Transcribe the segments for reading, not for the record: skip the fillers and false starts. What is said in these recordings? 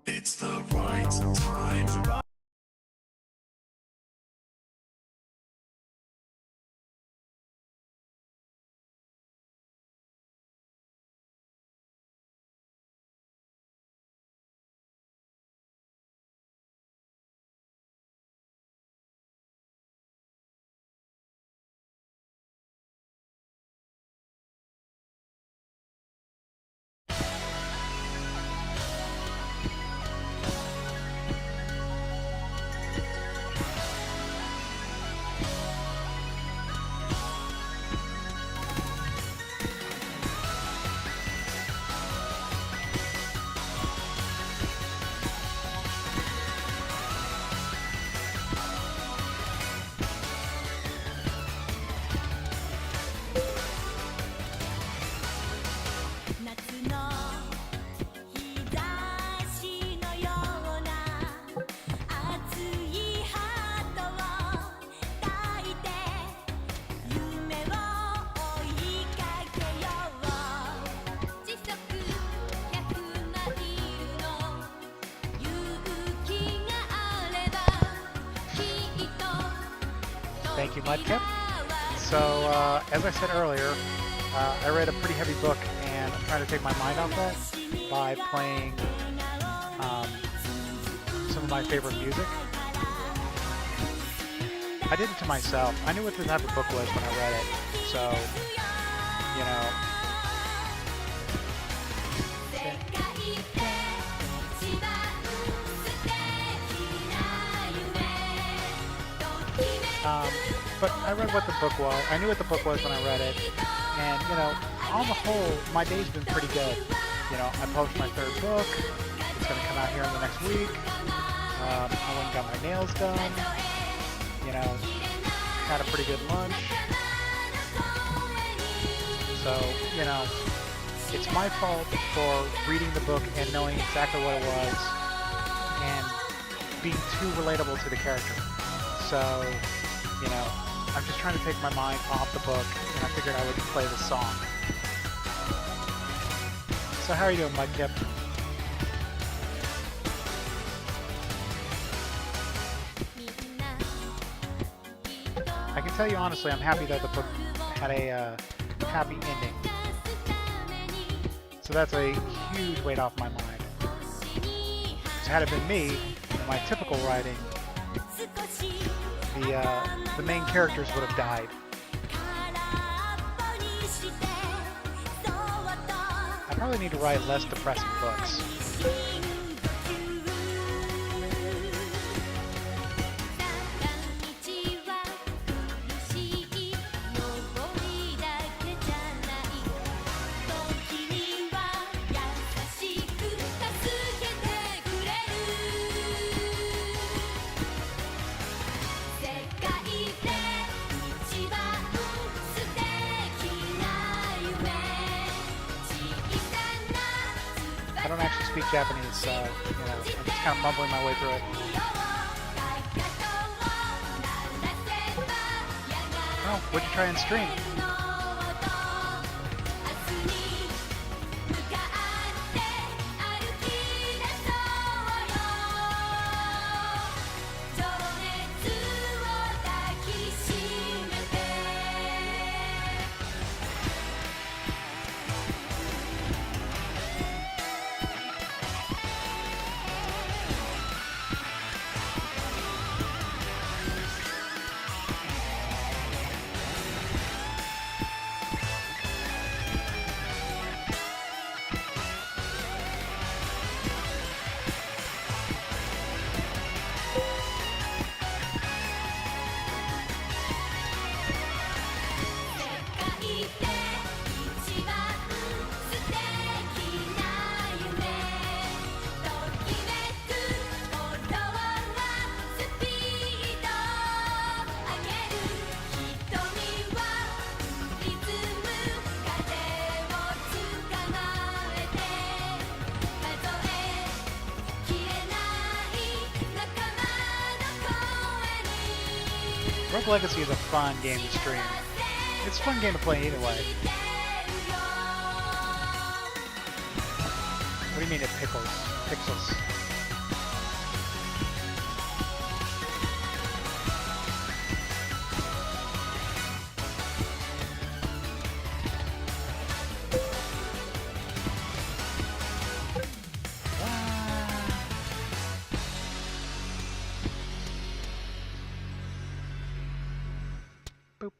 It's the right time to ride. Thank you, Mudkip. So, as I said earlier, I read a pretty heavy book, and I'm trying to take my mind off that by playing some of my favorite music. I did it to myself. I knew what the type of book was when I read it, so, you know. But I read what the book was. I knew what the book was when I read it, and you know, on the whole, my day's been pretty good. You know, I published my third book. It's going to come out here in the next week. I went and got my nails done. You know, had a pretty good lunch. So, you know, it's my fault for reading the book and knowing exactly what it was and being too relatable to the character. So, you know, I'm just trying to take my mind off the book, and I figured I would play the song. So how are you doing, Mudkip? I can tell you honestly, I'm happy that the book had a happy ending. So that's a huge weight off my mind. So had it been me, in my typical writing, the main characters would have died. I probably need to write less depressing books. I don't actually speak Japanese, so, you know, I'm just kind of mumbling my way through it. Oh, what'd you try and stream? Rogue Legacy is a fun game to stream. It's a fun game to play either way. What do you mean it pickles? Pixels? Boop.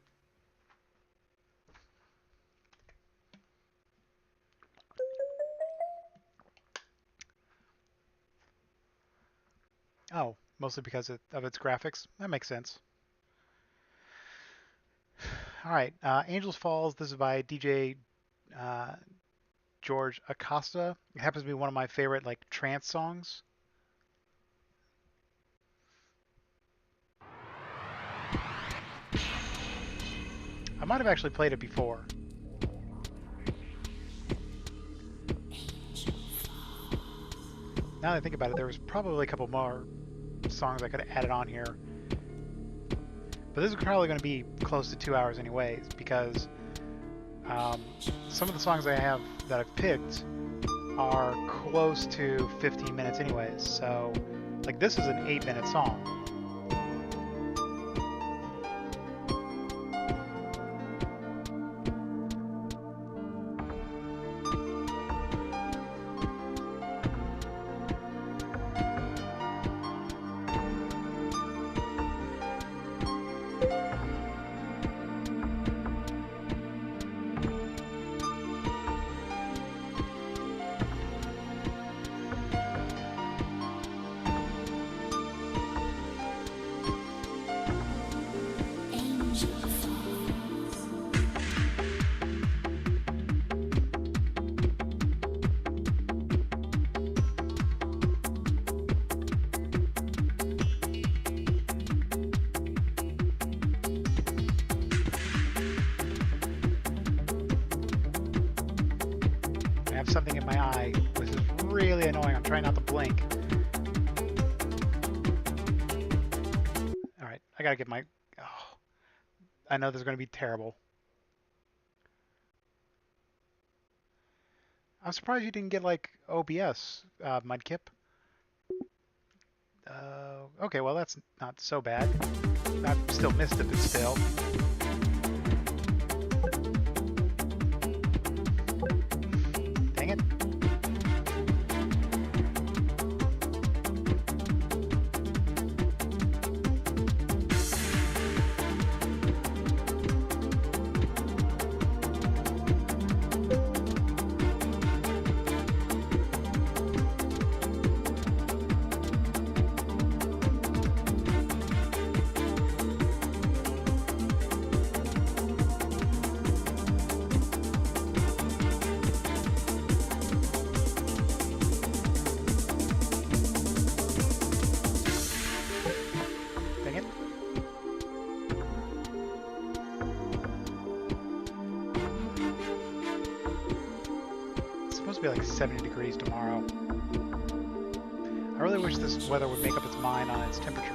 Oh, mostly because of its graphics. That makes sense. All right, Angels Falls. This is by DJ uh, George Acosta. It happens to be one of my favorite like trance songs. I might have actually played it before. Now that I think about it, there was probably a couple more songs I could have added on here. But this is probably going to be close to 2 hours anyways, because some of the songs I have that I've picked are close to 15 minutes anyways. So, like, this is an 8-minute song. Something in my eye, which is really annoying. I'm trying not to blink. Alright, I gotta get my... Oh, I know this is going to be terrible. I'm surprised you didn't get, like, OBS, Mudkip. Okay, well, that's not so bad. I still missed it, but still. Dang it. Like 70 degrees tomorrow. I really wish this weather would make up its mind on its temperature.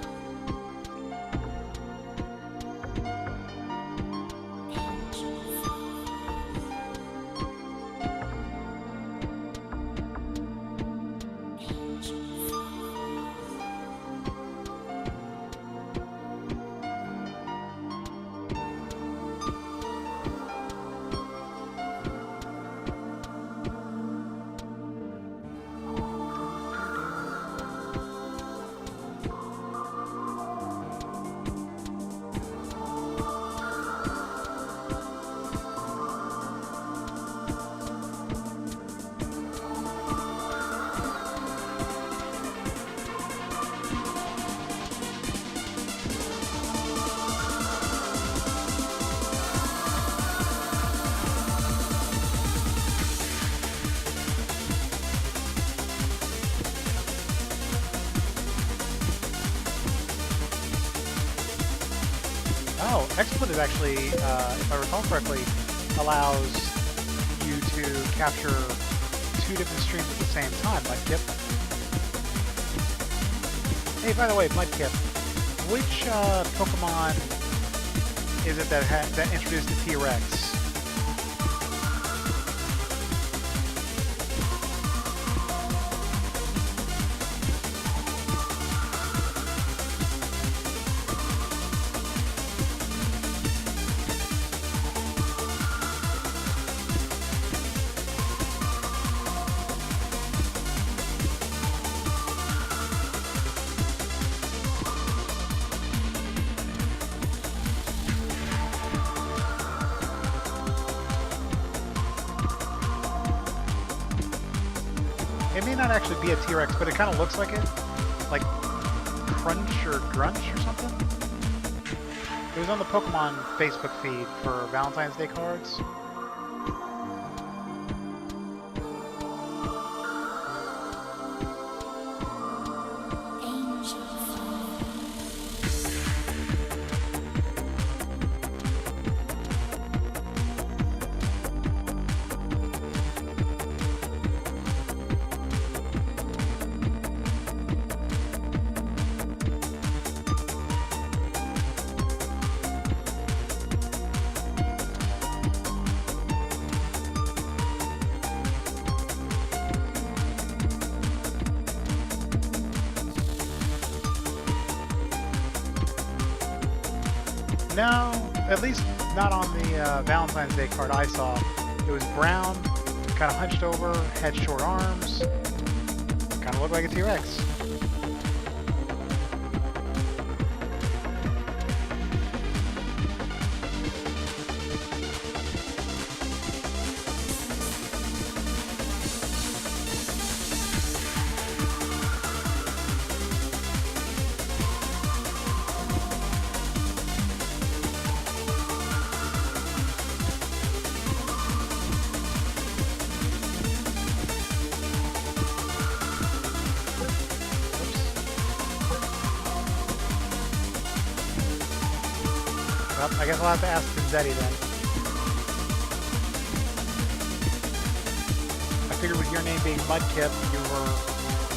Oh, XSplit is actually, if I recall correctly, allows you to capture 2 different streams at the same time, Mudkip. Hey, by the way, Mudkip, which Pokemon is it that introduced the T-Rex? It may not actually be a T-Rex, but it kind of looks like it. Like Crunch or Grunch or something. It was on the Pokemon Facebook feed for Valentine's Day cards. No, at least not on the Valentine's Day card I saw. It was brown, kind of hunched over, had short arms, kind of looked like a T-Rex. Well, I guess I'll have to ask Zenzetti then. I figured with your name being Mudkip, you were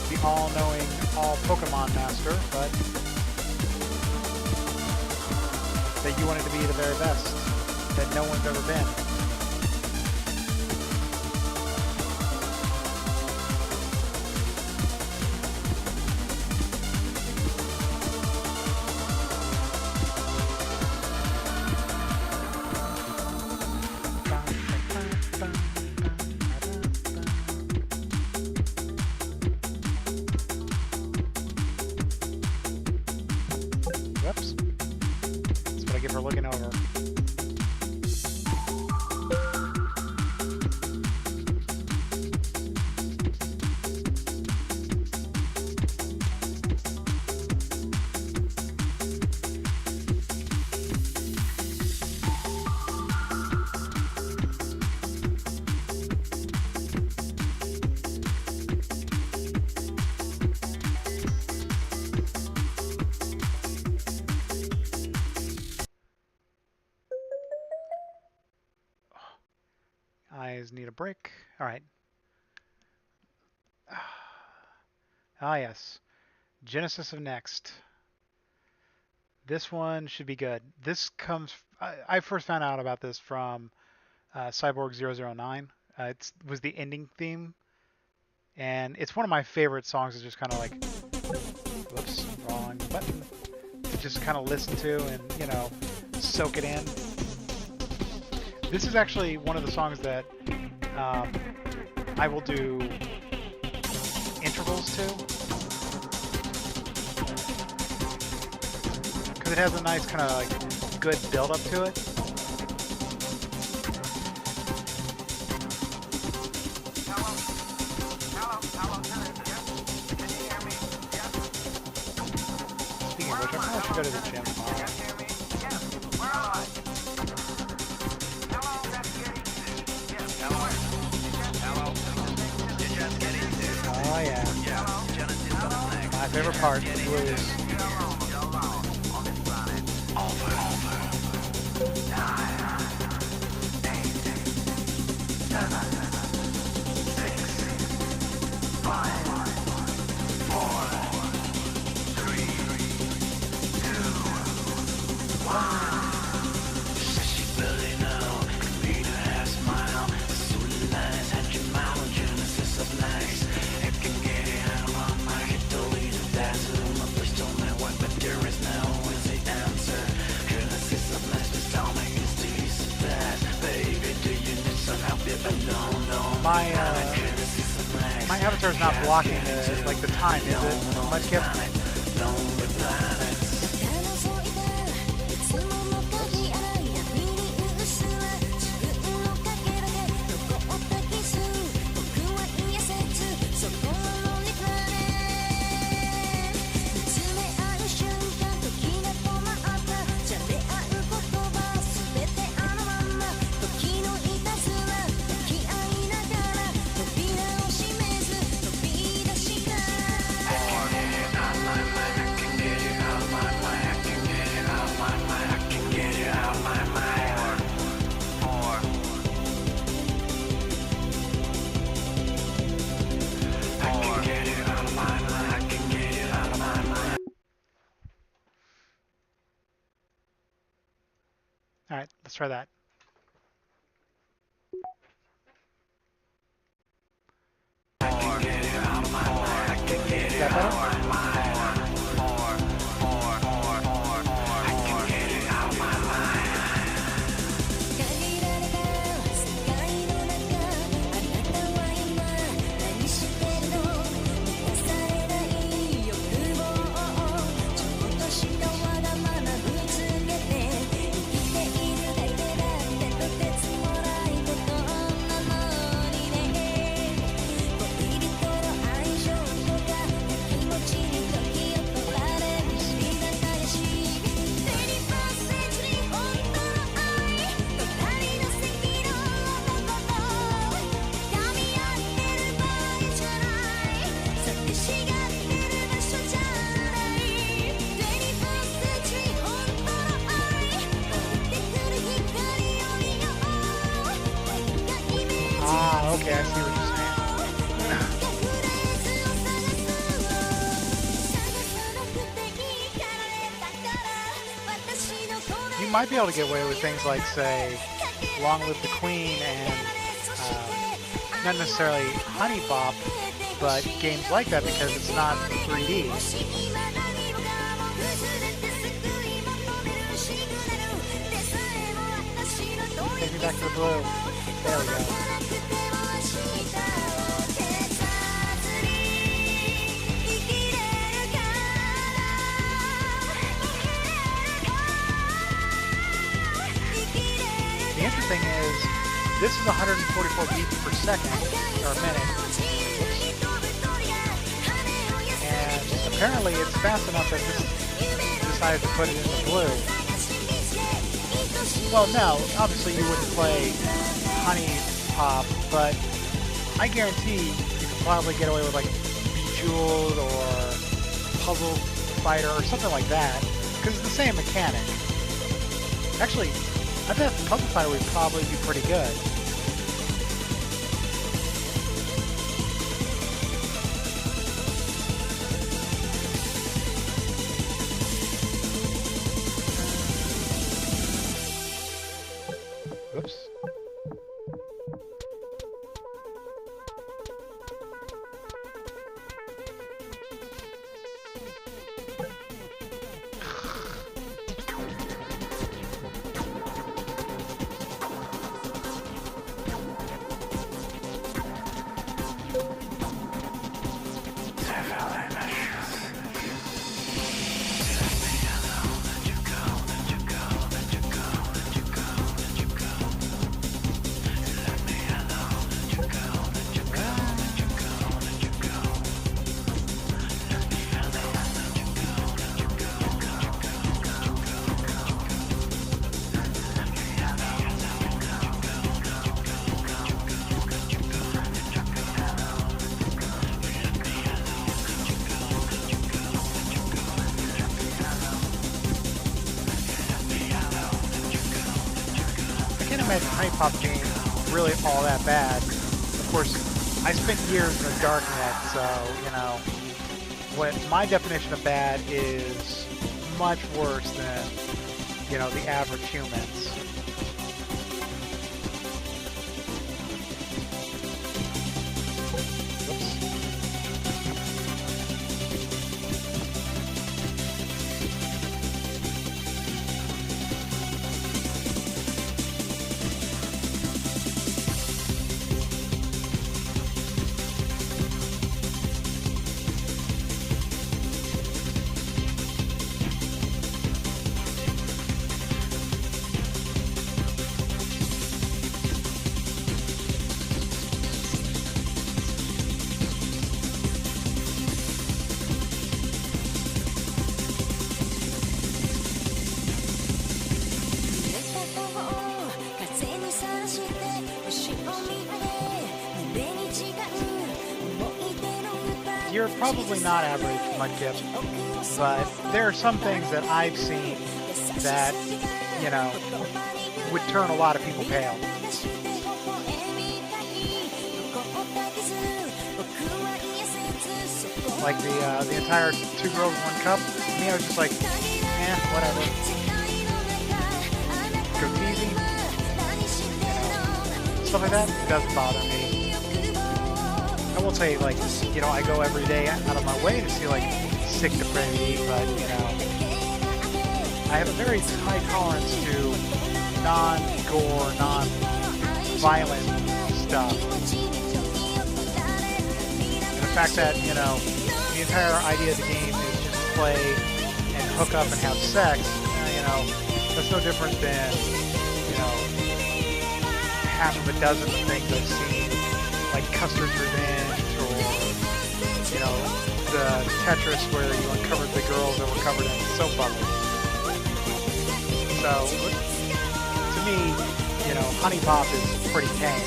the all-knowing, all-Pokemon master, but that you wanted to be the very best that no one's ever been. Whoops. That's what I give her looking over. Eyes need a break. All right. Ah, yes. Genesis of Next. This one should be good. This comes... I first found out about this from Cyborg 009. It was the ending theme. And it's one of my favorite songs to just kind of like... Whoops, wrong button. To just kind of listen to and, you know, soak it in. This is actually one of the songs that I will do intervals to. Because it has a nice kind of like good build up to it. Speaking of which, I probably should go to the gym tomorrow. Oh yeah. My favorite part, the blues. my avatar's not blocking the time, is it? Mudskip? All right, let's try that. Is that better? Okay, I see what you're saying. You might be able to get away with things like, say, Long Live the Queen and not necessarily Honey Bop, but games like that because it's not 3D. Take me back to the blue. There we go. The interesting is, this is 144 beats per second, or minute. And apparently it's fast enough that this decided to put it in the blue. Well, no, obviously you wouldn't play Honey Pop, but I guarantee you could probably get away with like Bejeweled or Puzzle Fighter or something like that, because it's the same mechanic. Actually, I bet Puzzle Fighter would probably be pretty good. Oops. Honey Pop game really all that bad. Of course, I spent years in the darknet, so, you know, what my definition of bad is much worse than, you know, the average humans. you're probably not average, Mudkip, but there are some things that I've seen that, you know, would turn a lot of people pale. Like the entire 2 Girls 1 Cup. To me, I was just like, eh, whatever. Goes easy. Stuff like that doesn't bother me. I won't say, like, you know, I go every day out of my way to see, like, sick depravity, but, you know, I have a very high tolerance to non-gore, non-violent stuff. And the fact that, you know, the entire idea of the game is just to play and hook up and have sex, you know, that's no different than, you know, half of a dozen of things I've seen, like Custer's Revenge, or, you know, the Tetris where you uncovered the girls that were covered in soap bubbles. So, to me, you know, Honey Pop is pretty tame.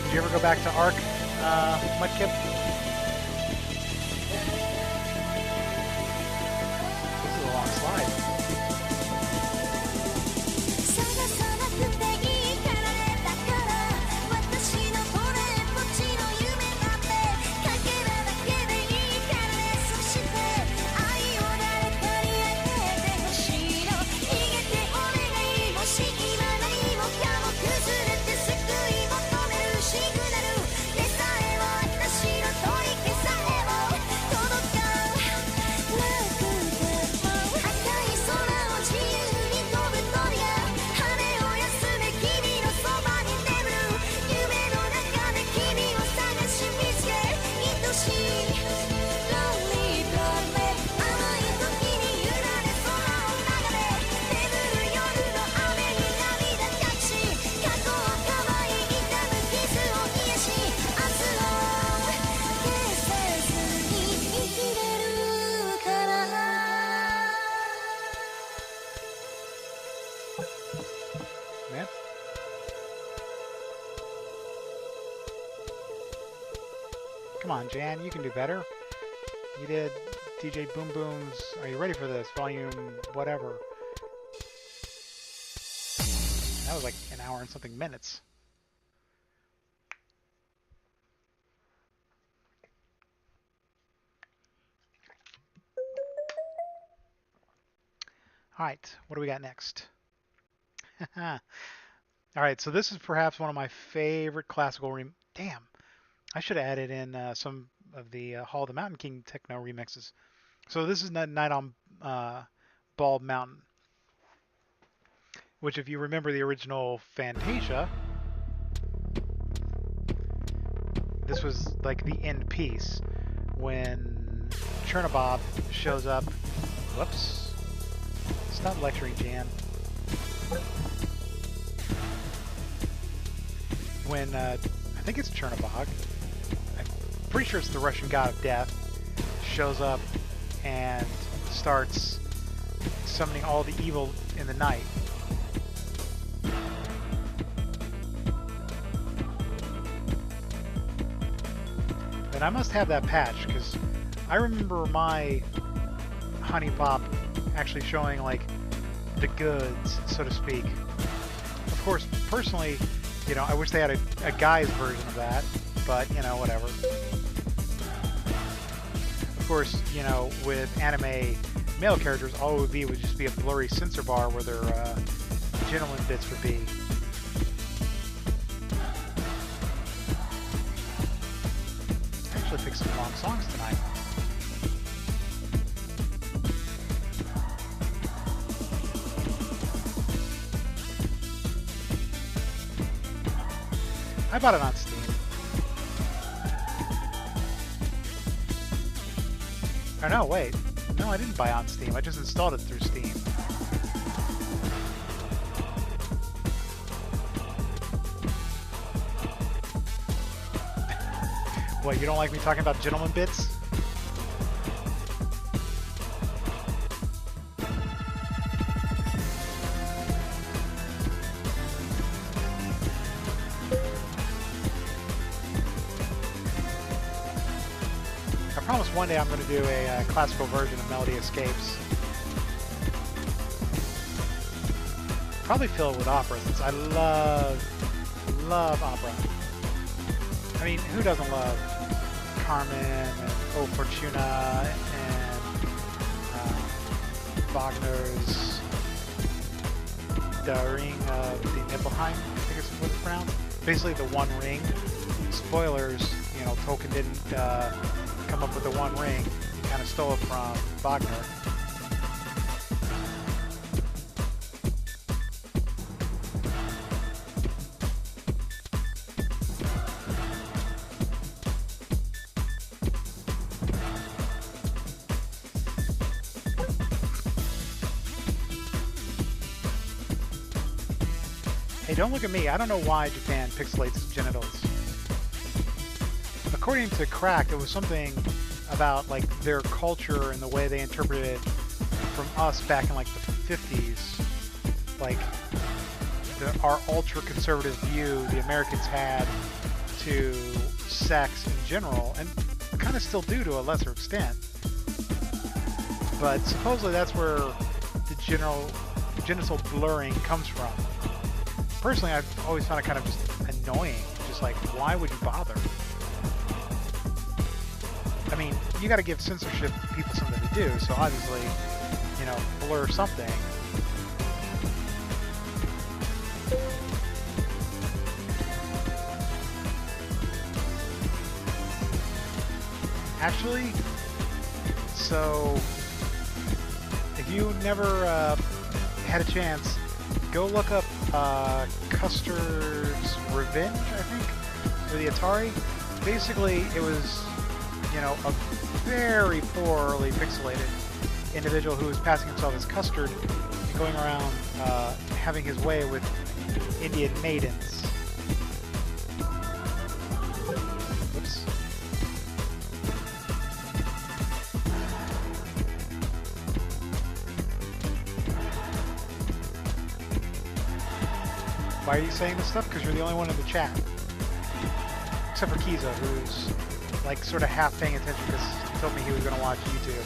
Did you ever go back to Ark, Mudkip? This is a long slide. Man. Come on, Jan, you can do better. You did DJ Boom Boom's Are You Ready for This? Volume whatever. That was like an hour and something minutes. Alright, what do we got next? Alright, so this is perhaps one of my favorite classical Damn, I should have added in some of the Hall of the Mountain King techno remixes. So this is Night on Bald Mountain, which if you remember the original Fantasia, this was like the end piece when Chernobyl shows up. Whoops. Stop lecturing, Jan. When, I think it's Chernobyl, I'm pretty sure it's the Russian god of death, shows up and starts summoning all the evil in the night. And I must have that patch, because I remember my Honey Pop actually showing, like, the goods, so to speak. Of course, personally, you know, I wish they had a guy's version of that, but, you know, whatever. Of course, you know, with anime male characters, all it would just be a blurry censor bar where their gentleman bits would be. I actually picked some long songs tonight. I bought it on Steam. Or no, wait. No, I didn't buy it on Steam. I just installed it through Steam. What, you don't like me talking about gentleman bits? I promise one day I'm going to do a classical version of Melody Escapes. Probably fill it with opera, since I love opera. I mean, who doesn't love Carmen and O Fortuna and Wagner's The Ring of the Nibelheim, I think it's what it's pronounced. Basically the One Ring. Spoilers, you know, Tolkien didn't come up with the One Ring. He kind of stole it from Wagner. Hey, don't look at me. I don't know why Japan pixelates genitals. According to Cracked, it was something about like their culture and the way they interpreted it from us back in like the 50s. Like our ultra-conservative view the Americans had to sex in general, and kind of still do to a lesser extent. But supposedly that's where the genital blurring comes from. Personally, I've always found it kind of just annoying. Just like, why would you bother? I mean, you got to give censorship people something to do, so obviously, you know, blur something. Actually, so if you never had a chance, go look up Custer's Revenge, I think, for the Atari. Basically, it was, you know, a very poorly pixelated individual who was passing himself as Custard and going around having his way with Indian maidens. Whoops. Why are you saying this stuff? Because you're the only one in the chat. Except for Kiza, who's like sort of half paying attention because he told me he was going to watch YouTube.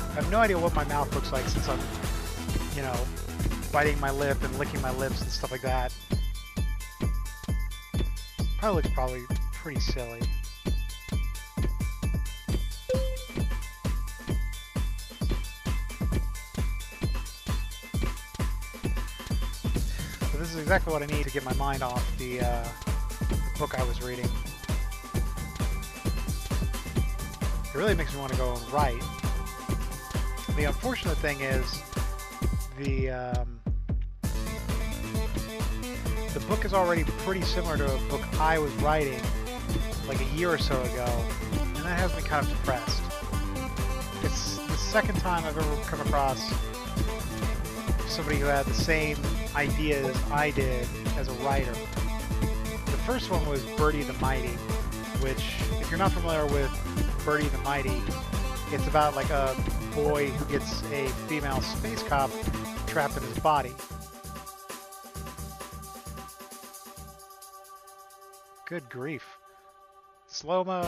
I have no idea what my mouth looks like since I'm, you know, biting my lip and licking my lips and stuff like that. Probably looks pretty silly. So this is exactly what I need to get my mind off the book I was reading. It really makes me want to go and write. The unfortunate thing is the book is already pretty similar to a book I was writing like a year or so ago, and that has me kind of depressed. It's the second time I've ever come across somebody who had the same ideas I did as a writer. The first one was Birdie the Mighty, which, if you're not familiar with Birdie the Mighty, it's about like a boy who gets a female space cop trapped in his body. Good grief. Slow-mo.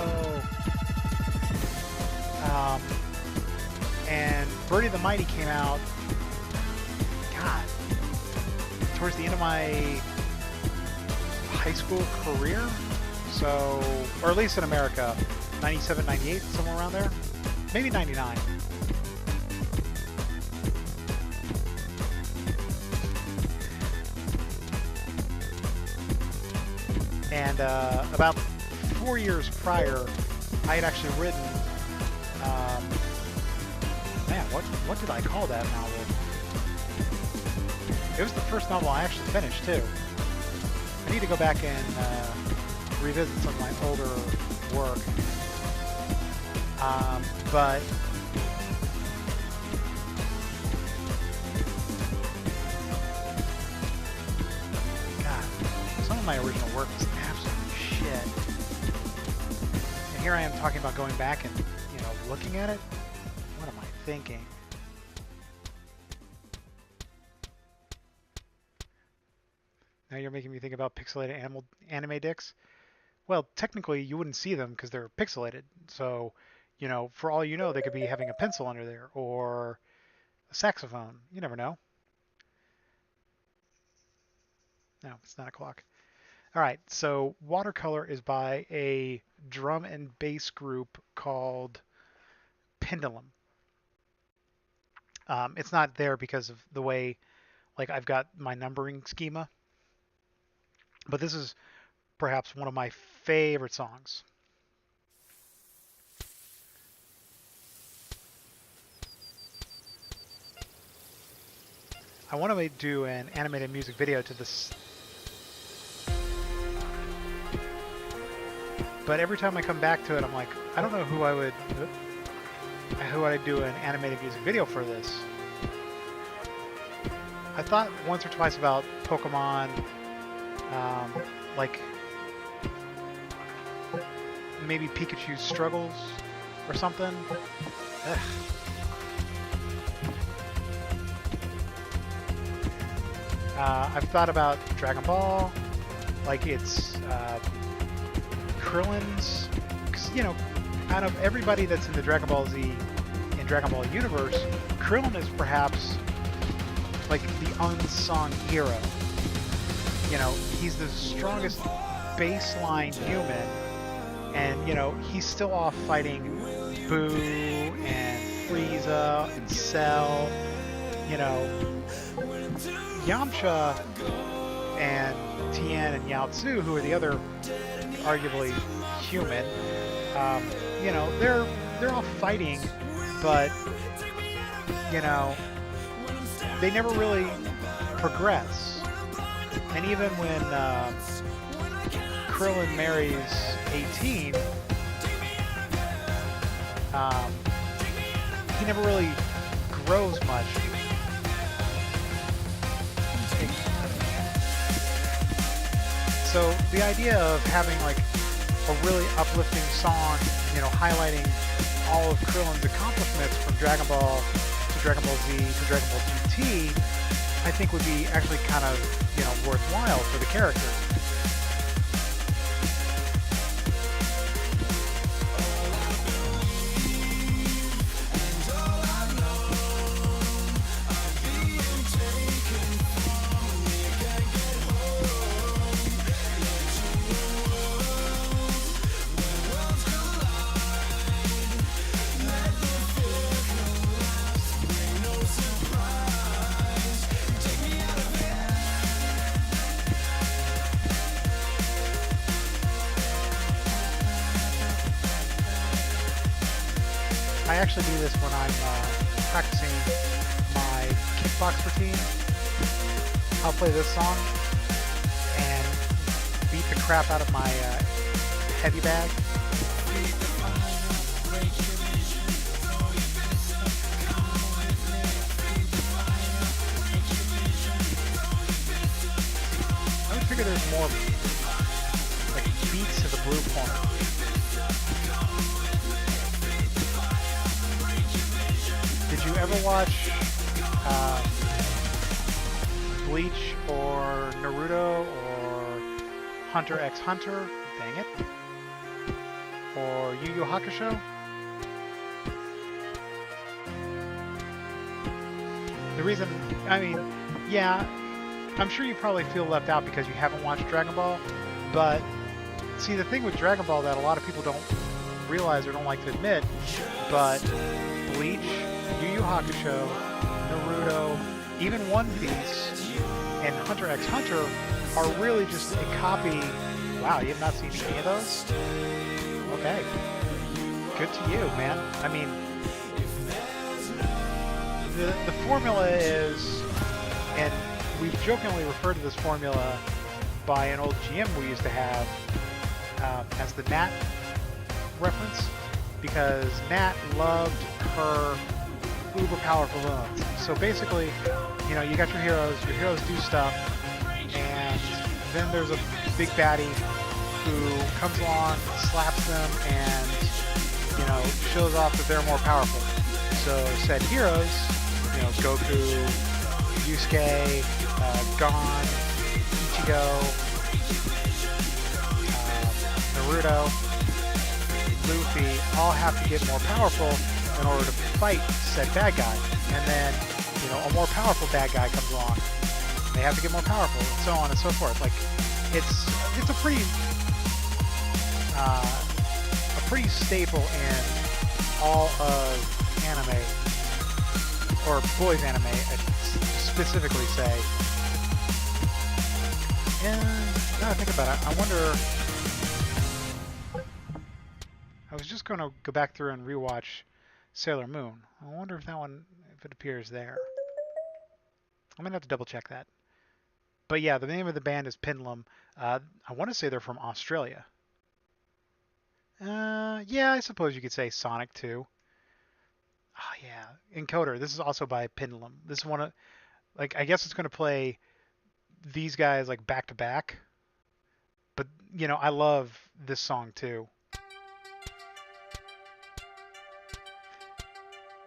And Birdie the Mighty came out, God, towards the end of my high school career. So, or at least in America, 97, 98, somewhere around there. Maybe 99. And about 4 years prior, I had actually written, man, what did I call that novel? It was the first novel I actually finished, too. I need to go back and revisit some of my older work. But God, some of my original work was absolute shit. And here I am talking about going back and, you know, looking at it. What am I thinking? Now you're making me think about pixelated anime dicks. Well, technically you wouldn't see them because they're pixelated. So, you know, for all you know, they could be having a pencil under there or a saxophone. You never know. No, it's 9 o'clock. All right, so Watercolor is by a drum and bass group called Pendulum. It's not there because of the way, like, I've got my numbering schema. But this is perhaps one of my favorite songs. I want to do an animated music video to this, but every time I come back to it, I'm like, I don't know who I'd do an animated music video for this. I thought once or twice about Pokemon, like maybe Pikachu's struggles or something. Ugh. I've thought about Dragon Ball, like it's Krillin's, because, you know, out of everybody that's in the Dragon Ball Z and Dragon Ball universe, Krillin is perhaps like the unsung hero. You know, he's the strongest baseline human, and, you know, he's still off fighting Boo and Frieza and Cell, you know. Yamcha and Tien and Yao Tzu, who are the other arguably human, you know, they're all fighting, but, you know, they never really progress. And even when Krillin marries 18, he never really grows much. So the idea of having like a really uplifting song, you know, highlighting all of Krillin's accomplishments from Dragon Ball to Dragon Ball Z to Dragon Ball GT, I think would be actually kind of, you know, worthwhile for the character. I actually do this when I'm practicing my kickbox routine. I'll play this song and beat the crap out of my heavy bag. I would figure there's more like beats to the blue corner. Did you ever watch Bleach or Naruto or Hunter x Hunter? Dang it. Or Yu Yu Hakusho? The reason, I mean, yeah, I'm sure you probably feel left out because you haven't watched Dragon Ball, but see, the thing with Dragon Ball that a lot of people don't realize or don't like to admit, but Bleach, Yu Yu Hakusho, Naruto, even One Piece, and Hunter x Hunter are really just a copy. Wow, you have not seen any of those? Okay. Good to you, man. I mean, the formula is, and we've jokingly referred to this formula by an old GM we used to have as the Nat reference, because Nat loved her uber powerful villains. So basically, you know, you got your heroes do stuff, and then there's a big baddie who comes along, slaps them, and, you know, shows off that they're more powerful. So said heroes, you know, Goku, Yusuke, Gon, Ichigo, Naruto, Luffy, all have to get more powerful in order to fight said bad guy. And then, you know, a more powerful bad guy comes along. They have to get more powerful, and so on and so forth. Like, it's a pretty staple in all of anime, or boys anime, I'd specifically say. And now I think about it, I wonder. I was just going to go back through and rewatch Sailor Moon. I wonder if that one, if it appears there. I'm gonna have to double check that. But yeah, the name of the band is Pendulum. I want to say they're from Australia. Yeah, I suppose you could say Sonic too. Oh yeah, Encoder. This is also by Pendulum. This is one of, like, I guess it's gonna play these guys like back to back. But you know, I love this song too.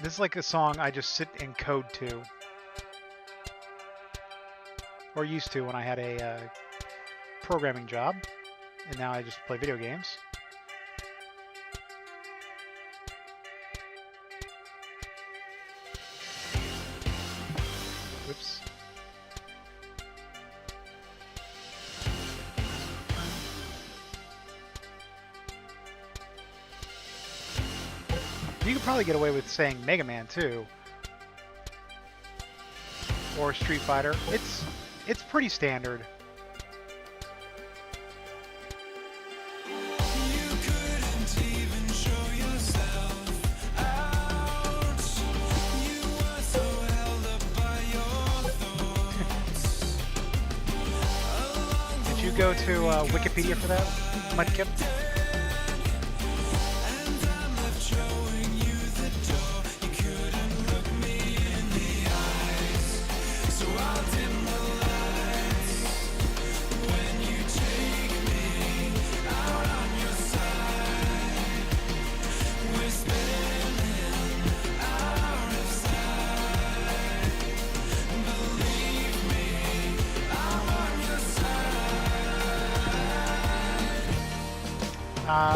This is like a song I just sit and code to. Or used to when I had a programming job. And now I just play video games. Whoops. You could probably get away with saying Mega Man too. Or Street Fighter. It's pretty standard. Did you go to Wikipedia for that, Mudkip?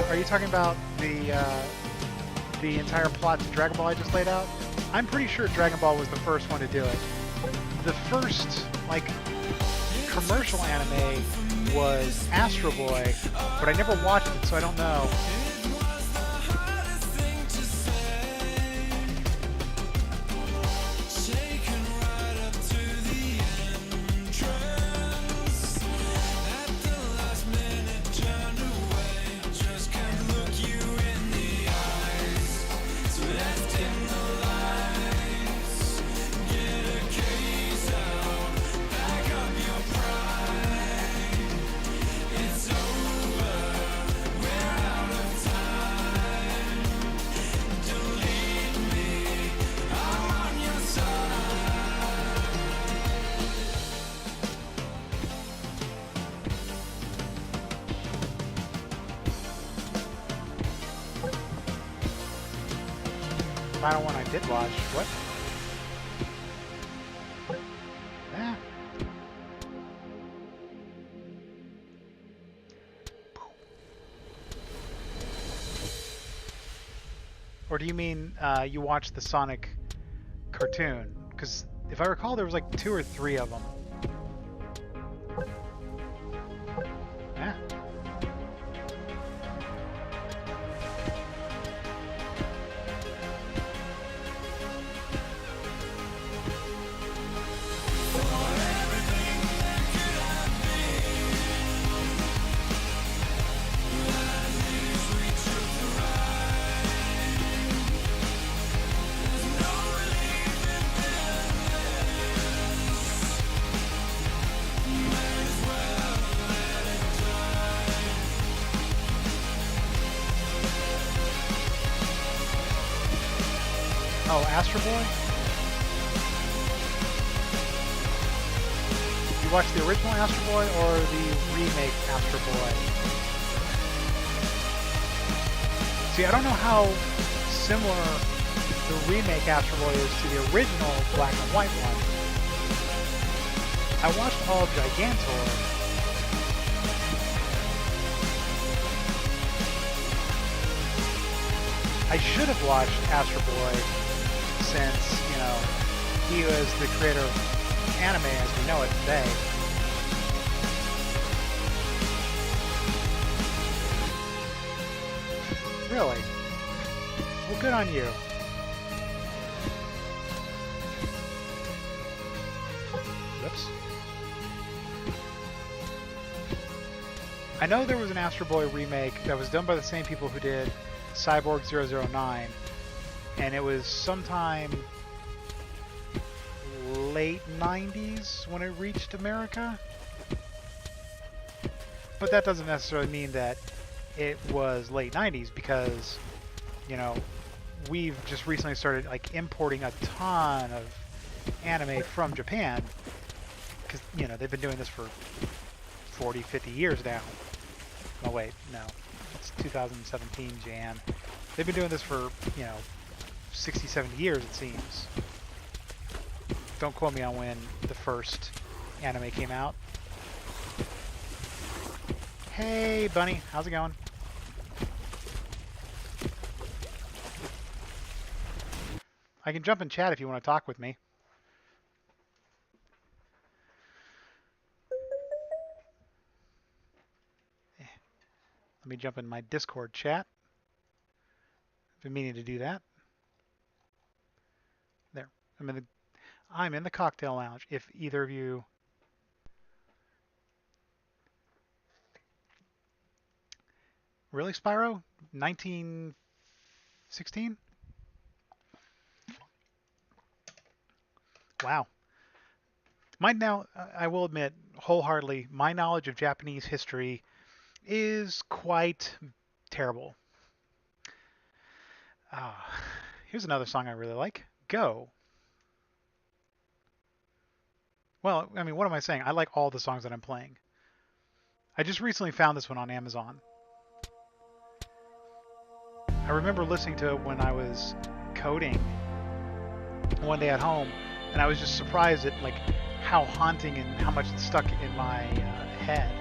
Are you talking about the entire plot to Dragon Ball I just laid out? I'm pretty sure Dragon Ball was the first one to do it. The first, like, commercial anime was Astro Boy, but I never watched it, so I don't know. Final one I did watch. What? Ah. Or do you mean you watched the Sonic cartoon? Because if I recall, there was like 2 or 3 of them. Astro Boy? You watch the original Astro Boy or the remake Astro Boy? See, I don't know how similar the remake Astro Boy is to the original black and white one. I watched all of Gigantor. I should have watched Astro Boy since, you know, he was the creator of anime as we know it today. Really? Well, good on you. Whoops. I know there was an Astro Boy remake that was done by the same people who did Cyborg 009, and it was sometime late 90s when it reached America. But that doesn't necessarily mean that it was late 90s, because, you know, we've just recently started like importing a ton of anime from Japan, because, you know, they've been doing this for 40, 50 years now. Oh wait, no. It's 2017 Jan. They've been doing this for, you know, 60, 70 years it seems. Don't quote me on when the first anime came out. Hey Bunny, how's it going? I can jump in chat if you want to talk with me. Let me jump in my Discord chat. I've been meaning to do that. There. I'm in the cocktail lounge. If either of you... Really, Spyro? 1916? Wow. I will admit, wholeheartedly, my knowledge of Japanese history is quite terrible. Here's another song I really like. Go. Well, I mean, what am I saying? I like all the songs that I'm playing. I just recently found this one on Amazon. I remember listening to it when I was coding one day at home, and I was just surprised at like how haunting and how much it stuck in my head.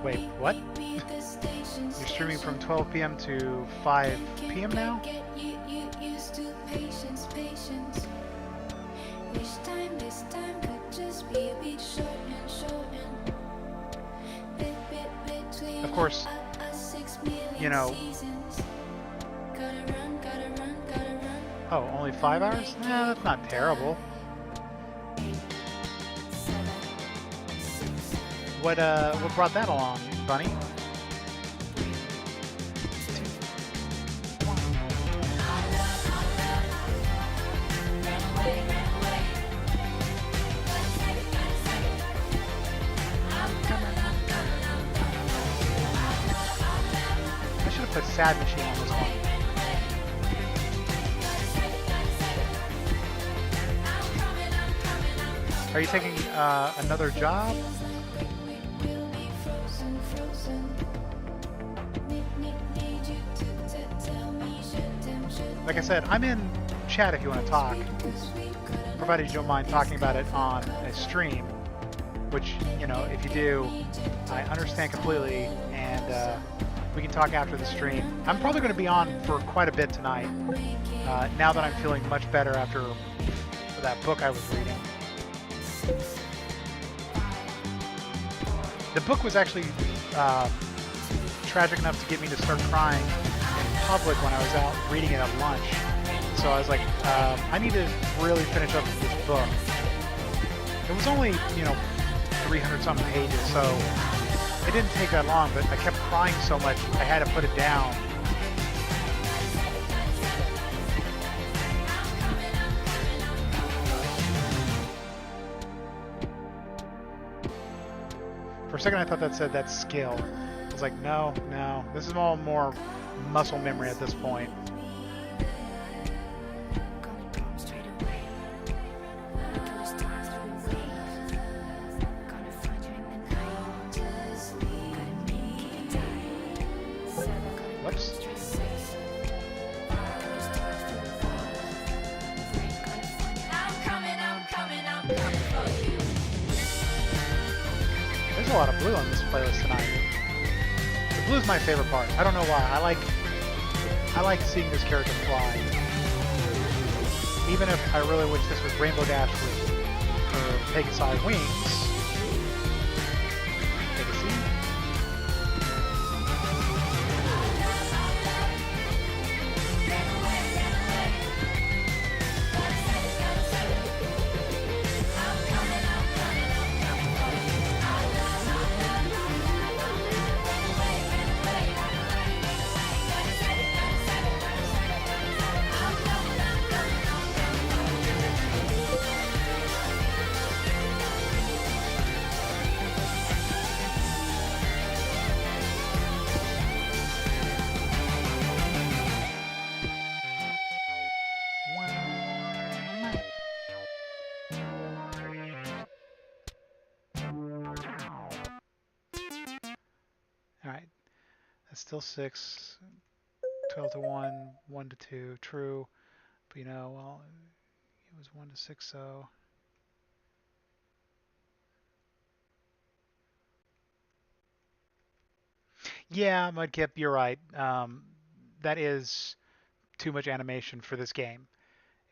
Wait, what? You're streaming from 12 p.m. to 5 p.m. now? Of course, you know... Oh, only 5 hours? Nah, that's not terrible. What brought that along, Bunny? I should have put Sad Machine on this one. Are you taking another job? Like I said, I'm in chat if you want to talk, provided you don't mind talking about it on a stream, which, you know, if you do, I understand completely, and we can talk after the stream. I'm probably going to be on for quite a bit tonight, now that I'm feeling much better after that book I was reading. The book was actually tragic enough to get me to start crying in public when I was out reading it at lunch. So I was like, I need to really finish up this book. It was only, you know, 300-something pages, so it didn't take that long, but I kept crying so much I had to put it down. For a second I thought that said that's skill. was like, no, no. This is all more muscle memory at this point. Whoops. There's a lot of blue on this playlist tonight. The blue's my favorite part. I don't know why. I like seeing this character fly. Even if I really wish this was Rainbow Dash with her Pegasus wings. Pegasus? Alright, that's still 6, 12 to 1, 1 to 2, true. But you know, well, it was 1 to 6, so... Yeah, Mudkip, you're right. That is too much animation for this game.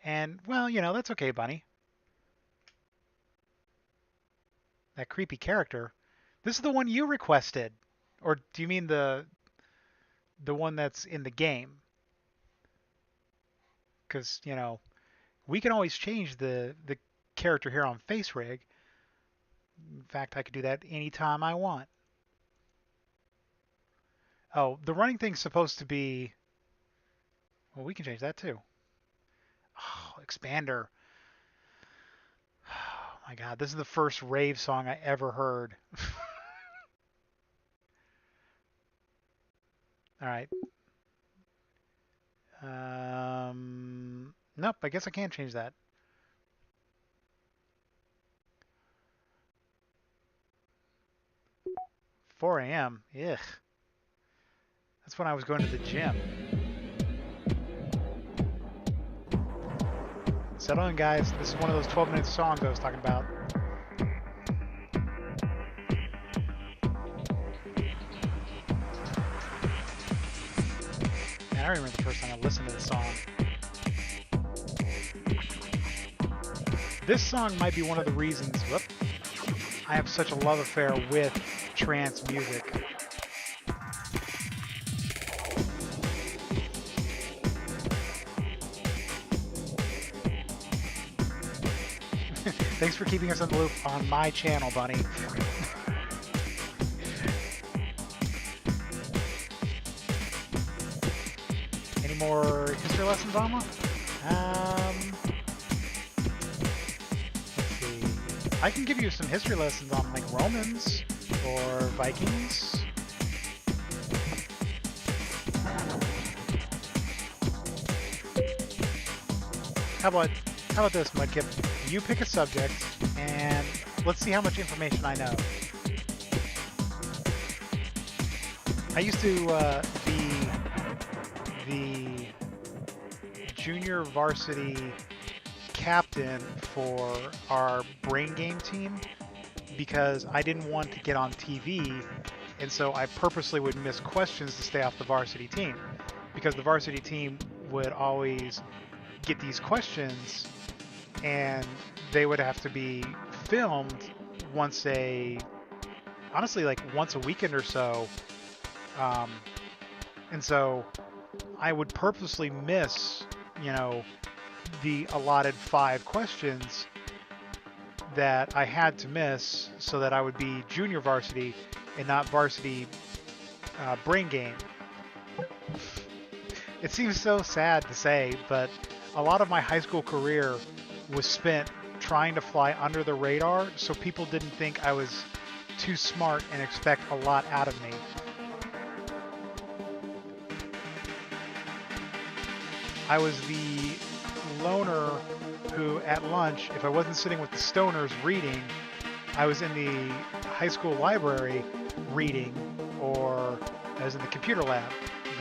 And, well, you know, that's okay, Bunny. That creepy character. This is the one you requested. Or do you mean the one that's in the game? Because, you know, we can always change the character here on FaceRig. In fact, I could do that anytime I want. Oh, the running thing's supposed to be... Well, we can change that too. Oh, Expander. Oh my god, this is the first rave song I ever heard. Alright. Nope, I guess I can't change that. $4 a.m. Ugh. That's when I was going to the gym. Settle in, guys. This is one of those 12-minute songs I was talking about. Man, I remember the first time I listened to this song. This song might be one of the reasons I have such a love affair with trance music. Thanks for keeping us in the loop on my channel, Bunny. Any more history lessons, Alma? Let's see. I can give you some history lessons on like Romans or Vikings. How about this, Mudkip? You pick a subject, and let's see how much information I know. I used to be the junior varsity captain for our brain game team because I didn't want to get on TV, and so I purposely would miss questions to stay off the varsity team because the varsity team would always get these questions and they would have to be filmed once honestly like once a weekend or so. And so I would purposely miss, you know, the allotted 5 questions that I had to miss so that I would be junior varsity and not varsity brain game. It seems so sad to say, but a lot of my high school career was spent trying to fly under the radar so people didn't think I was too smart and expect a lot out of me. I was the loner who, at lunch, if I wasn't sitting with the stoners reading, I was in the high school library reading, or I was in the computer lab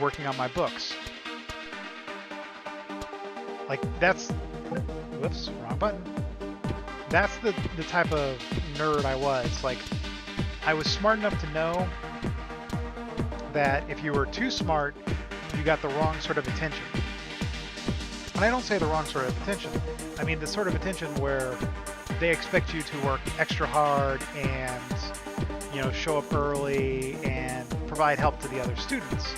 working on my books. Like, that's... Whoops, wrong button. That's the type of nerd I was. Like, I was smart enough to know that if you were too smart, you got the wrong sort of attention. And I don't say the wrong sort of attention. I mean the sort of attention where they expect you to work extra hard and, you know, show up early and provide help to the other students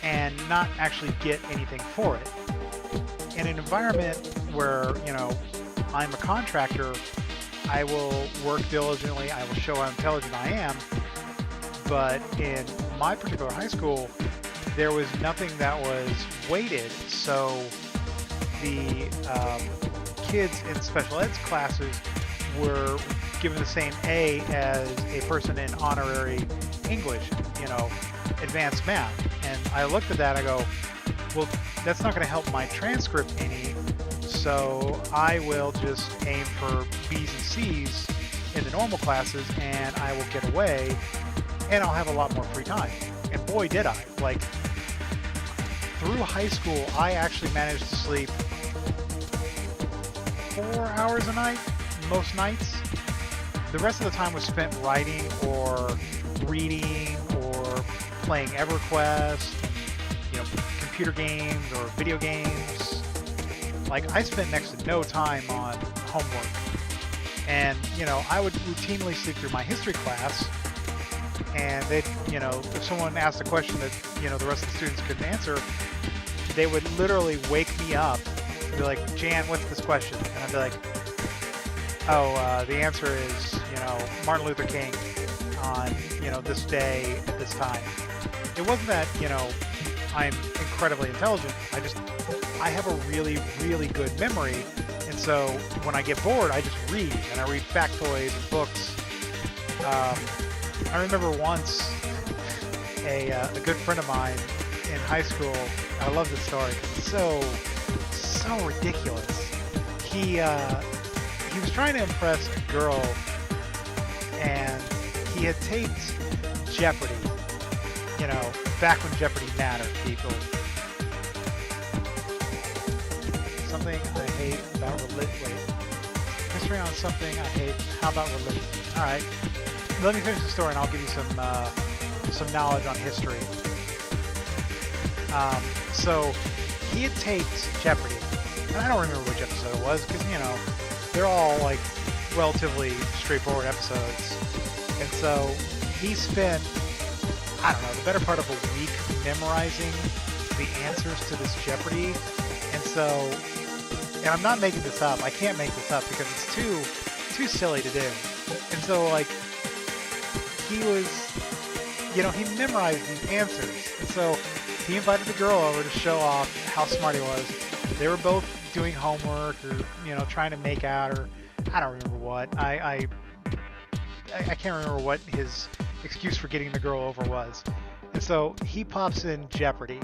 and not actually get anything for it. In an environment where, you know, I'm a contractor, I will work diligently, I will show how intelligent I am, but in my particular high school, there was nothing that was weighted, so the kids in special ed classes were given the same A as a person in honorary English, you know, advanced math. And I looked at that, I go, well, that's not going to help my transcript any, so I will just aim for B's and C's in the normal classes, and I will get away, and I'll have a lot more free time. And boy, did I. Like, through high school, I actually managed to sleep 4 hours a night, most nights. The rest of the time was spent writing or reading or playing EverQuest, you know, computer games or video games. Like, I spent next to no time on homework. And, you know, I would routinely sleep through my history class, and they'd, you know, if someone asked a question that, you know, the rest of the students couldn't answer, they would literally wake me up and be like, Jan, what's this question? And I'd be like, oh, the answer is, you know, Martin Luther King on, you know, this day at this time. It wasn't that, you know, I'm incredibly intelligent. I have a really, really good memory. And so when I get bored, I just read, and I read factoids and books. I remember once a good friend of mine in high school, I love this story because it's so ridiculous. He was trying to impress a girl, and he had taped Jeopardy, you know, back when Jeopardy mattered, people. Something I hate about religion. Wait, history on something I hate. How about religion? All right, let me finish the story, and I'll give you some knowledge on history. So he had taped Jeopardy, and I don't remember which episode it was because, you know, they're all like relatively straightforward episodes. And so he spent, I don't know, the better part of a week memorizing the answers to this Jeopardy. And so, and I'm not making this up. I can't make this up because it's too silly to do. And so, like, he was, you know, he memorized these answers. And so he invited the girl over to show off how smart he was. They were both doing homework or, you know, trying to make out, or I don't remember what. I can't remember what his excuse for getting the girl over was. And so he pops in Jeopardy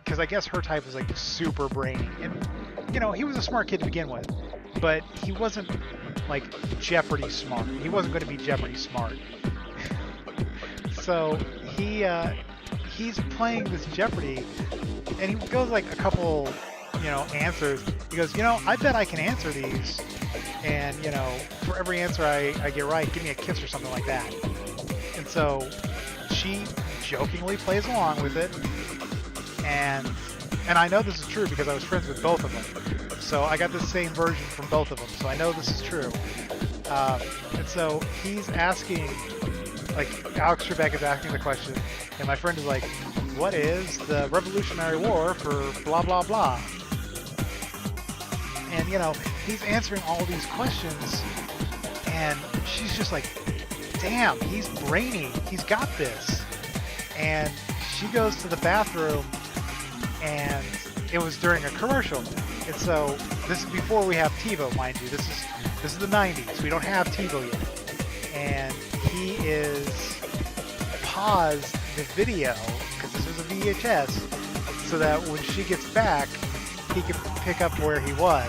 because I guess her type was like super brainy. And, you know, he was a smart kid to begin with, but he wasn't like Jeopardy smart. He wasn't going to be Jeopardy smart. So he's playing this Jeopardy, and he goes like a couple, you know, answers. He goes, you know, I bet I can answer these, and, you know, for every answer I get right, give me a kiss or something like that. And so she jokingly plays along with it, and I know this is true because I was friends with both of them. So I got the same version from both of them, so I know this is true. And so he's asking, like, Alex Trebek is asking the question, and my friend is like, what is the Revolutionary War for blah, blah, blah? And, you know, he's answering all these questions, and she's just like, damn, he's brainy. He's got this. And she goes to the bathroom, and it was during a commercial. And so this is before we have TiVo, mind you. This is the 90s. We don't have TiVo yet. And he is paused the video, because this was a VHS, so that when she gets back, he can pick up where he was.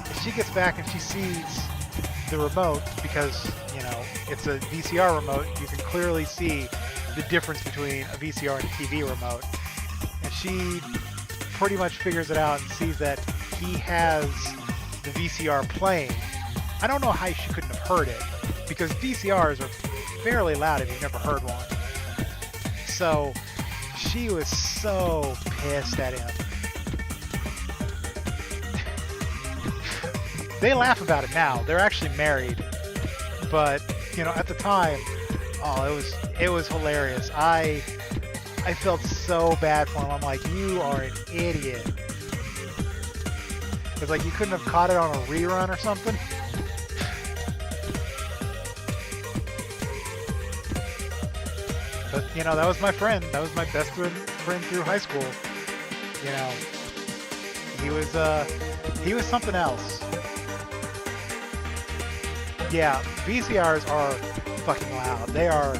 If she gets back and she sees the remote, because, you know, it's a VCR remote, you can clearly see the difference between a VCR and a TV remote. And she pretty much figures it out and sees that he has the VCR playing. I don't know how she couldn't have heard it, because VCRs are fairly loud if you've never heard one. So she was so pissed at him. They laugh about it now. They're actually married. But, you know, at the time, oh, it was hilarious. I felt so bad for him. I'm like, you are an idiot. It's like you couldn't have caught it on a rerun or something. But, you know, that was my friend. That was my best friend through high school. You know, he was something else. Yeah, VCRs are fucking loud. They are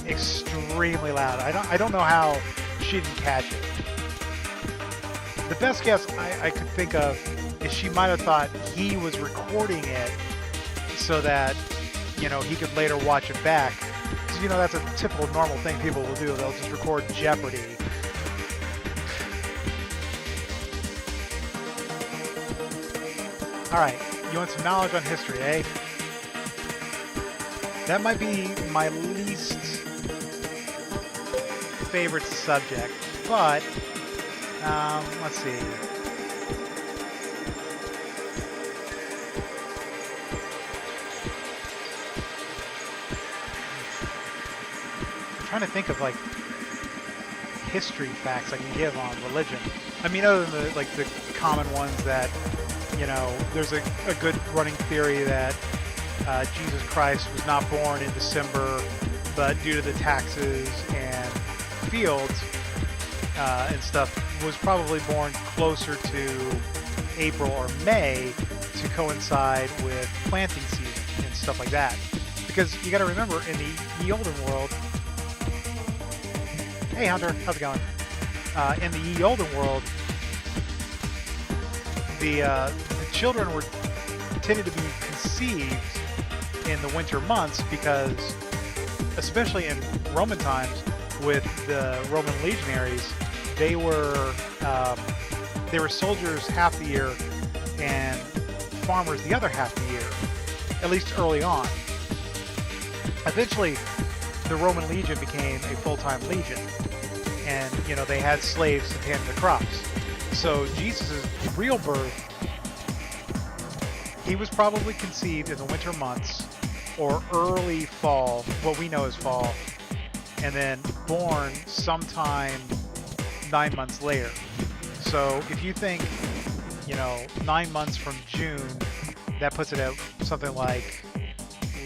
extremely loud. I don't know how she didn't catch it. The best guess I could think of is she might have thought he was recording it so that, you know, he could later watch it back. Because, you know, that's a typical normal thing people will do. They'll just record Jeopardy. Alright, you want some knowledge on history, eh? That might be my least favorite subject, but let's see. I'm trying to think of like history facts I can give on religion. I mean, other than the common ones that, you know, there's a good running theory that Jesus Christ was not born in December, but due to the taxes and fields and stuff, was probably born closer to April or May to coincide with planting season and stuff like that. Because you got to remember, in the Ye Olden world, hey Hunter, how's it going? In the Ye Olden world, the children were tended to be conceived in the winter months because, especially in Roman times, with the Roman legionaries, they were soldiers half the year and farmers the other half the year, at least early on. Eventually, the Roman legion became a full-time legion, and, you know, they had slaves to tend the crops. So Jesus' real birth, he was probably conceived in the winter months or early fall, what we know as fall, and then born sometime 9 months later. So if you think, you know, 9 months from June, that puts it at something like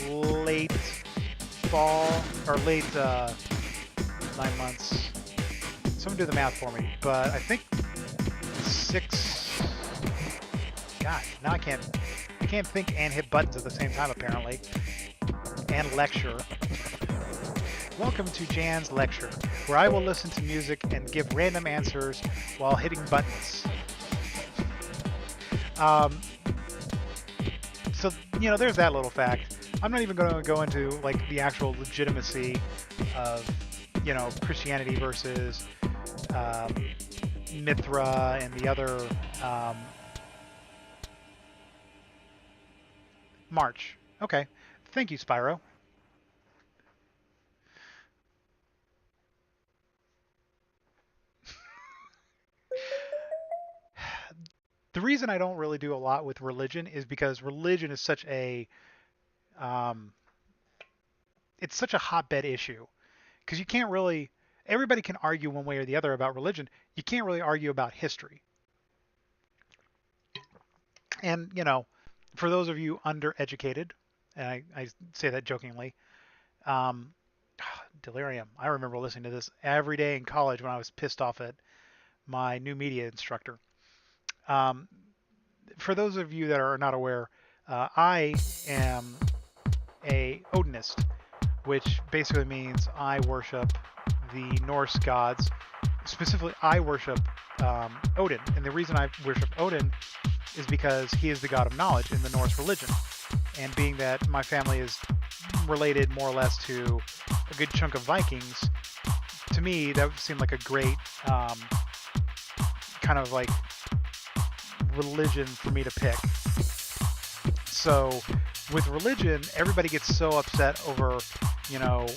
late fall, or late 9 months. Someone do the math for me, but I think 6, God, now I can't think and hit buttons at the same time, apparently. And lecture. Welcome to Jan's Lecture, where I will listen to music and give random answers while hitting buttons. So, you know, there's that little fact. I'm not even going to go into, like, the actual legitimacy of, you know, Christianity versus Mithra and the other March. Okay. Thank you, Spyro. The reason I don't really do a lot with religion is because religion is such a it's such a hotbed issue. Because you can't really, everybody can argue one way or the other about religion. You can't really argue about history. And, you know, for those of you undereducated, and I say that jokingly, delirium. I remember listening to this every day in college when I was pissed off at my new media instructor. For those of you that are not aware, I am a Odinist, which basically means I worship the Norse gods. Specifically, I worship Odin. And the reason I worship Odin is because he is the god of knowledge in the Norse religion. And being that my family is related more or less to a good chunk of Vikings, to me that seemed like a great kind of like religion for me to pick. So with religion, everybody gets so upset over, you know,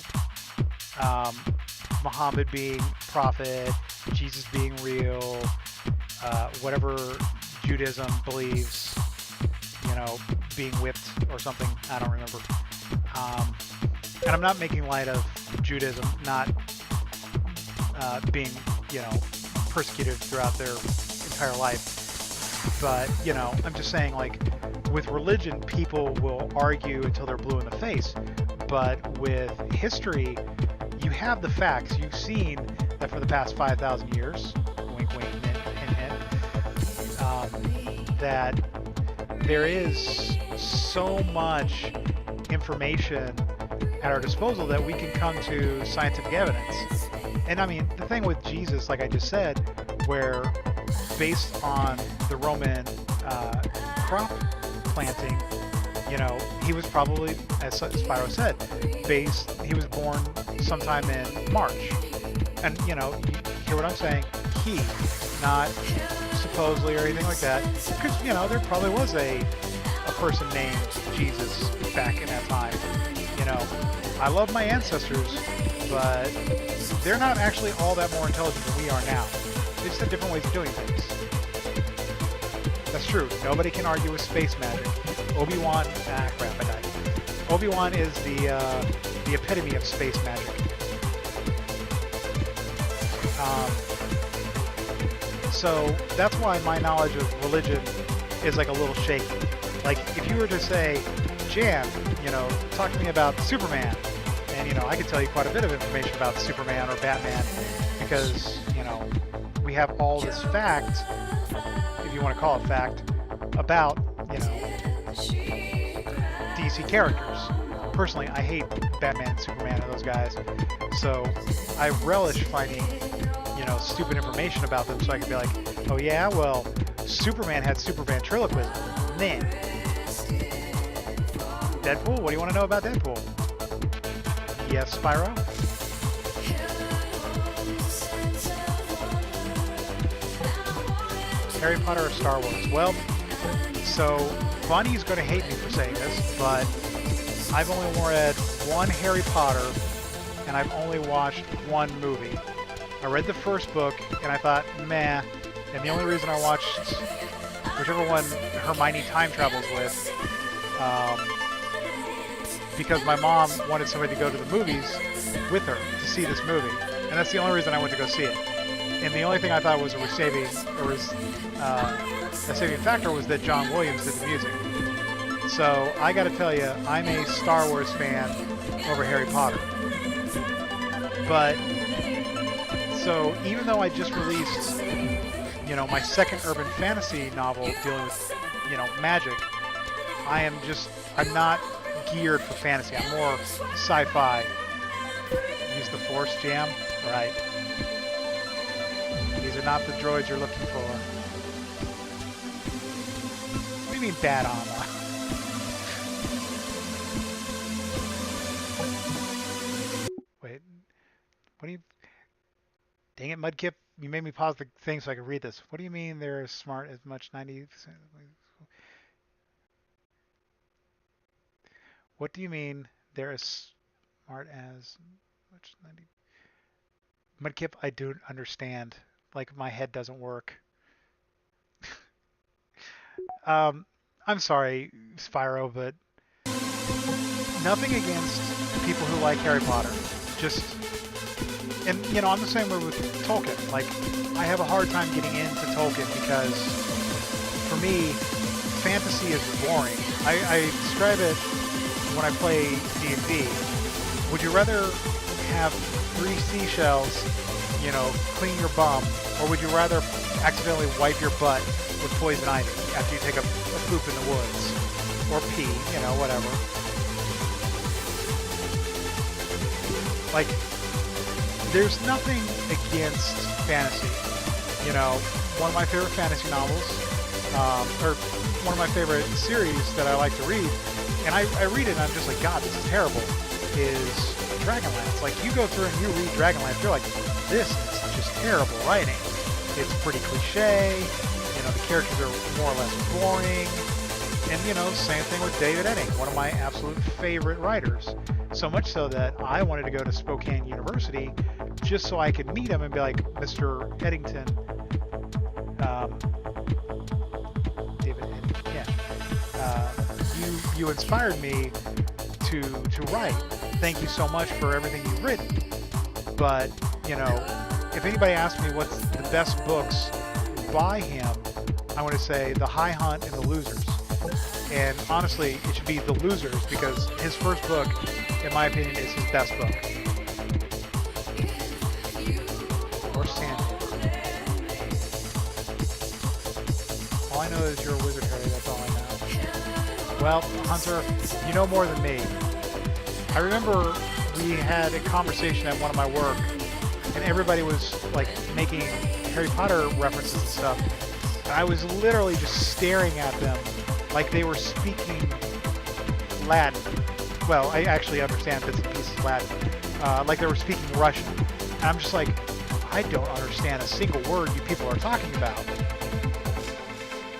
Muhammad being prophet, Jesus being real, whatever Judaism believes, you know, being whipped or something. I don't remember. And I'm not making light of Judaism not being, you know, persecuted throughout their entire life. But, you know, I'm just saying, like, with religion, people will argue until they're blue in the face. But with history, you have the facts. You've seen that for the past 5,000 years, wink, wink, hint, hint, that there is so much information at our disposal that we can come to scientific evidence. And I mean, the thing with Jesus, like I just said, where based on the Roman crop planting, you know, he was probably, as Spyro said, he was born sometime in March. And, you know, you hear what I'm saying? He, not supposedly or anything like that. Because, you know, there probably was a person named Jesus back in that time. You know, I love my ancestors, but they're not actually all that more intelligent than we are now. They just have different ways of doing things. That's true. Nobody can argue with space magic. Obi-Wan, crap, I died. Obi-Wan is the epitome of space magic. So that's why my knowledge of religion is like a little shaky. Like if you were to say, Jan, you know, talk to me about Superman, and you know, I could tell you quite a bit of information about Superman or Batman because, you know, we have all this fact, if you want to call it fact, about, you know, DC characters. Personally, I hate Batman and Superman and those guys, so I relish finding, you know, stupid information about them so I can be like, oh yeah, well, Superman had super ventriloquism. Nah. Deadpool? What do you want to know about Deadpool? Yes, Spyro? Harry Potter or Star Wars? Well, so Bunny's going to hate me for saying this, but I've only read one Harry Potter and I've only watched one movie. I read the first book and I thought, meh, and the only reason I watched whichever one Hermione time travels with, because my mom wanted somebody to go to the movies with her to see this movie, and that's the only reason I went to go see it. And the only thing I thought was a saving factor was that John Williams did the music. So I got to tell you, I'm a Star Wars fan over Harry Potter. But so even though I just released, you know, my second urban fantasy novel dealing with, you know, magic, I'm not geared for fantasy. I'm more sci-fi. Use the Force jam, right? These are not the droids you're looking for. What do you mean bad armor? Wait, what do you... Dang it, Mudkip, you made me pause the thing so I could read this. What do you mean they're as smart as much 90%? What do you mean they're as smart as much 90? Mudkip, I don't understand. Like, my head doesn't work. I'm sorry, Spyro, but nothing against people who like Harry Potter. Just, and you know, I'm the same way with Tolkien. Like, I have a hard time getting into Tolkien because, for me, fantasy is boring. I describe it when I play D&D. Would you rather have 3 seashells, you know, clean your bum, or would you rather accidentally wipe your butt with poison ivy after you take a poop in the woods? Or pee, you know, whatever. Like, there's nothing against fantasy. you know, one of my favorite fantasy novels, or one of my favorite series that I like to read, and I read it and I'm just like, God, this is terrible, is Dragonlance. Like, you go through and you read Dragonlance, you're like, this is just terrible writing. It's pretty cliche, you know, the characters are more or less boring, and, you know, same thing with David Edding, one of my absolute favorite writers. So much so that I wanted to go to Spokane University just so I could meet him and be like, Mr. Eddington, David Eddington, yeah, you inspired me to write. Thank you so much for everything you've written. But, you know, if anybody asks me what's the best books by him, I want to say The High Hunt and The Losers. And honestly, it should be The Losers because his first book, in my opinion, is his best book. Or Sandy. All I know is you're a wizard, Harry. That's all I know. Well, Hunter, you know more than me. I remember we had a conversation at one of my work, and everybody was like making Harry Potter references and stuff. And I was literally just staring at them like they were speaking Latin. Well, I actually understand bits and pieces Latin. Like they were speaking Russian. And I'm just like, I don't understand a single word you people are talking about.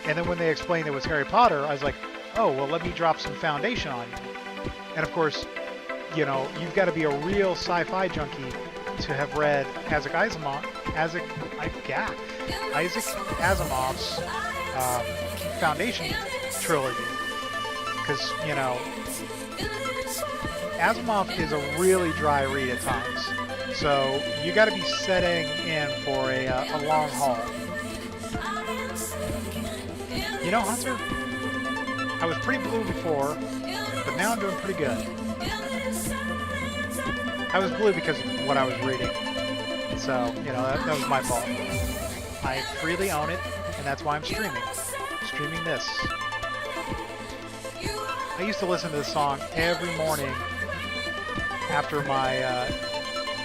And then when they explained it was Harry Potter, I was like, oh, well, let me drop some foundation on you. And of course, you know, you've got to be a real sci-fi junkie to have read Isaac Asimov's Foundation trilogy. Because, you know, Asimov is a really dry read at times. So you got to be setting in for a long haul. You know, Hunter, I was pretty blue before, but now I'm doing pretty good. I was blue because of what I was reading. So, you know, that was my fault. I freely own it, and that's why I'm streaming. Streaming this. I used to listen to this song every morning after my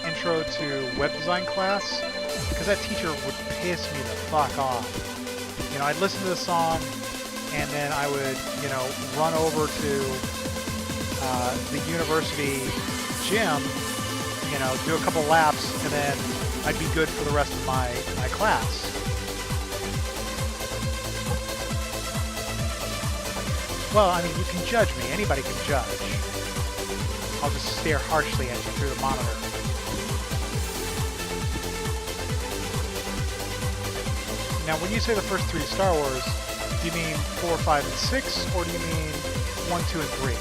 intro to web design class, because that teacher would piss me the fuck off. You know, I'd listen to the song, and then I would, you know, run over to the university gym, you know, do a couple laps, and then I'd be good for the rest of my class. Well, I mean, you can judge me. Anybody can judge. I'll just stare harshly at you through the monitor. Now, when you say the first three Star Wars, do you mean 4, 5, and 6, or do you mean 1, 2, and 3?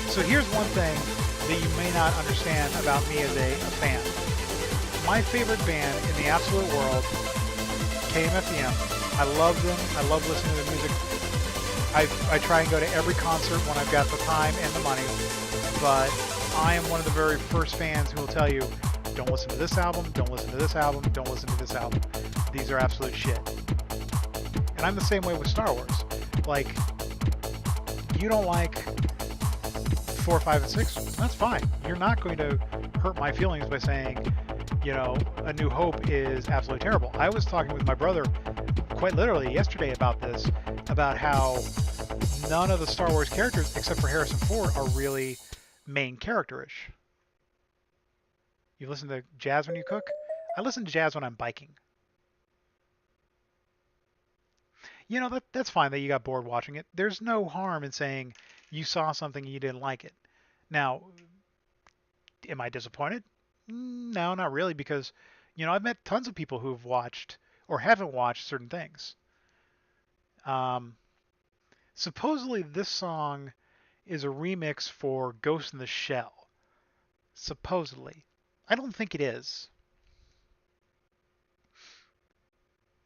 So here's one thing that you may not understand about me as a fan. My favorite band in the absolute world, KMFDM. I love them. I love listening to their music. I try and go to every concert when I've got the time and the money, but I am one of the very first fans who will tell you, don't listen to this album, don't listen to this album, don't listen to this album. These are absolute shit. And I'm the same way with Star Wars. Like, you don't like 4, 5, and 6? That's fine. You're not going to hurt my feelings by saying, you know, A New Hope is absolutely terrible. I was talking with my brother quite literally yesterday about this, about how none of the Star Wars characters, except for Harrison Ford, are really main characterish. You listen to jazz when you cook? I listen to jazz when I'm biking. You know, that's fine that you got bored watching it. There's no harm in saying you saw something and you didn't like it. Now, am I disappointed? No, not really, because, you know, I've met tons of people who've watched or haven't watched certain things. Supposedly this song is a remix for Ghost in the Shell. Supposedly. I don't think it is.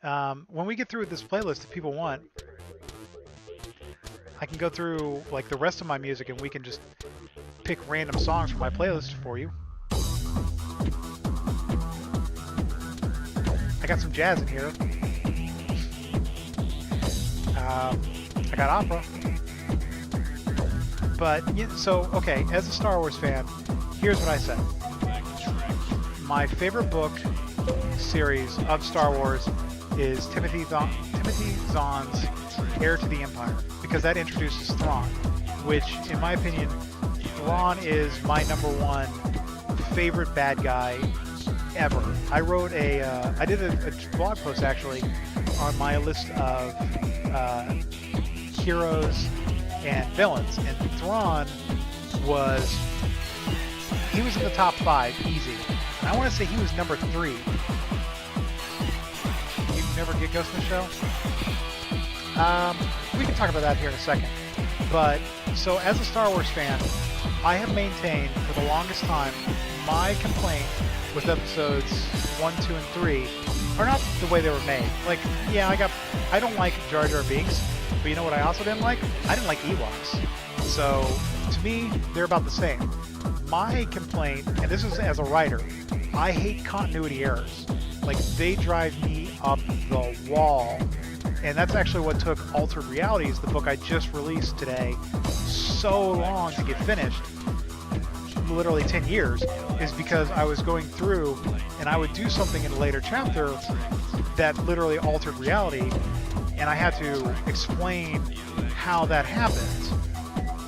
When we get through with this playlist, if people want, I can go through like the rest of my music and we can just pick random songs from my playlist for you. I got some jazz in here. I got opera. But, so, okay, as a Star Wars fan, here's what I said. My favorite book series of Star Wars is Timothy Zahn's Heir to the Empire, because that introduces Thrawn, which, in my opinion, Thrawn is my #1 favorite bad guy ever. I wrote I did a blog post actually on my list of heroes and villains, and Thrawn he was in the top 5 easy. And I want to say he was #3. You never get Ghost in the Shell? We can talk about that here in a second. But so as a Star Wars fan, I have maintained for the longest time my complaint with episodes 1, 2, and 3 are not the way they were made. Like, yeah, I don't like Jar Jar Binks, but you know what I also didn't like? I didn't like Ewoks. So to me, they're about the same. My complaint, and this is as a writer, I hate continuity errors. Like, they drive me up the wall. And that's actually what took Altered Realities, the book I just released today, so long to get finished, literally 10 years, is because I was going through and I would do something in a later chapter that literally altered reality, and I had to explain how that happened.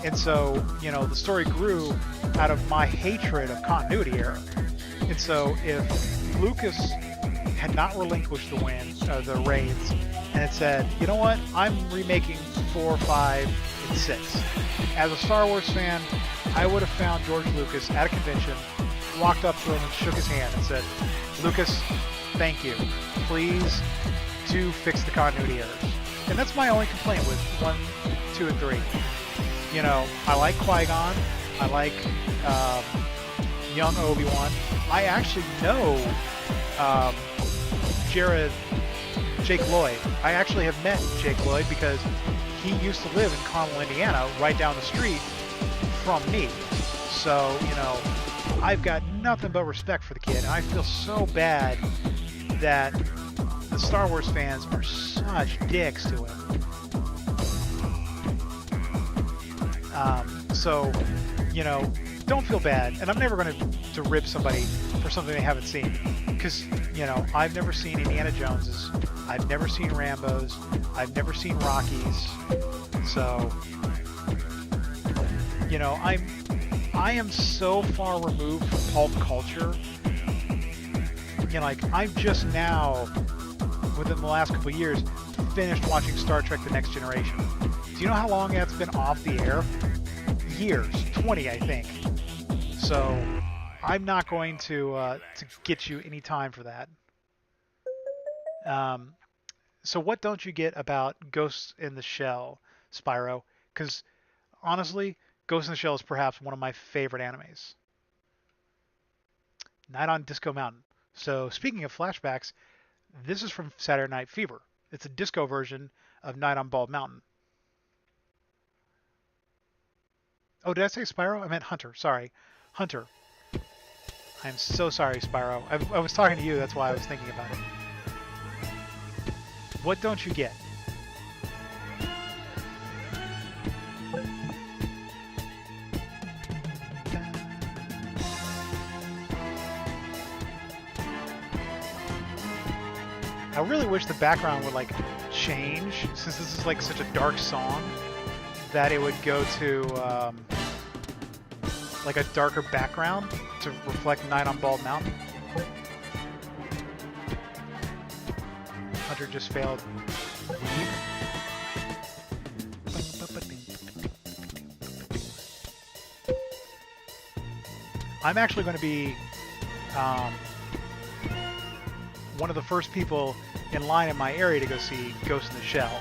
And so, the story grew out of my hatred of continuity error. And so if Lucas had not relinquished the reins and had said, you know what, I'm remaking 4, 5, and 6. As a Star Wars fan, I would have found George Lucas at a convention, walked up to him and shook his hand and said, Lucas, thank you. Please do fix the continuity errors. And that's my only complaint with 1, 2, and 3. I like Qui-Gon. I like young Obi-Wan. I actually know Jake Lloyd. I actually have met Jake Lloyd because he used to live in Carmel, Indiana, right down the street from me. So, I've got nothing but respect for the kid, and I feel so bad that the Star Wars fans are such dicks to him. So, don't feel bad. And I'm never going to rib somebody for something they haven't seen. Because, I've never seen Indiana Joneses. I've never seen Rambos. I've never seen Rockies. So, I am so far removed from pulp culture. I'm just now, within the last couple of years, finished watching Star Trek The Next Generation. Do you know how long that's been off the air? Years. 20, I think. So, I'm not going to get you any time for that. So what don't you get about Ghost in the Shell, Spyro? Because, honestly, Ghost in the Shell is perhaps one of my favorite animes. Night on Disco Mountain. So, speaking of flashbacks, this is from Saturday Night Fever. It's a disco version of Night on Bald Mountain. Oh, did I say Spyro? I meant Hunter. Sorry. Hunter. I'm so sorry, Spyro. I was talking to you, that's why I was thinking about it. What don't you get? I really wish the background would change, since this is such a dark song, that it would go to a darker background to reflect Night on Bald Mountain. Hunter just failed. I'm actually going to be one of the first people in line in my area to go see Ghost in the Shell.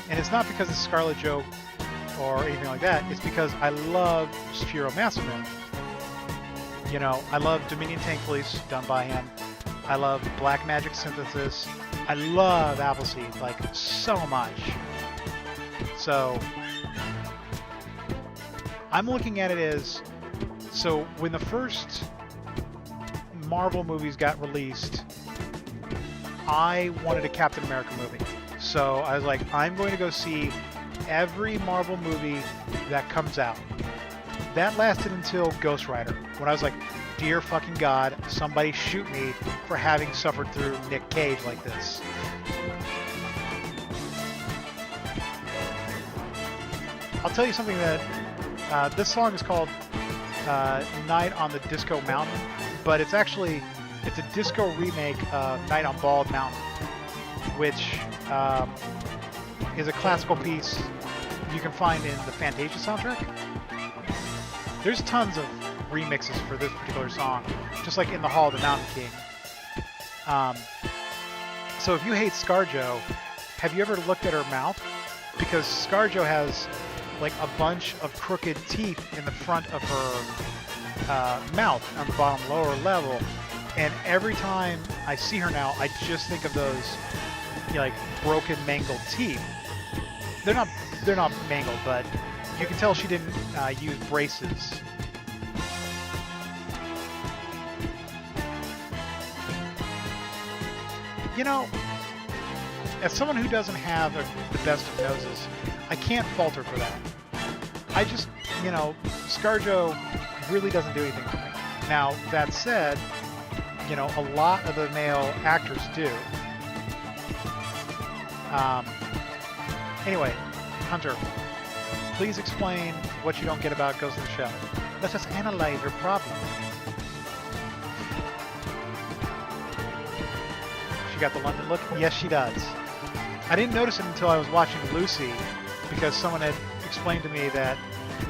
And it's not because it's Scarlet Joe or anything like that. It's because I love Shiro Masuno. I love Dominion Tank Police, done by him. I love Black Magic Synthesis. I love Appleseed, so much. So, I'm looking at it as, so when the first Marvel movies got released, I wanted a Captain America movie. So I was like, I'm going to go see every Marvel movie that comes out. That lasted until Ghost Rider, when I was like, dear fucking God, somebody shoot me for having suffered through Nick Cage like this. I'll tell you something that this song is called Night on the Disco Mountain, but it's a disco remake of Night on Bald Mountain, which is a classical piece you can find in the Fantasia soundtrack. There's tons of remixes for this particular song, just like in the Hall of the Mountain King. So if you hate ScarJo, have you ever looked at her mouth? Because ScarJo has like a bunch of crooked teeth in the front of her mouth on the bottom lower level, and every time I see her now, I just think of those, you know, like broken, mangled teeth. They're not mangled, but you can tell she didn't use braces. You know, as someone who doesn't have the best of noses, I can't fault her for that. I just, you know, ScarJo really doesn't do anything for me. Now, that said, you know, a lot of the male actors do. Anyway, Hunter, please explain what you don't get about Ghost in the Shell. Let us analyze your problem. She got the London look? Yes, she does. I didn't notice it until I was watching Lucy, because someone had explained to me that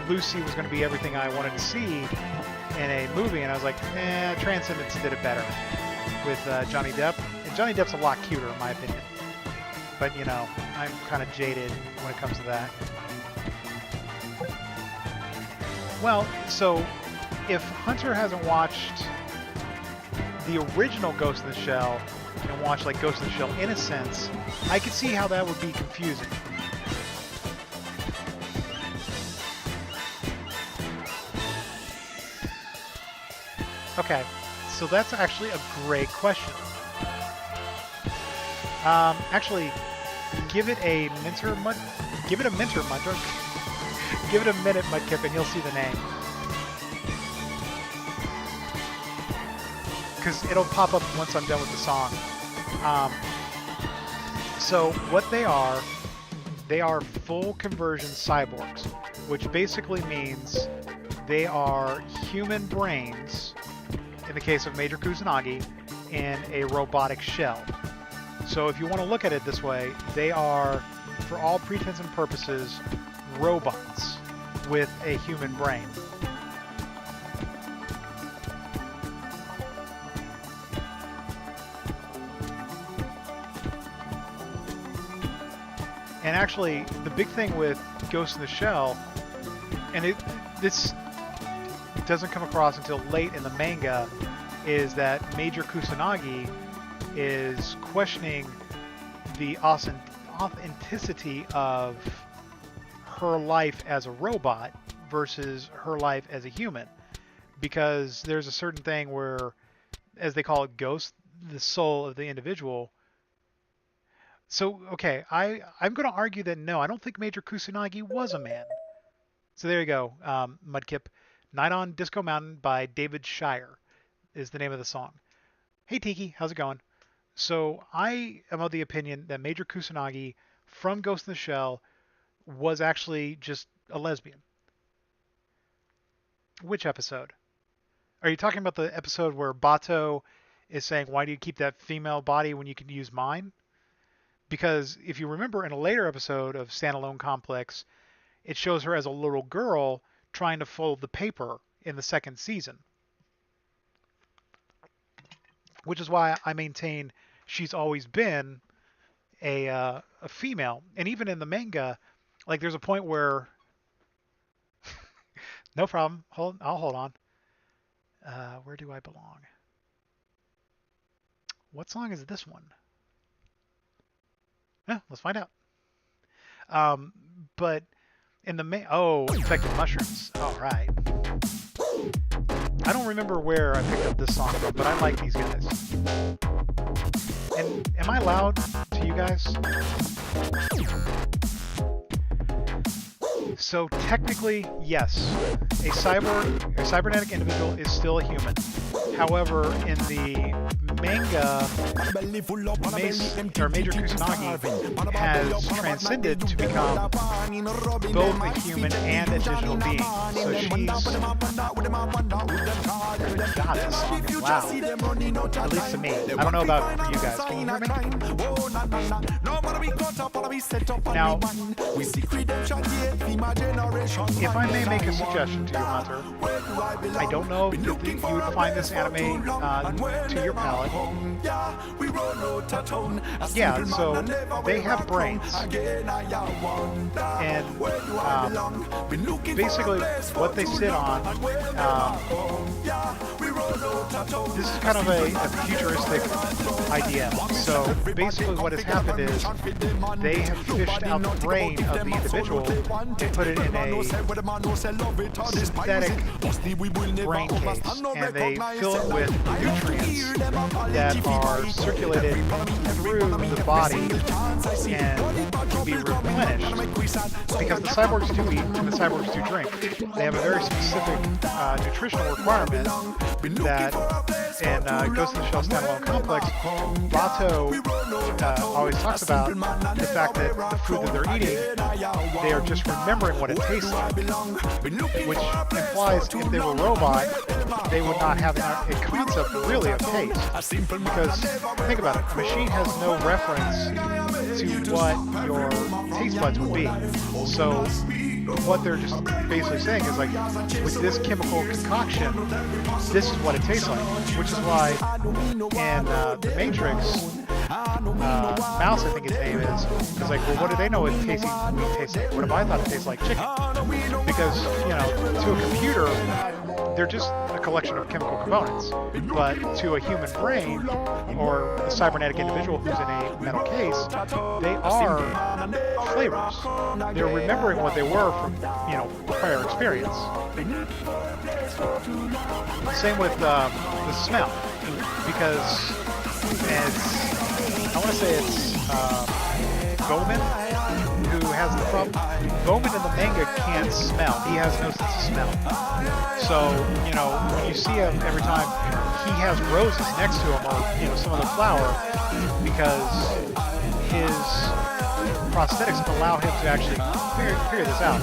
Lucy was going to be everything I wanted to see in a movie, and I was like, Transcendence did it better with Johnny Depp. And Johnny Depp's a lot cuter, in my opinion. But, you know, I'm kind of jaded when it comes to that. Well, so if Hunter hasn't watched the original Ghost in the Shell and watched like Ghost in the Shell Innocence, I could see how that would be confusing. Okay, so that's actually a great question. Actually, give it a minute, Mudkip, give it a minute, Mudkip, and you'll see the name. Because it'll pop up once I'm done with the song. So what they are full conversion cyborgs, which basically means they are human brains, in the case of Major Kusanagi, in a robotic shell. So if you want to look at it this way, they are, for all pretense and purposes, robots with a human brain. And actually, the big thing with Ghost in the Shell, and this doesn't come across until late in the manga, is that Major Kusanagi is questioning the authenticity of her life as a robot versus her life as a human. Because there's a certain thing where, as they call it, ghost, the soul of the individual. So, okay, I'm going to argue that no, I don't think Major Kusanagi was a man. So there you go, Mudkip. Night on Disco Mountain by David Shire is the name of the song. Hey Tiki, how's it going? So I am of the opinion that Major Kusanagi from Ghost in the Shell was actually just a lesbian. Which episode? Are you talking about the episode where Bato is saying, why do you keep that female body when you can use mine? Because if you remember in a later episode of Standalone Complex, it shows her as a little girl trying to fold the paper in the second season. Which is why I maintain she's always been a female. And even in the manga, like there's a point where... No problem. I'll hold on. Where do I belong? What song is this one? Yeah, let's find out. But in the Infected Mushrooms. All right. I don't remember where I picked up this song from, but I like these guys. And am I loud to you guys? So technically, yes. a cybernetic individual is still a human. However, in the manga, Major Kusanagi has transcended to become both a human and a digital being. So she's... God, this song is loud. At least to me. I don't know about for you guys. Can you hear me? Now, if I may make a suggestion to you, Hunter, I don't know if you would find this anime to your palate. Yeah, so they have brains. And basically what they sit on, this is kind of a futuristic idea. So basically what has happened is they have fished out the brain of the individual and put it in a synthetic brain case, and they fill it with nutrients that are circulated through the body and can be replenished. Because the cyborgs do eat and the cyborgs do drink, they have a very specific nutritional requirement that in Ghost in the Shell Standalone Complex, Bato always talks about the fact that the food that they're eating, they are just remembering what it tastes like, which implies if they were a robot, they would not have a concept really of taste. Because, think about it, a machine has no reference to what your taste buds would be. So what they're just basically saying is like, with this chemical concoction, this is what it tastes like. Which is why in The Matrix, Mouse, I think his name is like, well, what do they know what tasting meat tastes like? What if I thought it tastes like chicken? Because, you know, to a computer, they're just a collection of chemical components. But to a human brain, or a cybernetic individual who's in a metal case, they are flavors. They're remembering what they were from, you know, prior experience. Same with the smell, because it's, I want to say it's Bowman who has the problem. Bowman in the manga can't smell. He has no sense of smell. So, you know, when you see him every time, he has roses next to him, or, you know, some other flower, because his prosthetics allow him to actually figure this out.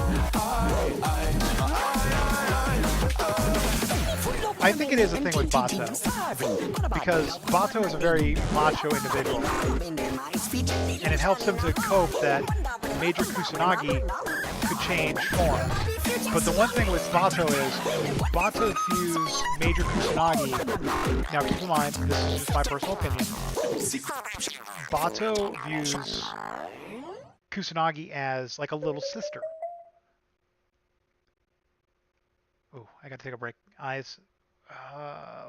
I think it is a thing with Bato, because Bato is a very macho individual, and it helps him to cope that Major Kusanagi could change form. But the one thing with Bato is, Bato views Major Kusanagi, now keep in mind, this is just my personal opinion, Bato views Kusanagi as like a little sister. Ooh, I gotta take a break. Eyes.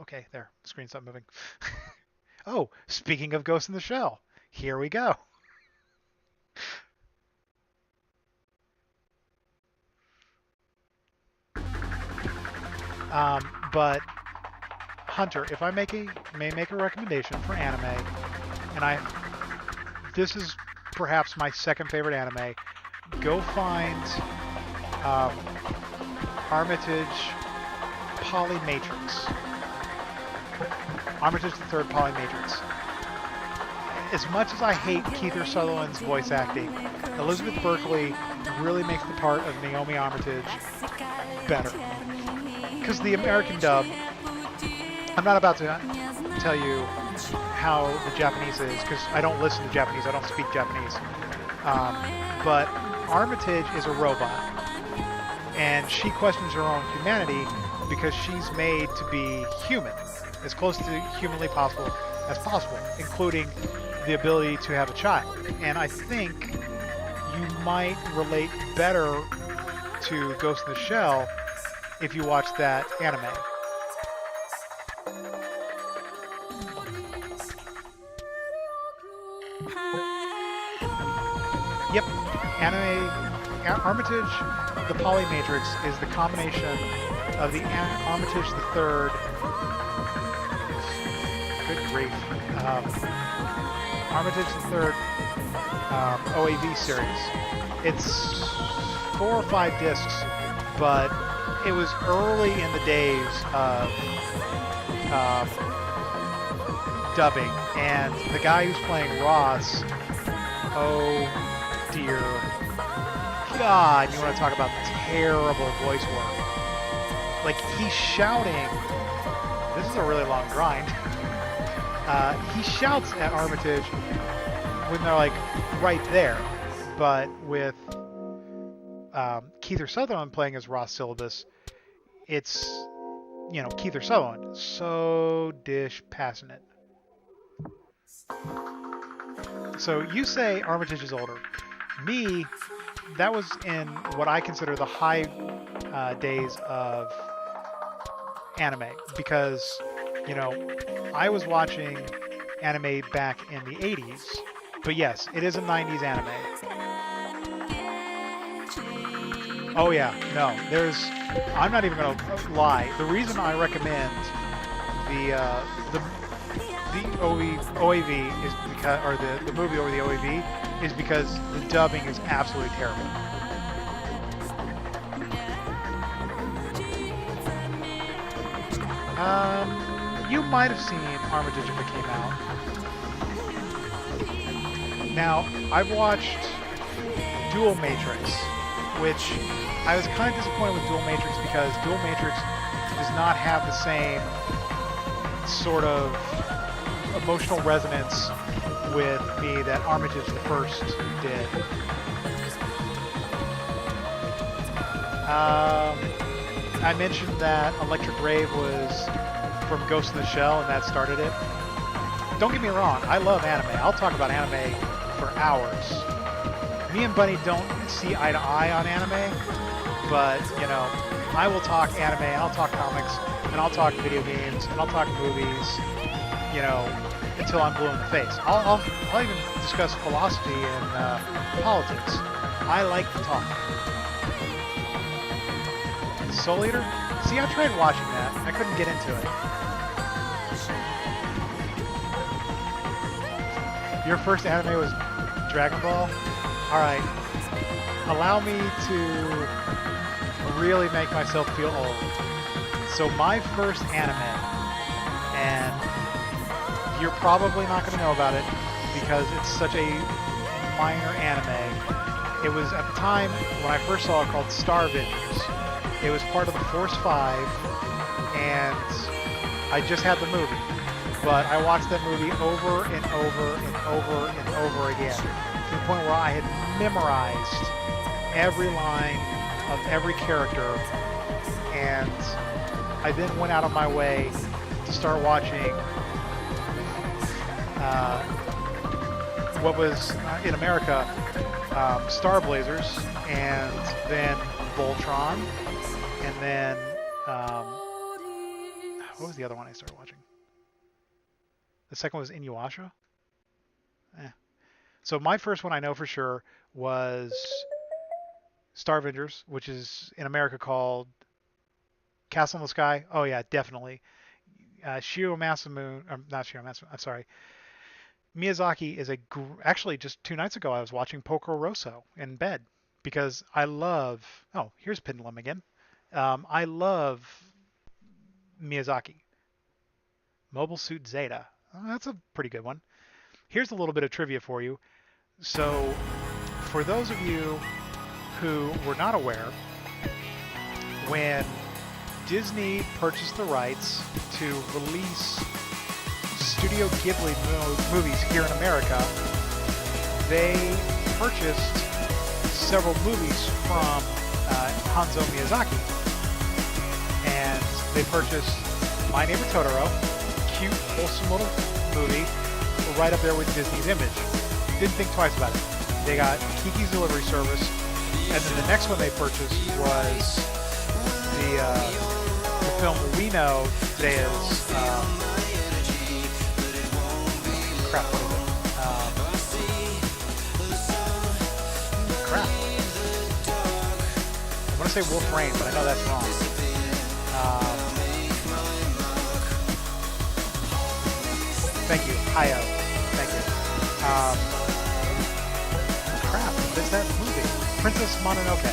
Okay, there. Screen stopped moving. Oh, speaking of Ghost in the Shell, here we go. But Hunter, if I may make a recommendation for anime, and this is perhaps my second favorite anime, go find Armitage Polymatrix. Armitage the Third Polymatrix. As much as I hate Kiefer Sutherland's voice acting, Elizabeth Berkley really makes the part of Naomi Armitage better. Because the American dub, I'm not about to tell you how the Japanese is, because I don't listen to Japanese, I don't speak Japanese. But Armitage is a robot, and she questions her own humanity because she's made to be human, as close to humanly possible as possible, including the ability to have a child. And I think you might relate better to Ghost in the Shell if you watch that anime. Yep, anime Armitage the Polymatrix is the combination of the Armitage the Third. Good grief. Armitage the Third OAV series. It's 4 or 5 discs, but it was early in the days of um, dubbing, and the guy who's playing Ross, oh dear God, you want to talk about terrible voice work. Like, he's shouting, this is a really long grind, he shouts at Armitage when they're like right there, but with Keith Sutherland playing as Ross Syllabus, it's, you know, Keith Sutherland, so dish passionate. So you say Armitage is older. Me, that was in what I consider the high days of anime, because, you know, I was watching anime back in the 80s, but yes, it is a 90s anime. Oh yeah, no, I'm not even going to lie. The reason I recommend the OAV is because, or the movie over the OAV, is because the dubbing is absolutely terrible. You might have seen Armitage if it came out. Now, I've watched Dual Matrix, which I was kind of disappointed with Dual Matrix because Dual Matrix does not have the same sort of emotional resonance with me that Armitage the First did. I mentioned that Electric Rave was from Ghost in the Shell, and that started it. Don't get me wrong, I love anime. I'll talk about anime for hours. Me and Bunny don't see eye to eye on anime, but, you know, I will talk anime, and I'll talk comics, and I'll talk video games, and I'll talk movies, you know, until I'm blue in the face. I'll even discuss philosophy and politics. I like to talk. Soul Eater? See, I tried watching that. I couldn't get into it. Your first anime was Dragon Ball? Alright. Allow me to really make myself feel old. So my first anime, and you're probably not going to know about it because it's such a minor anime. It was at the time when I first saw it called Star Avengers. It was part of the Force 5, and I just had the movie. But I watched that movie over and over and over and over again, to the point where I had memorized every line of every character, and I then went out of my way to start watching what was, in America, Star Blazers, and then Voltron, and then, what was the other one I started watching? The second one was Inuyasha? So my first one I know for sure was Star Avengers, which is in America called Castle in the Sky. Oh yeah, definitely. Shiro Masamune, not Shiro Masamune, I'm sorry. Miyazaki is actually just 2 nights ago I was watching Porco Rosso in bed because I love, oh, here's Pendulum again. I love Miyazaki. Mobile Suit Zeta. Oh, that's a pretty good one. Here's a little bit of trivia for you. So, for those of you who were not aware, when Disney purchased the rights to release Studio Ghibli movies here in America, they purchased several movies from Hanzo Miyazaki. And they purchased My Neighbor Totoro, cute, wholesome little movie, right up there with Disney's image. Didn't think twice about it. They got Kiki's Delivery Service, and then the next one they purchased was the film we know today as crap. What is it? Crap. I want to say Wolf Rain, but I know that's wrong. Thank you. Hi-Yo. Thank you. Crap. What is that movie? Princess Mononoke.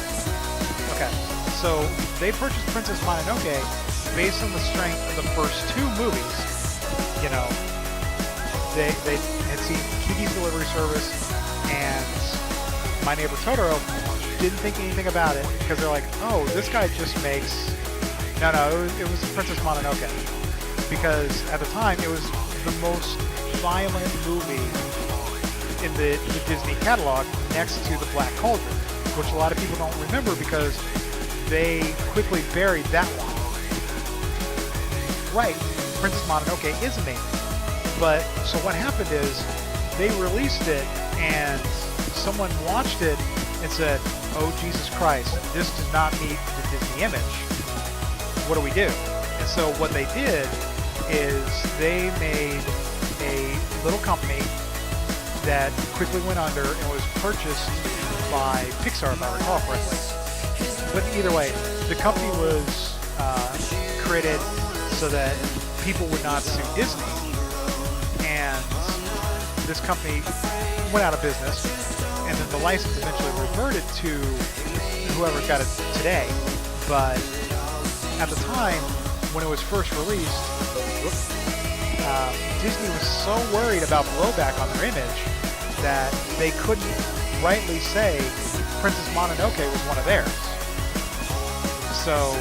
Okay. So they purchased Princess Mononoke based on the strength of the first two movies. You know, they had seen Kiki's Delivery Service and My Neighbor Totoro, didn't think anything about it because they're like, oh, this guy just makes... No, it was Princess Mononoke. Because at the time, it was the most violent movie in the Disney catalog next to The Black Cauldron, which a lot of people don't remember because they quickly buried that one. Right, Princess Mononoke is amazing. But, so what happened is, they released it and someone watched it and said, oh, Jesus Christ, this does not meet the Disney image. What do we do? And so what they did is they made a little company that quickly went under and was purchased by Pixar, if I recall correctly. But either way, the company was created so that people would not sue Disney. And this company went out of business, and then the license eventually reverted to whoever got it today. But at the time, when it was first released, Disney was so worried about blowback on their image that they couldn't rightly say Princess Mononoke was one of theirs. So,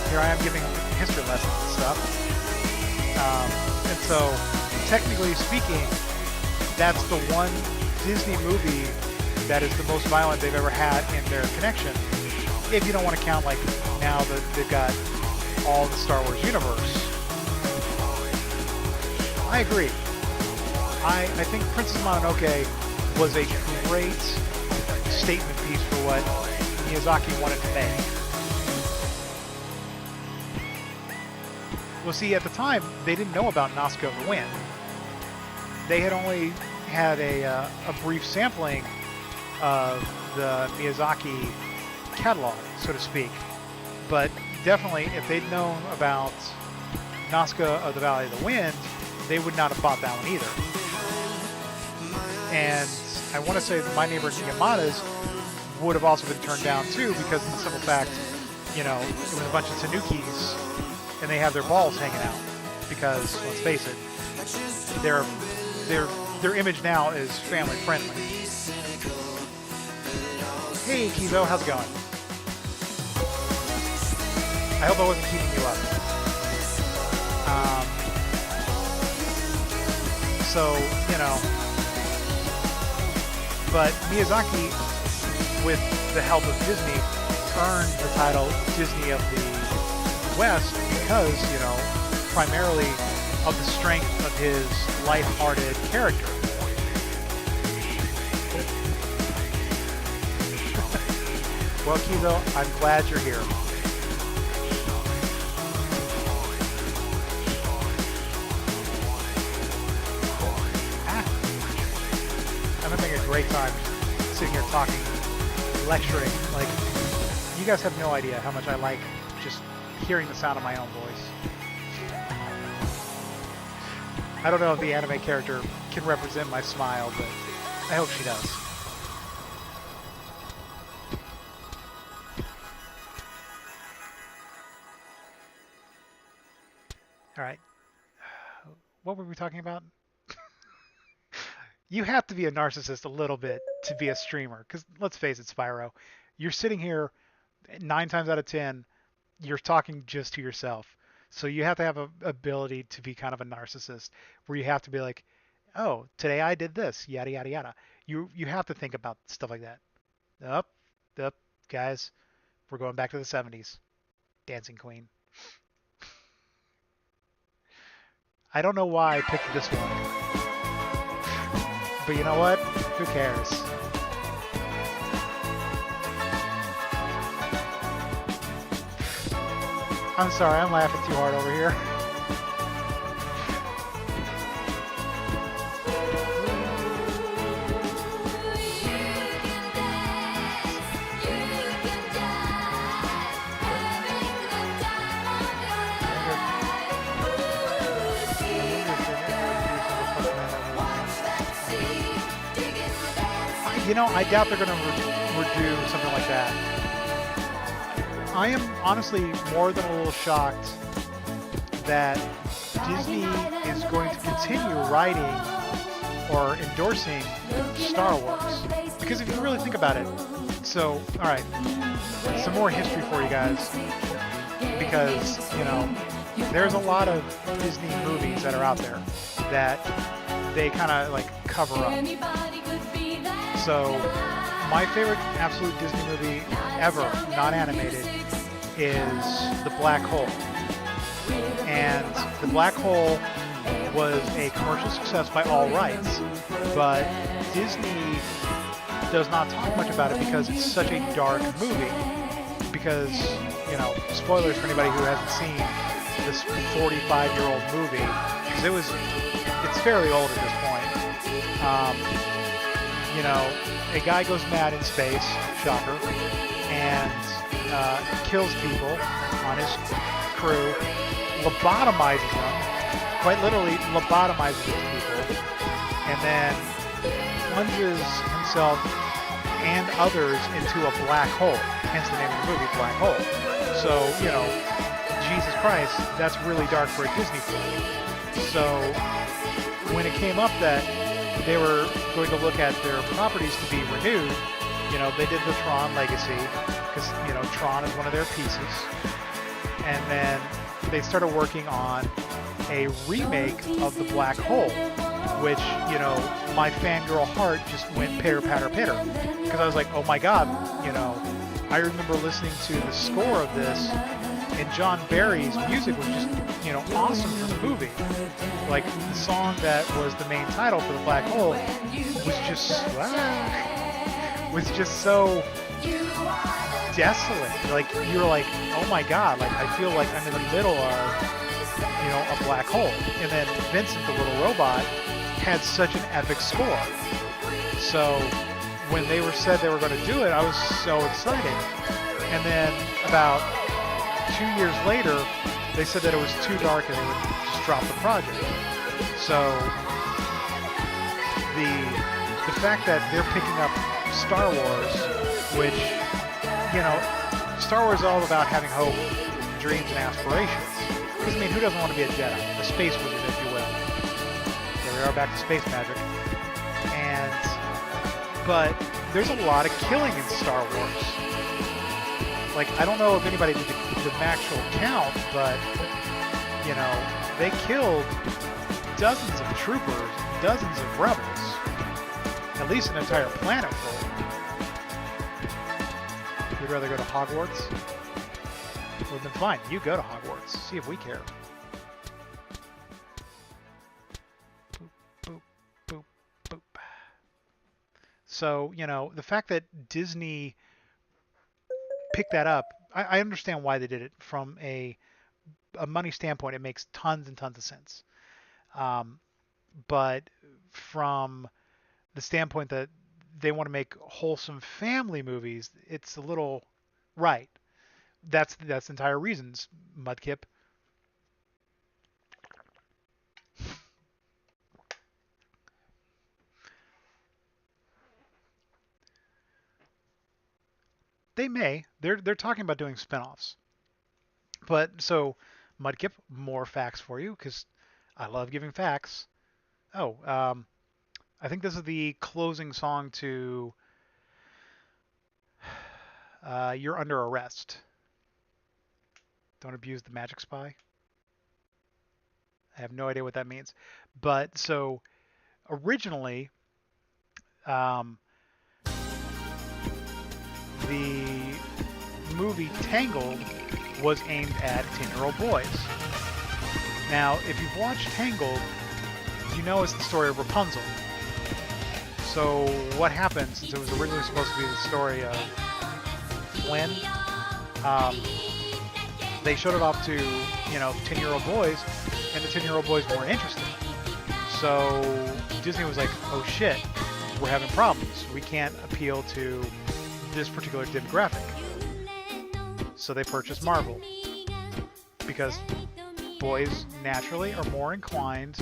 here I am giving history lessons and stuff. And so, technically speaking, that's the one Disney movie that is the most violent they've ever had in their connection. If you don't want to count, like, now that they've got all the Star Wars universe. I agree. I think Princess Mononoke was a great statement piece for what Miyazaki wanted to make. Well, see, at the time, they didn't know about Nazca of the Wind. They had only had a brief sampling of the Miyazaki catalog, so to speak. But definitely, if they'd known about Nazca of the Valley of the Wind, they would not have bought that one either. And I want to say that My Neighbor Yamada's would have also been turned down too, because of the simple fact, you know, it was a bunch of Tanukis and they have their balls hanging out. Because let's face it, their image now is family friendly. Hey Kizo, how's it going? I hope I wasn't keeping you up. So, you know, but Miyazaki, with the help of Disney, earned the title Disney of the West because, you know, primarily of the strength of his light-hearted character. Well, Kizo, I'm glad you're here. I'm having a great time sitting here talking, lecturing. Like, you guys have no idea how much I like just hearing the sound of my own voice. I don't know if the anime character can represent my smile, but I hope she does. All right. What were we talking about? You have to be a narcissist a little bit to be a streamer, because let's face it, Spyro, you're sitting here 9 times out of 10, you're talking just to yourself. So you have to have an ability to be kind of a narcissist, where you have to be like, oh, today I did this, yada, yada, yada. You have to think about stuff like that. Up, guys, we're going back to the 70s. Dancing Queen. I don't know why I picked this one. But you know what? Who cares? I'm sorry, I'm laughing too hard over here. You know, I doubt they're going to overdo something like that. I am honestly more than a little shocked that Disney is going to continue writing or endorsing Star Wars. Because if you really think about it, so, alright, some more history for you guys. Because, you know, there's a lot of Disney movies that are out there that they kind of like cover up. So, my favorite absolute Disney movie ever, not animated, is The Black Hole. And The Black Hole was a commercial success by all rights, but Disney does not talk much about it because it's such a dark movie. Because, you know, spoilers for anybody who hasn't seen this 45-year-old movie, because it's fairly old at this point. You know, a guy goes mad in space, shocker, and kills people on his crew, lobotomizes them, quite literally lobotomizes these people, and then plunges himself and others into a black hole, hence the name of the movie, Black Hole. So, you know, Jesus Christ, that's really dark for a Disney film. So, when it came up that they were going to look at their properties to be renewed, you know, they did the Tron Legacy, because, you know, Tron is one of their pieces. And then they started working on a remake of The Black Hole, which, you know, my fangirl heart just went pitter patter pitter, because I was like, oh my god, you know, I remember listening to the score of this, and John Barry's music was just, you know, awesome for the movie. Like, the song that was the main title for The Black Hole was just so desolate. Like, you were like, oh my god, like, I feel like I'm in the middle of, you know, a black hole. And then Vincent, the little robot, had such an epic score. So when they said they were going to do it, I was so excited. And then about 2 years later, they said that it was too dark and they would just drop the project. So the fact that they're picking up Star Wars, which, you know, Star Wars is all about having hope, dreams, and aspirations. Because, I mean, who doesn't want to be a Jedi? A space wizard, if you will. Here we are, back to space magic. But there's a lot of killing in Star Wars. Like, I don't know if anybody did the actual count, but, you know, they killed dozens of troopers, dozens of rebels. At least an entire planet full. You'd rather go to Hogwarts? Well, then fine, you go to Hogwarts. See if we care. Boop, boop, boop, boop. So, you know, the fact that Disney picked that up, I understand why they did it. From a money standpoint, it makes tons and tons of sense. But from the standpoint that they want to make wholesome family movies, it's a little right. That's the entire reasons, Mudkip. They may. They're talking about doing spinoffs. But so, Mudkip, more facts for you, because I love giving facts. Oh, I think this is the closing song to You're Under Arrest. Don't abuse the magic spy. I have no idea what that means. But so, originally, the movie Tangled was aimed at 10-year-old boys. Now, if you've watched Tangled, you know it's the story of Rapunzel. So what happened, since it was originally supposed to be the story of Flynn, they showed it off to, you know, 10-year-old boys, and the 10-year-old boys weren't interested. So Disney was like, oh shit, we're having problems. We can't appeal to this particular demographic. So they purchased Marvel, because boys naturally are more inclined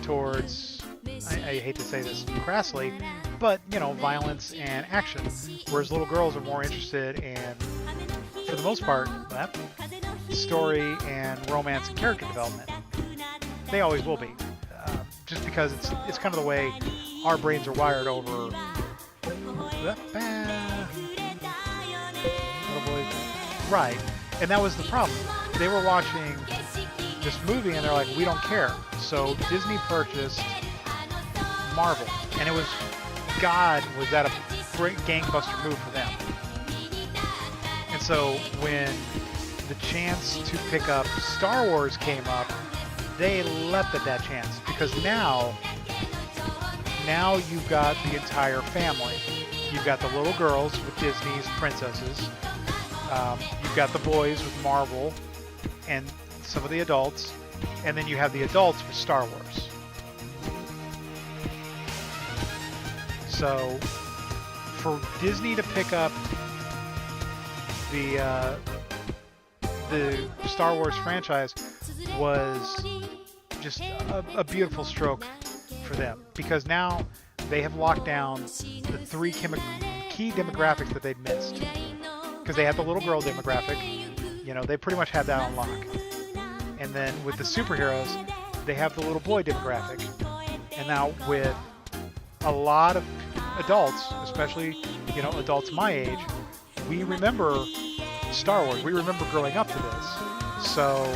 towards, I hate to say this crassly, but, you know, violence and action. Whereas little girls are more interested in, for the most part, story and romance and character development. They always will be. Just because it's kind of the way our brains are wired over... Right. And that was the problem. They were watching this movie and they're like, we don't care. So Disney purchased Marvel. And it was, God, was that a great gangbuster move for them. And so when the chance to pick up Star Wars came up, they leapt at that chance. Because now you've got the entire family. You've got the little girls with Disney's princesses. You've got the boys with Marvel and some of the adults. And then you have the adults with Star Wars. So for Disney to pick up the Star Wars franchise was just a beautiful stroke for them, because now they have locked down the three key demographics that they'd missed. Because they had the little girl demographic, you know, they pretty much had that on lock. And then with the superheroes, they have the little boy demographic. And now with a lot of adults, especially, you know, adults my age, we remember Star Wars. We remember growing up to this. So,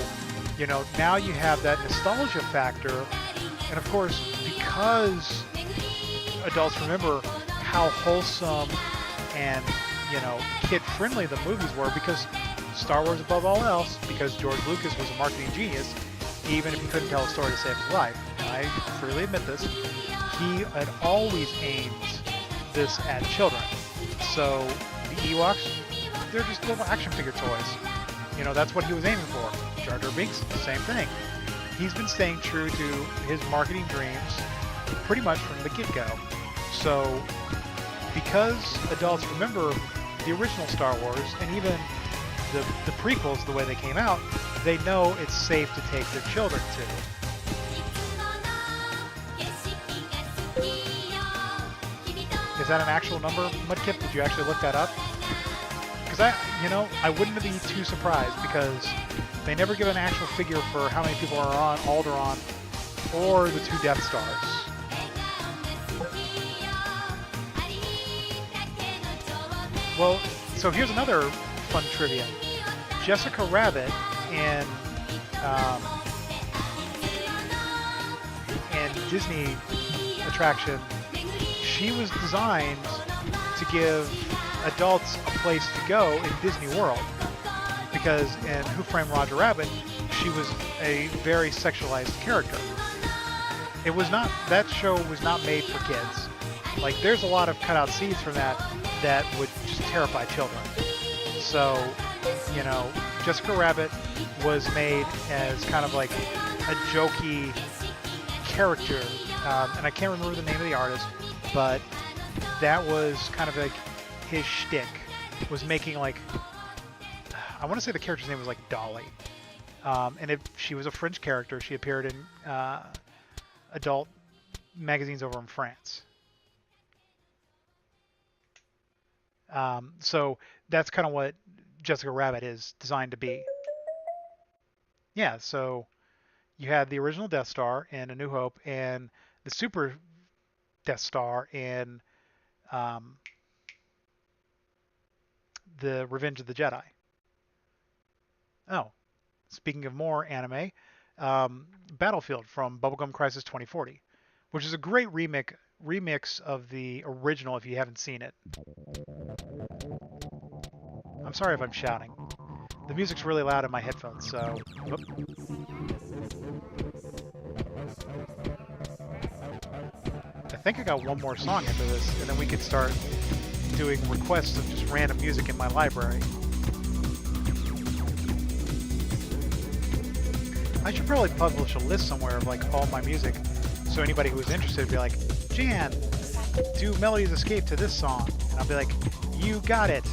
you know, now you have that nostalgia factor. And of course, because adults remember how wholesome and, you know, kid-friendly the movies were, because Star Wars above all else, because George Lucas was a marketing genius, even if he couldn't tell a story to save his life, and I freely admit this, he had always aimed this at children. So the Ewoks, they're just little action figure toys. You know, that's what he was aiming for. Jar Jar Binks, same thing. He's been staying true to his marketing dreams pretty much from the get-go. So because adults remember the original Star Wars and even the prequels the way they came out, they know it's safe to take their children to. Is that an actual number, Mudkip? Did you actually look that up? Because I wouldn't be too surprised, because they never give an actual figure for how many people are on Alderaan or the 2 Death Stars. Well, so here's another fun trivia. Jessica Rabbit in Disney attraction, she was designed to give adults a place to go in Disney World, because in Who Framed Roger Rabbit, she was a very sexualized character. It was not, that show was not made for kids. Like, there's a lot of cutout scenes from that would just terrify children. So, you know, Jessica Rabbit was made as kind of like a jokey character, and I can't remember the name of the artist, but that was kind of like his shtick, was making like, I want to say the character's name was like Dolly, and she was a French character. She appeared in adult magazines over in France. So that's kind of what Jessica Rabbit is designed to be. Yeah, so you had the original Death Star in A New Hope and the Super Death Star in the Revenge of the Jedi. Oh, speaking of more anime, Battlefield from Bubblegum Crisis 2040, which is a great remix of the original if you haven't seen it. I'm sorry if I'm shouting. The music's really loud in my headphones, so... Whoop. I think I got one more song after this, and then we could start doing requests of just random music in my library. I should probably publish a list somewhere of like all my music, so anybody who's interested would be like, Jan, do Melodies Escape to this song. And I'll be like, you got it.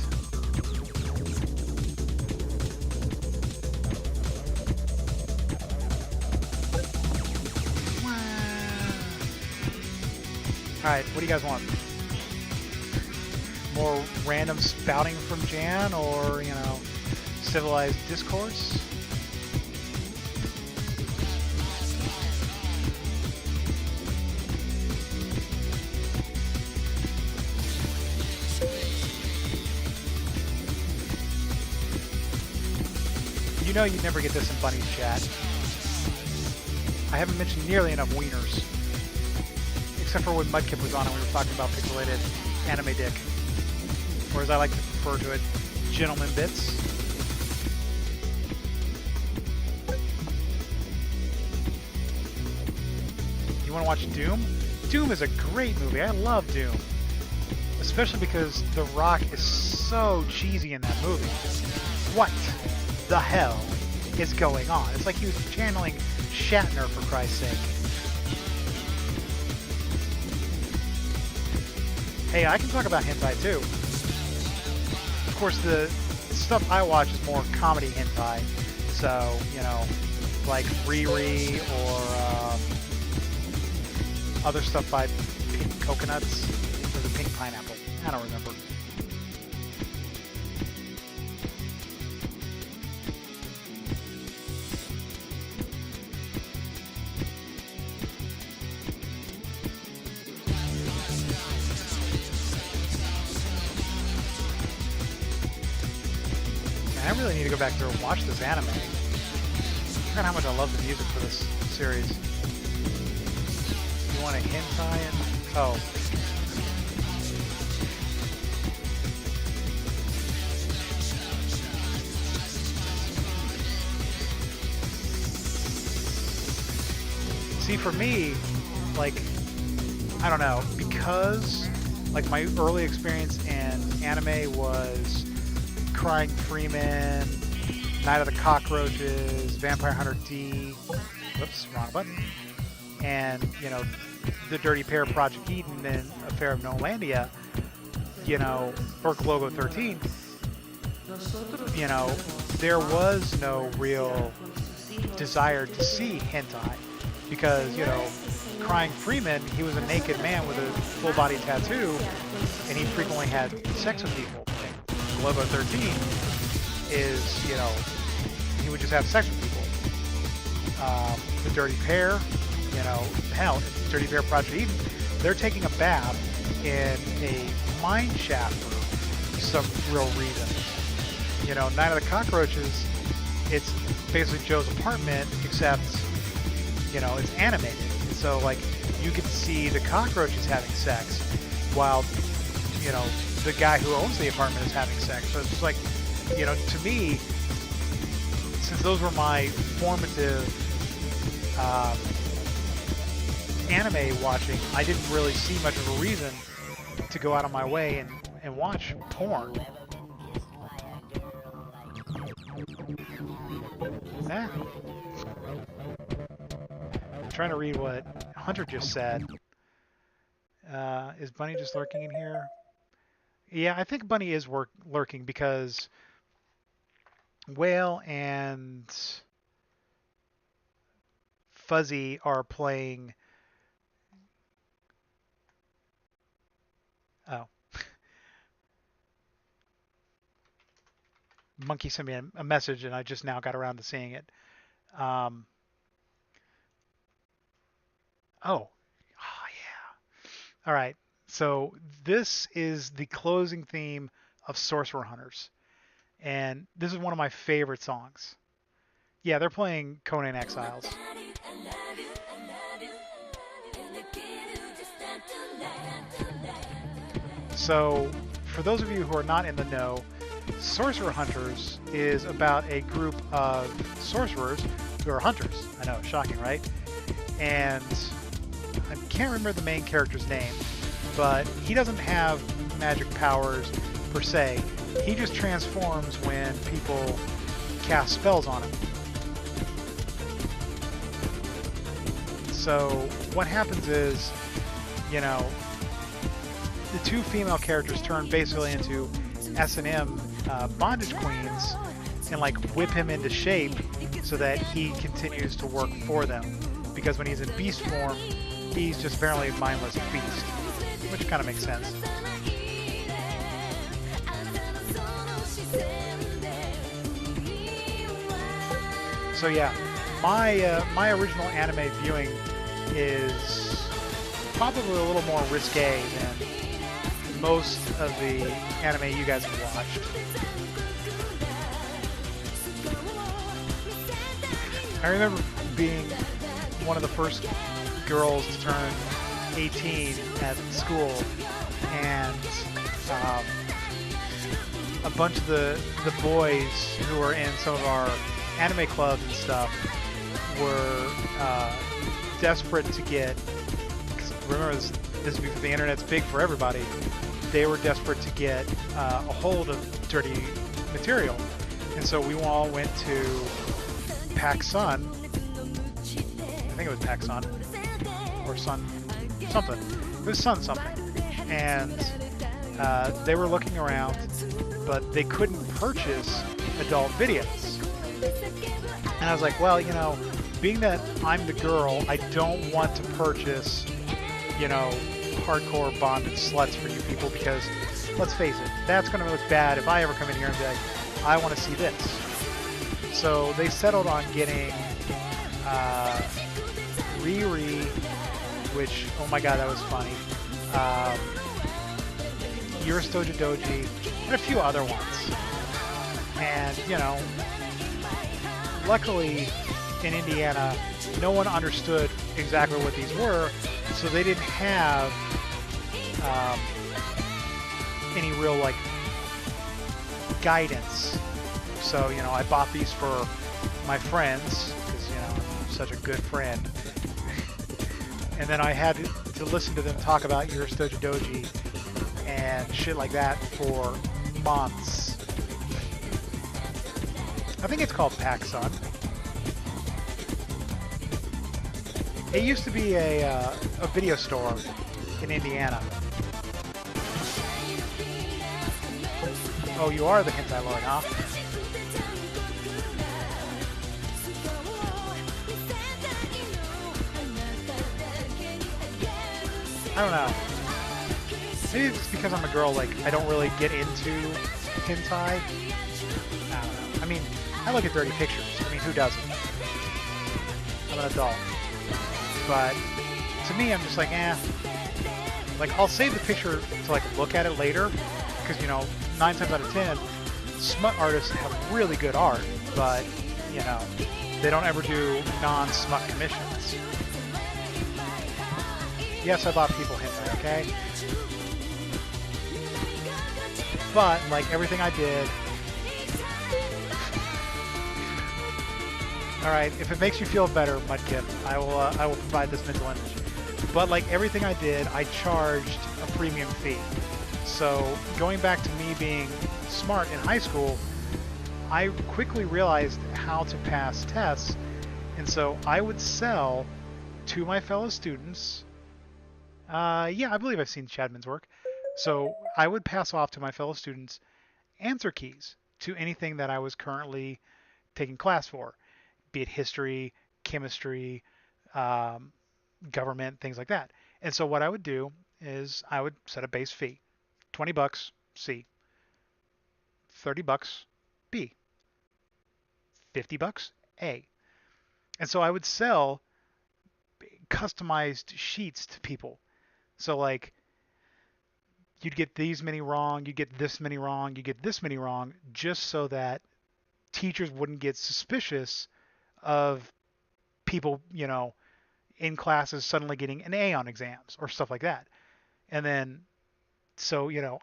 Alright, what do you guys want? More random spouting from Jan, or, you know, civilized discourse? You know you'd never get this in Bunny's chat. I haven't mentioned nearly enough wieners. Except for when Mudkip was on and we were talking about pixelated anime dick. Or as I like to refer to it, gentleman bits. You want to watch Doom? Doom is a great movie. I love Doom. Especially because The Rock is so cheesy in that movie. What the hell is going on? It's like he was channeling Shatner, for Christ's sake. Hey, I can talk about hentai too. Of course, the stuff I watch is more comedy hentai. So, you know, like Riri or other stuff by Pink Coconuts or the Pink Pineapple. I don't remember. I really need to go back through and watch this anime. I forgot how much I love the music for this series. You want a hentai and... oh. See, for me, like, I don't know, because, like, my early experience in anime was Crying Freeman, Night of the Cockroaches, Vampire Hunter D, whoops, wrong button, and, you know, The Dirty Pair, Project Eden, and Affair of Nolandia, you know, Burke Logo 13, you know, there was no real desire to see hentai, because, you know, Crying Freeman, he was a naked man with a full body tattoo, and he frequently had sex with people. Logo 13 is, you know, he would just have sex with people. The Dirty Pair, you know, hell, Dirty Pair Project Eden, they're taking a bath in a mine shaft for some real reason. You know, Night of the Cockroaches, it's basically Joe's apartment, except, you know, it's animated. And so, like, you get to see the cockroaches having sex while, you know, the guy who owns the apartment is having sex. So it's just like, you know, to me, since those were my formative anime watching, I didn't really see much of a reason to go out of my way and watch porn. Nah. I'm trying to read what Hunter just said. Is Bunny just lurking in here? Yeah, I think Bunny is lurking because Whale and Fuzzy are playing... oh. Monkey sent me a message and I just now got around to seeing it. Oh. Oh, yeah. All right. So this is the closing theme of Sorcerer Hunters. And this is one of my favorite songs. Yeah, they're playing Conan Exiles. So, for those of you who are not in the know, Sorcerer Hunters is about a group of sorcerers who are hunters. I know, shocking, right? And I can't remember the main character's name, but he doesn't have magic powers per se. He just transforms when people cast spells on him. So what happens is, you know, the two female characters turn basically into S&M bondage queens and like whip him into shape so that he continues to work for them. Because when he's in beast form, he's just barely a mindless beast. which kind of makes sense. So yeah, my original anime viewing is probably a little more risque than most of the anime you guys have watched. I remember being one of the first girls to turn 18 at school, and a bunch of the boys who were in some of our anime clubs and stuff were desperate to get, 'cause remember this is because the internet's big for everybody, they were desperate to get a hold of dirty material. And so we all went to PacSun. I think it was PacSun or Sun something. It was Sun something. And they were looking around, but they couldn't purchase adult videos. And I was like, well, you know, being that I'm the girl, I don't want to purchase, you know, hardcore bonded sluts for you people, because let's face it, that's going to look bad if I ever come in here and be like, I want to see this. So they settled on getting Riri, which, oh my god, that was funny. Yuristoja Doji, and a few other ones. And, you know, luckily in Indiana, no one understood exactly what these were, so they didn't have any real, like, guidance. So, you know, I bought these for my friends, because, you know, I'm such a good friend. And then I had to listen to them talk about Yuristoja Doji and shit like that for months. I think it's called PacSun. It used to be a video store in Indiana. Oh, you are the hentai lord, huh? I don't know. Maybe it's because I'm a girl, like, I don't really get into hentai. I don't know. I mean, I look at dirty pictures. I mean, who doesn't? I'm an adult. But to me, I'm just like, eh. Like, I'll save the picture to, like, look at it later. Because, you know, 9 times out of 10, smut artists have really good art. But, you know, they don't ever do non-smut commissions. Yes, I bought people hentai, okay? But, like, everything I did... Alright, if it makes you feel better, Mudkip, I will provide this mental image. But, like, everything I did, I charged a premium fee. So, going back to me being smart in high school, I quickly realized how to pass tests, and so I would sell to my fellow students... yeah, I believe I've seen Chadman's work. So I would pass off to my fellow students answer keys to anything that I was currently taking class for, be it history, chemistry, government, things like that. And so what I would do is I would set a base fee, $20 C, $30 B, $50 A. And so I would sell customized sheets to people. So, like, you'd get these many wrong, you get this many wrong, you get this many wrong, just so that teachers wouldn't get suspicious of people, you know, in classes suddenly getting an A on exams or stuff like that. And then, so, you know,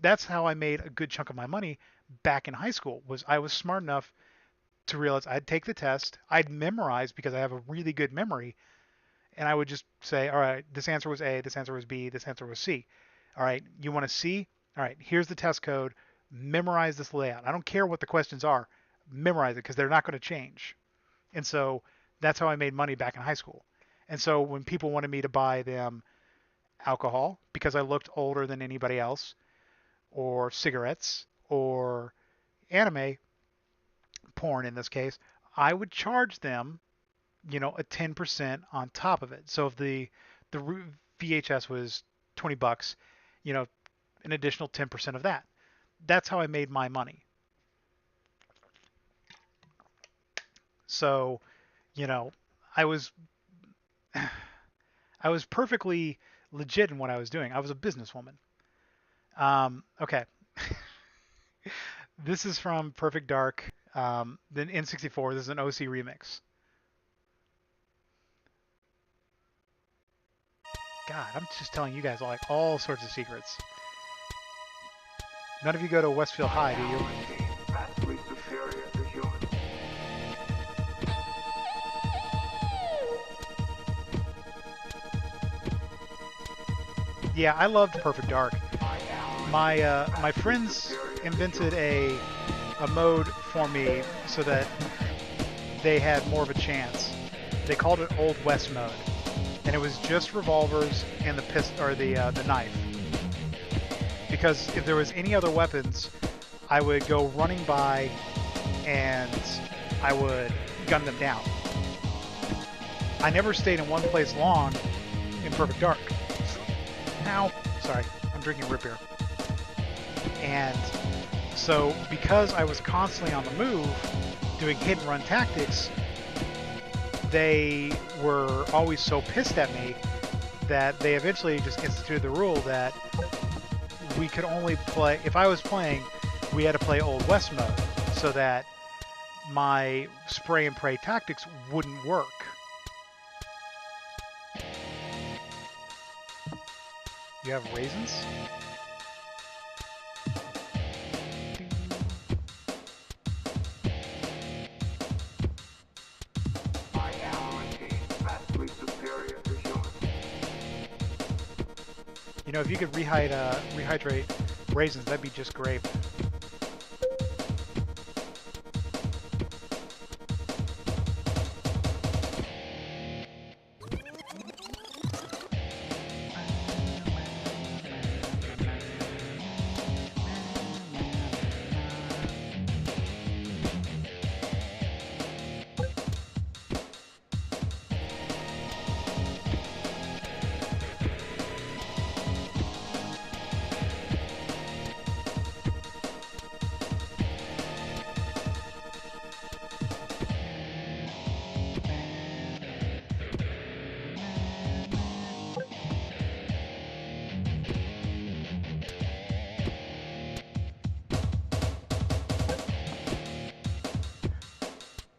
that's how I made a good chunk of my money back in high school, was I was smart enough to realize I'd take the test, I'd memorize because I have a really good memory, and I would just say, all right, this answer was A, this answer was B, this answer was C. All right, you want to C? All right, here's the test code. Memorize this layout. I don't care what the questions are. Memorize it, because they're not going to change. And so that's how I made money back in high school. And so when people wanted me to buy them alcohol, because I looked older than anybody else, or cigarettes, or anime, porn in this case, I would charge them, you know, a 10% on top of it. So if the VHS was 20 bucks, you know, an additional 10% of that. That's how I made my money. So, you know, I was I was perfectly legit in what I was doing. I was a businesswoman. Okay. This is from Perfect Dark, the N64. This is an OC remix. God, I'm just telling you guys like all sorts of secrets. None of you go to Westfield High, do you? Yeah, I loved Perfect Dark. My friends invented a mode for me so that they had more of a chance. They called it Old West mode, and it was just revolvers and the pistol or the knife. Because if there was any other weapons, I would go running by and I would gun them down. I never stayed in one place long in Perfect Dark. Ow, sorry, I'm drinking root beer. And so because I was constantly on the move, doing hit and run tactics, they were always so pissed at me that they eventually just instituted the rule that we could only play, if I was playing, we had to play Old West mode so that my spray and pray tactics wouldn't work. You have raisins? You know, if you could rehydrate raisins, that'd be just great.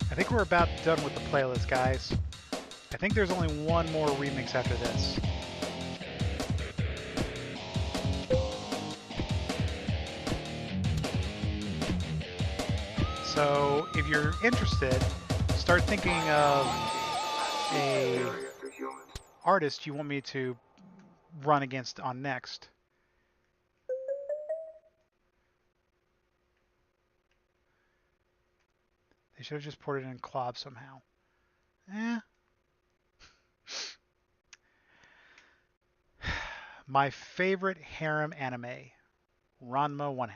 I think we're about done with the playlist, guys. I think there's only one more remix after this. So, if you're interested, start thinking of a artist you want me to run against on next. They should have just ported in Klob somehow. My favorite harem anime, Ranma 1/2.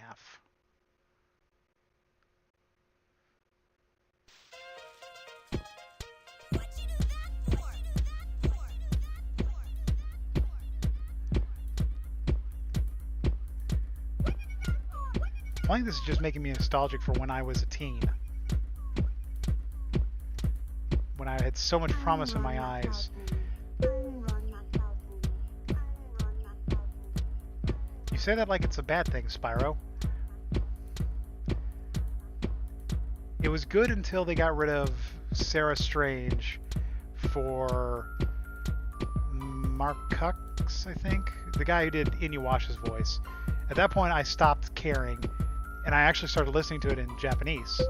I think this is just making me nostalgic for when I was a teen. When I had so much promise in my eyes. You say that like it's a bad thing, Spyro. It was good until they got rid of Sarah Strange for Mark Cux, I think? The guy who did Inuyasha's voice. At that point, I stopped caring, and I actually started listening to it in Japanese.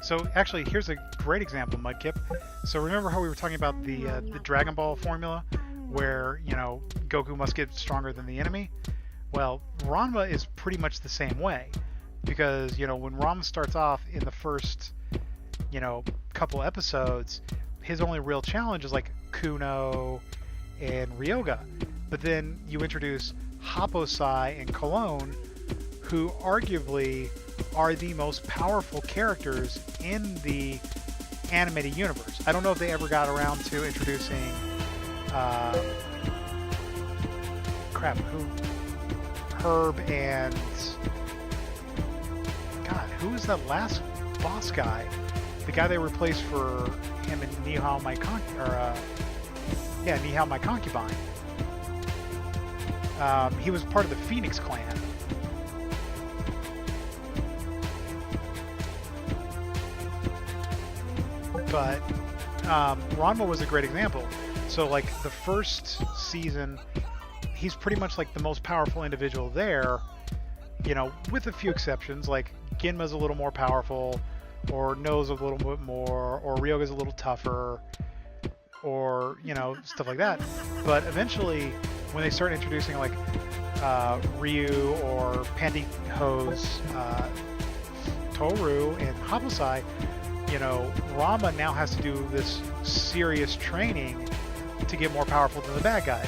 So actually, here's a great example, Mudkip. So remember how we were talking about the Dragon Ball formula, where, you know, Goku must get stronger than the enemy? Well, Ranma is pretty much the same way, because, you know, when Ranma starts off in the first, you know, couple episodes, his only real challenge is like Kuno and Ryoga. But then you introduce Haposai and Cologne, who arguably are the most powerful characters in the animated universe. I don't know if they ever got around to introducing Herb and God, who was that last boss guy? The guy they replaced for him in Nihao My Nihao My Concubine. He was part of the Phoenix Clan. But Ranma was a great example. So like the first season, he's pretty much like the most powerful individual there, you know, with a few exceptions. Like Ginma's a little more powerful, or knows a little bit more, or Ryoga's a little tougher, or, you know, stuff like that. But eventually, when they start introducing like Ryu or Pantyhose Toru and Haposai, you know, Rama now has to do this serious training to get more powerful than the bad guys.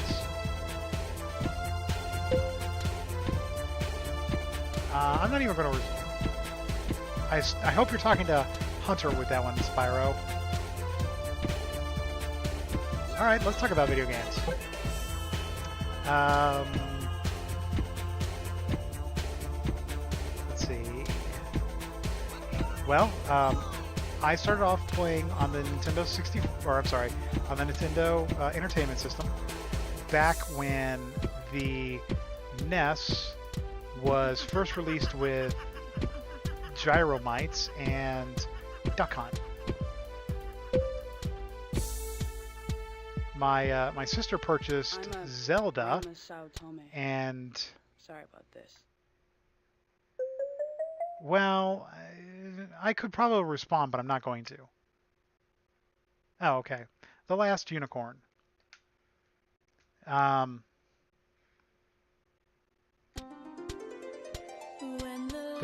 I'm not even going to... I hope you're talking to Hunter with that one, Spyro. Alright, let's talk about video games. Let's see. Well, I started off playing on the Nintendo 64, or I'm sorry, on the Nintendo Entertainment System, back when the NES was first released with Gyromites and Duck Hunt. My sister purchased Zelda, and sorry about this. Well, I could probably respond, but I'm not going to. Oh, okay. The Last Unicorn. The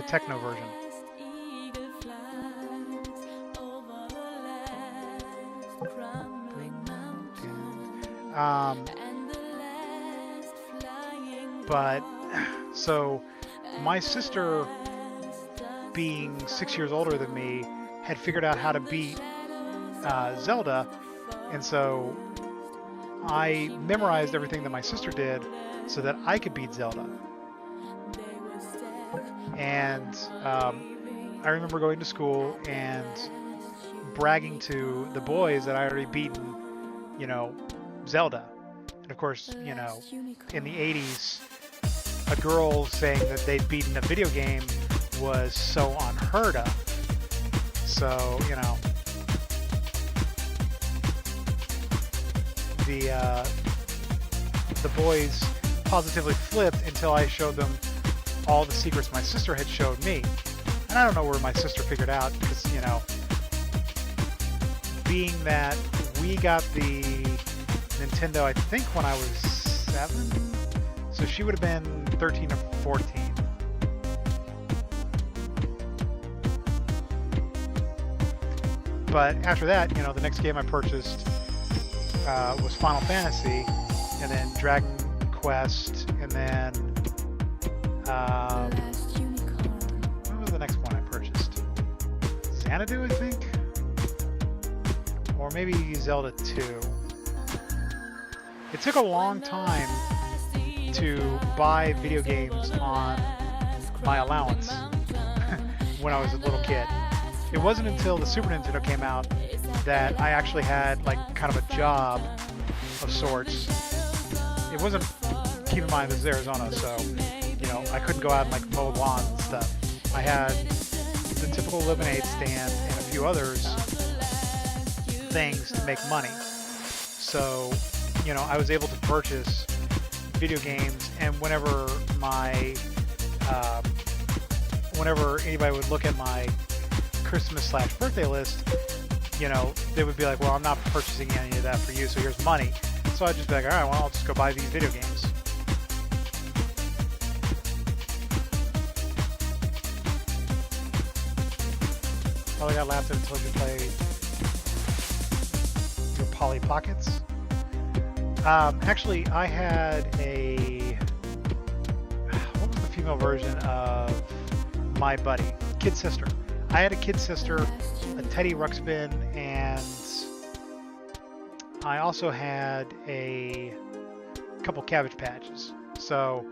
Techno version. But, so, my sister, being 6 years older than me, had figured out how to beat Zelda, and so I memorized everything that my sister did so that I could beat Zelda. And I remember going to school and bragging to the boys that I had already beaten, you know, Zelda. And of course, you know, in the 80s, a girl saying that they'd beaten a video game was so unheard of. So, you know, the boys positively flipped until I showed them all the secrets my sister had showed me. And I don't know where my sister figured out, because, you know, being that we got the Nintendo, I think, when I was 7, so she would have been 13 or 14. But after that, you know, the next game I purchased was Final Fantasy, and then Dragon Quest, and then what was the next one I purchased? Xanadu, I think? Or maybe Zelda 2. It took a long time to buy video games on my allowance when I was a little kid. It wasn't until the Super Nintendo came out that I actually had like kind of a job of sorts. It wasn't, keep in mind this is Arizona, so you know, I couldn't go out and like mow lawns and stuff. I had the typical lemonade stand and a few others things to make money. So, you know, I was able to purchase video games, and whenever anybody would look at my Christmas/birthday list, you know, they would be like, well, I'm not purchasing any of that for you, so here's money. So I'd just be like, all right, well, I'll just go buy these video games. Probably got laughed at until you play your Polly Pockets. Actually, I had what was the female version of My Buddy? Kid Sister. I had a Kid Sister, a Teddy Ruxpin, and I also had a couple Cabbage Patches. So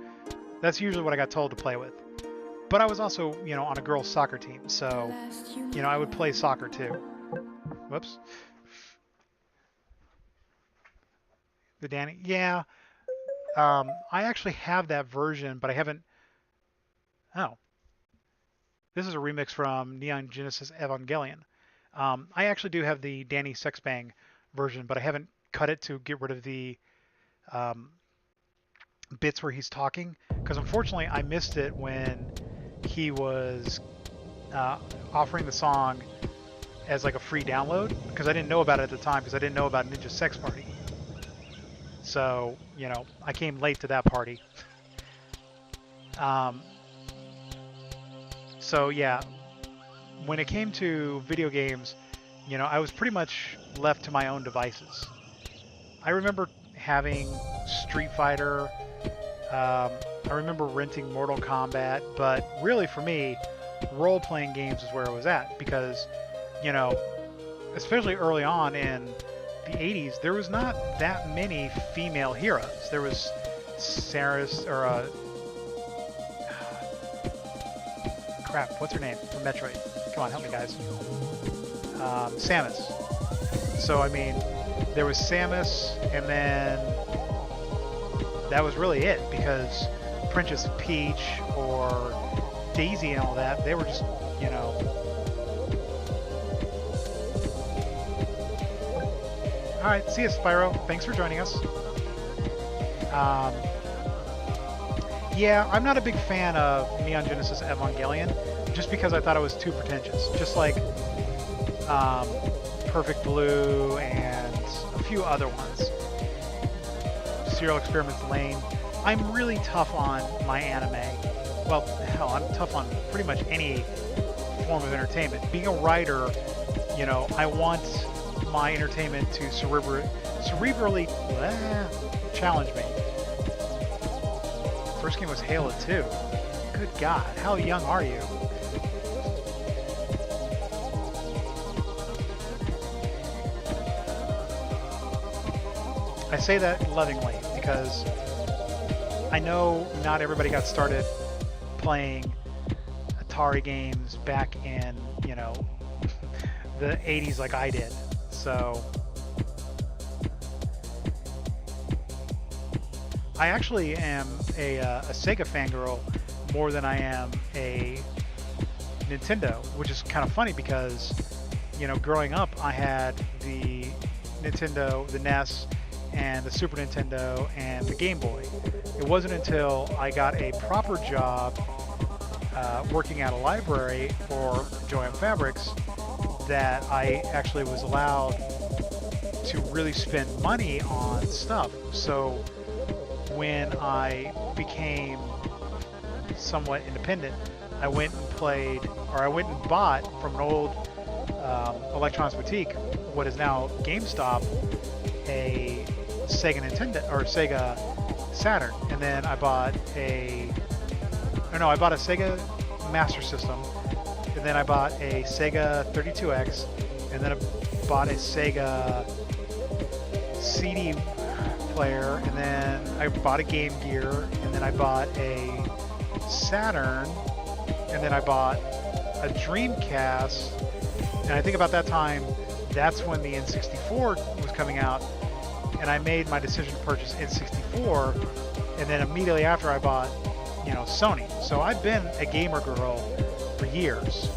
that's usually what I got told to play with. But I was also, on a girls' soccer team, so, I would play soccer too. Whoops. The Danny, yeah. I actually have that version, but I haven't. Oh, this is a remix from Neon Genesis Evangelion. I actually do have the Danny Sexbang version, but I haven't cut it to get rid of the bits where he's talking, because unfortunately I missed it when he was offering the song as like a free download, because I didn't know about it at the time, because I didn't know about Ninja Sex Party. So, I came late to that party. So yeah, when it came to video games, I was pretty much left to my own devices. I remember having Street Fighter. I remember renting Mortal Kombat, but really for me, role-playing games is where I was at, because, especially early on in the 80s, there was not that many female heroes. There was Saris, or crap, what's her name from Metroid? Come on, help me, guys. Samus. So, I mean, there was Samus, and then that was really it, because Princess Peach or Daisy and all that, they were just, Alright, see you, Spyro. Thanks for joining us. Yeah, I'm not a big fan of Neon Genesis Evangelion, just because I thought it was too pretentious. Just like Perfect Blue and a few other ones. Serial Experiments Lane. I'm really tough on my anime. Well, hell, I'm tough on pretty much any form of entertainment. Being a writer, I want my entertainment to cerebrally challenge me. First game was Halo 2. Good God, how young are you? I say that lovingly because I know not everybody got started playing Atari games back in, the 80s like I did. So I actually am a Sega fangirl more than I am a Nintendo, which is kind of funny because, growing up I had the Nintendo, the NES, and the Super Nintendo, and the Game Boy. It wasn't until I got a proper job working at a library for Jo-Ann Fabrics that I actually was allowed to really spend money on stuff. So when I became somewhat independent, I went and bought from an old Electronics Boutique, what is now GameStop, a Sega Sega Saturn, and then I bought a Sega Master System, and then I bought a Sega 32X, and then I bought a Sega CD player, and then I bought a Game Gear, and then I bought a Saturn, and then I bought a Dreamcast, and I think about that time, that's when the N64 was coming out, and I made my decision to purchase N64, and then immediately after I bought, Sony. So I've been a gamer girl for years.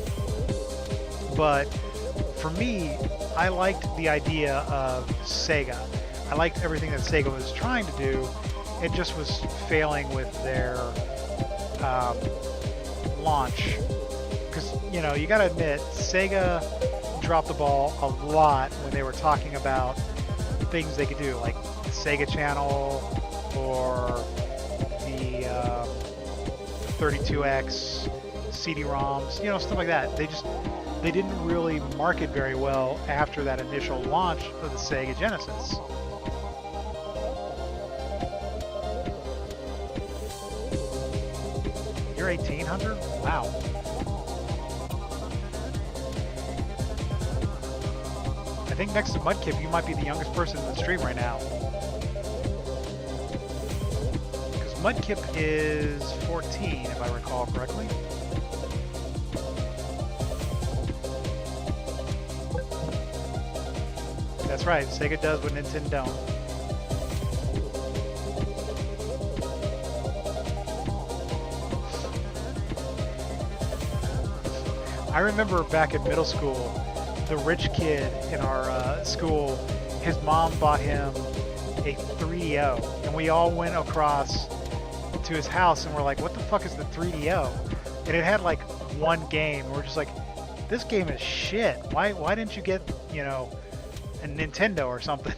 But for me, I liked the idea of Sega. I liked everything that Sega was trying to do. It just was failing with their launch. Because, you gotta admit, Sega dropped the ball a lot when they were talking about things they could do, like the Sega Channel or the 32X CD-ROMs, stuff like that. They didn't really market very well after that initial launch of the Sega Genesis. You're 18, Hunter? Wow. I think next to Mudkip, you might be the youngest person in the stream right now. Because Mudkip is 14, if I recall correctly. That's right, Sega does what Nintendo don't. I remember back in middle school, the rich kid in our school, his mom bought him a 3DO, and we all went across to his house and we're like, what the fuck is the 3DO? And it had like one game, and we're just like, this game is shit. Why didn't you get, you know, a Nintendo or something?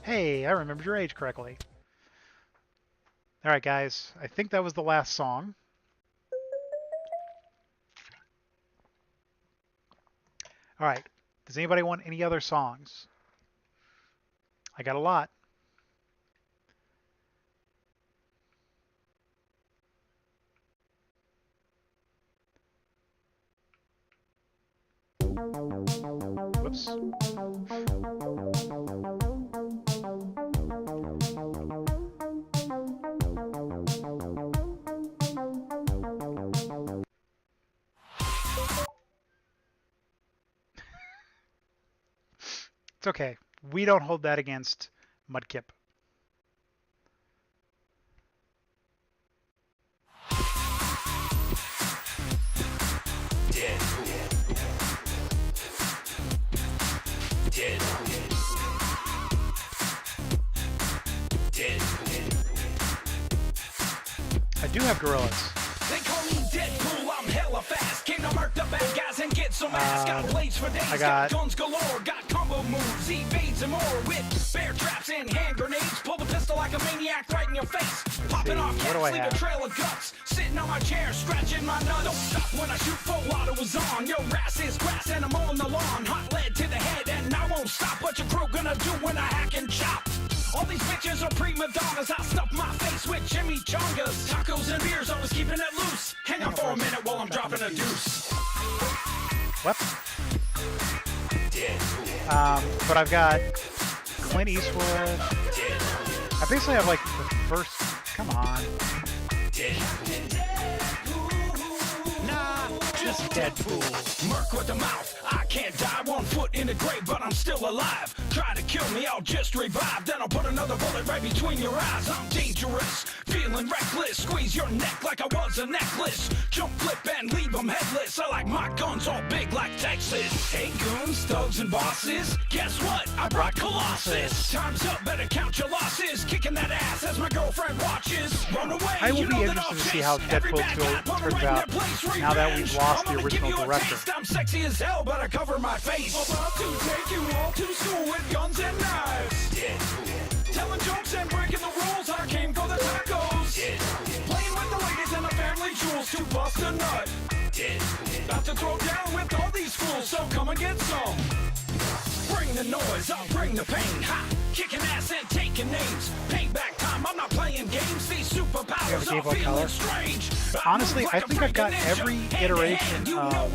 Hey, I remembered your age correctly. Alright guys, I think that was the last song. Alright, does anybody want any other songs? I got a lot. Whoops. It's okay. We don't hold that against Mudkip. I do have gorillas. They call me Deadpool, I'm hella fast. Came to murk the bad guys and get some ass. Got blades for days, I got guns galore, got combo moves, evades and more. With bear traps and hand grenades, pull the pistol like a maniac right in your face. Popping off caps, leave a trail of guts. Sitting on my chair, scratching my nuts. Don't stop when I shoot full auto is on. Your ass is grass and I'm on the lawn. Hot lead to the head and I won't stop. What your crew gonna do when I hack and chop? All these bitches are prima donnas. I stuff my face with chimichangas. Tacos and beers, always keeping it loose. Hang on for a minute while I'm dropping a deuce. What? But I've got Clint Eastwood. I basically have like the first. Come on. Nah, Just Deadpool. Merc with the mouth. I can't die 1 foot in the grave, but I'm still alive. Try to kill me, I'll just revive. Then I'll put another bullet right between your eyes. I'm dangerous, feeling reckless. Squeeze your neck like I was a necklace. Jump, flip, and leave them headless. I like my guns all big like Texas. Hey goons, thugs, and bosses. Guess what? I brought Colossus. Time's up, better count your losses. Kicking that ass as my girlfriend watches. Run away, I will you be know that interested I'll to see chase how every Deadpool bad guy, put 'em turns right in out their place, now that we've revenge. lost I'm the gonna give original you a director. taste. I'm sexy as hell, but I cover my face. About to take you all to school with guns and knives. Telling jokes and breaking the rules. I came for the tacos. Playing with the ladies and the family jewels to bust a nut. About to throw down with all these fools, so come and get some. Bring the noise, I'll bring the pain. Ha! Kicking ass and taking names. Payback time, I'm not playing games. These superpowers You are have a Game Boy feeling Color? strange. Honestly, I think I've got every iteration of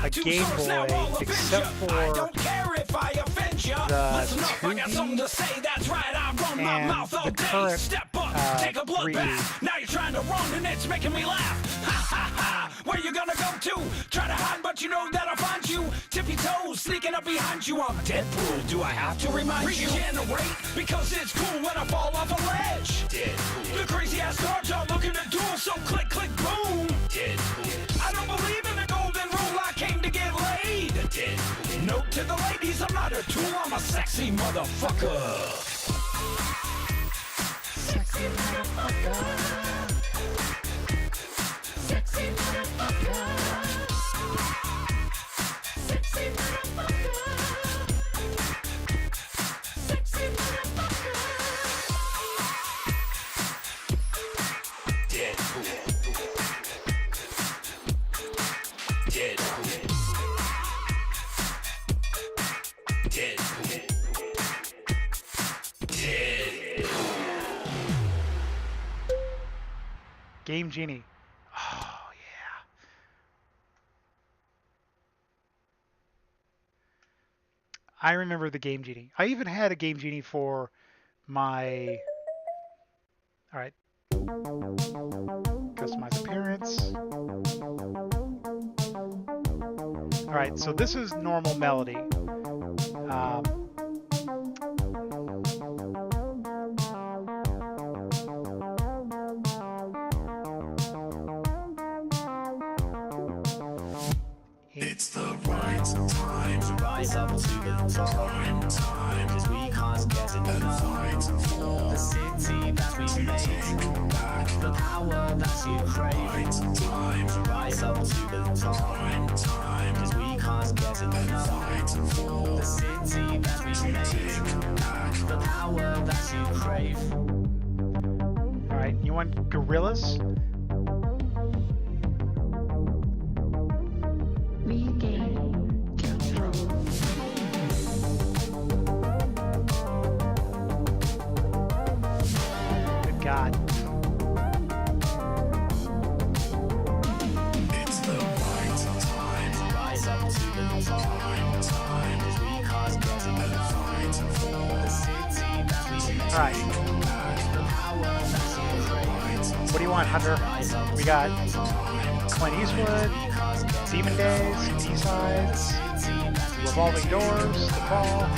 a Game Boy except for the 2D and the current Step up, take a blood 3D. bath. Now you're trying to run and it's making me laugh. Ha ha ha! Where you gonna go to? Try to hide, but you know that I'll find you. Tippy toes, sneaking up behind you. I'm Deadpool. Do I have to remind you? Regenerate, because it's cool when I fall off a ledge. Deadpool. The crazy ass guards are looking to duel, so click, click, boom. Deadpool. I don't believe in the golden rule. I came to get laid. Deadpool. Note to the ladies, I'm not a tool. I'm a sexy motherfucker. Sexy motherfucker. Sexy motherfucker. Sexy motherfucker. Sexy motherfucker. Deadpool. Deadpool. Deadpool. Deadpool. Game Genie. Oh, yeah. I remember the Game Genie. I even had a Game Genie for my... All right. Customize appearance. All right, so this is normal melody. It's the right time to rise up to the top. time, Cause we can't get enough. fight for The city that we made, the power that you crave. time, Rise up to the top. time, Cause we can't get enough. fight for The city that we made, the power that you crave. All right, you want Gorillas? Regain control. Good God. it's the right time, Rise up to the top. Cause we can't get enough. fight for The city that we made, All right, the power that you crave. what do you want, Hunter? We got Clint Eastwood, Demon Days, D-Sides, Revolving Doors, The Fall,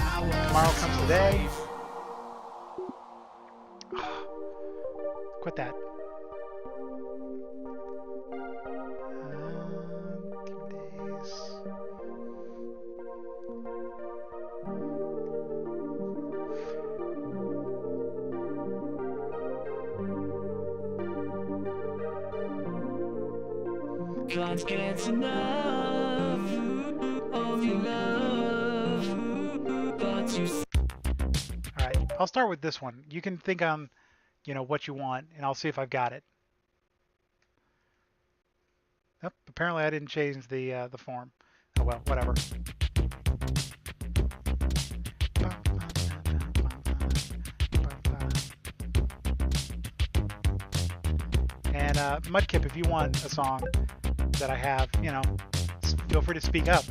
Tomorrow Comes Today. Quit that. Demon Days. Can't get enough of your love, but you All right, I'll start with this one. You can think on, what you want, and I'll see if I've got it. Yep, apparently I didn't change the form. Oh well, whatever. And Mudkip, if you want a song that I have, feel free to speak up,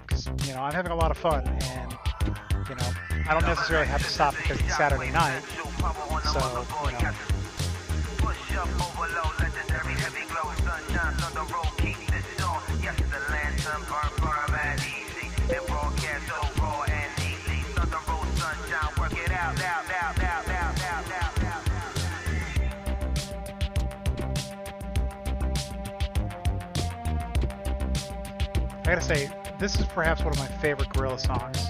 because I'm having a lot of fun, and I don't necessarily have to stop because it's Saturday night. So Push up, overload, legendary, heavy glow, sunshine on the road, keep this on. Yes, the lantern burn and easy, and broadcast so raw and easy. On the road, sunshine, work it out, out. I gotta say, this is perhaps one of my favorite Gorilla songs.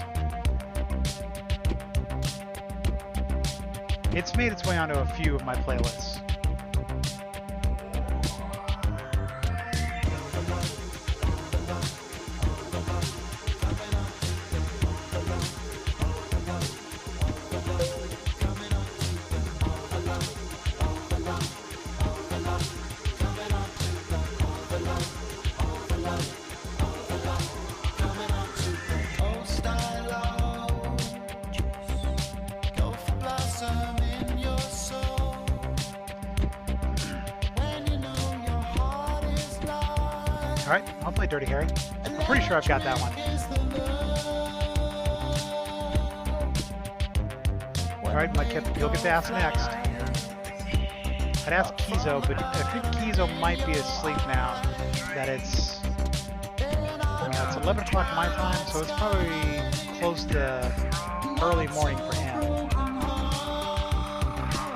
It's made its way onto a few of my playlists. Alright, I'll play Dirty Harry. I'm pretty sure I've got that one. Alright, Mudkip, you'll get to ask next. I'd ask Kizo, but I think Kizo might be asleep now. That it's 11 o'clock my time, so it's probably close to early morning for him.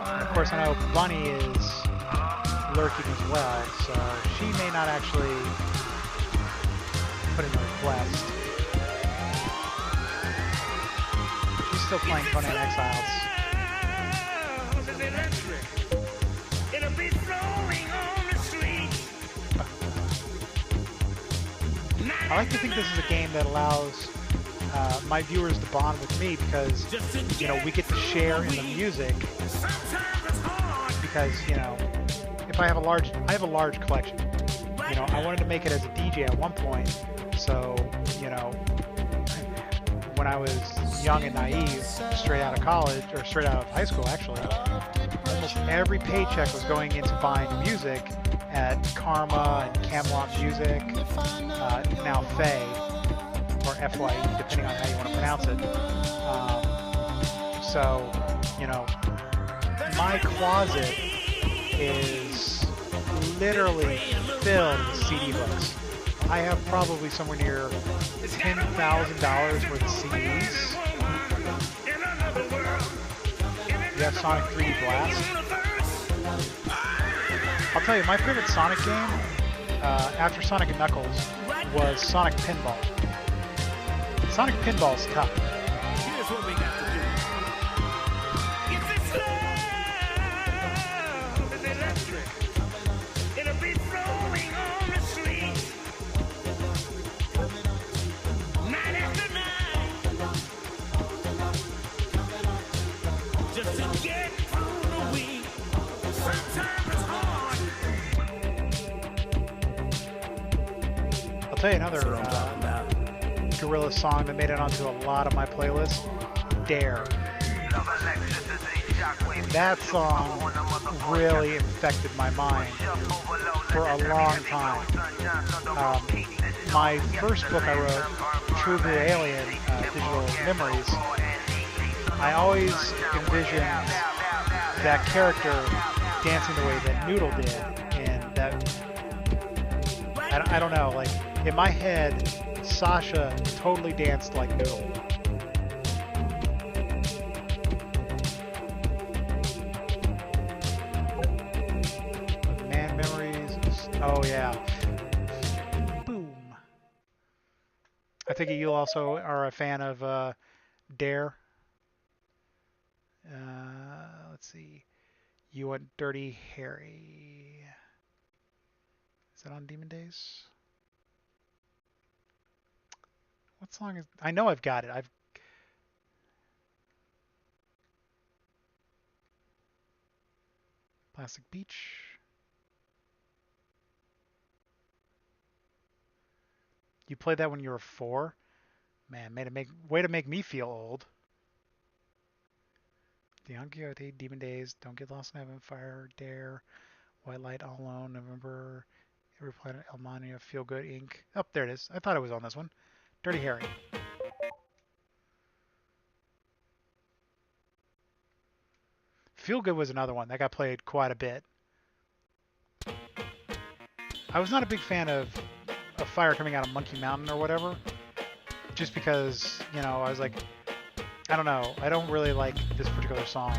And of course, I know Bunny is lurking as well, so she may not actually put in a request. She's still playing Conan Exiles. I like to think this is a game that allows my viewers to bond with me because, we get to share in the music. Because, if I have a large collection. I wanted to make it as a DJ at one point. So, when I was young and naive, straight out of college, or straight out of high school actually, almost every paycheck was going into buying music at Karma and Camelot Music, now Faye, or FYE, depending on how you want to pronounce it. So, you know, my closet is literally filled with CD books. I have probably somewhere near $10,000 worth of CDs. You have Sonic 3D Blast. I'll tell you, my favorite Sonic game, after Sonic and Knuckles, was Sonic Pinball. Sonic Pinball's tough. Here's what we got to do. If it's love, it's electric. It'll be flowing on the street. Night after night. Just to get through the week. Sometimes it's hard. I'll tell you another Gorilla song that made it onto a lot of my playlists. Dare. That song really infected my mind for a long time. My first book I wrote, True Blue Alien, Digital Memories, I always envisioned that character dancing the way that Noodle did, and that, I don't know, like, in my head, Sasha totally danced like Noodle. Man Memories. Oh, yeah. Boom. I think you also are a fan of Dare. Let's see. You Want Dirty Harry. Is that on Demon Days? What song is... I know I've got it. Plastic Beach. You played that when you were 4? Man, way to make me feel old. The Quixote, Demon Days, Don't Get Lost in Heaven, Fire, Dare, White Light, All Alone, November, Every Planet, Elmania, Feel Good, Inc. Oh, there it is. I thought it was on this one. Dirty Harry. Feel Good was another one that got played quite a bit. I was not a big fan of a fire coming out of Monkey Mountain or whatever, just because, you know, I was like, I don't know, I don't really like this particular song.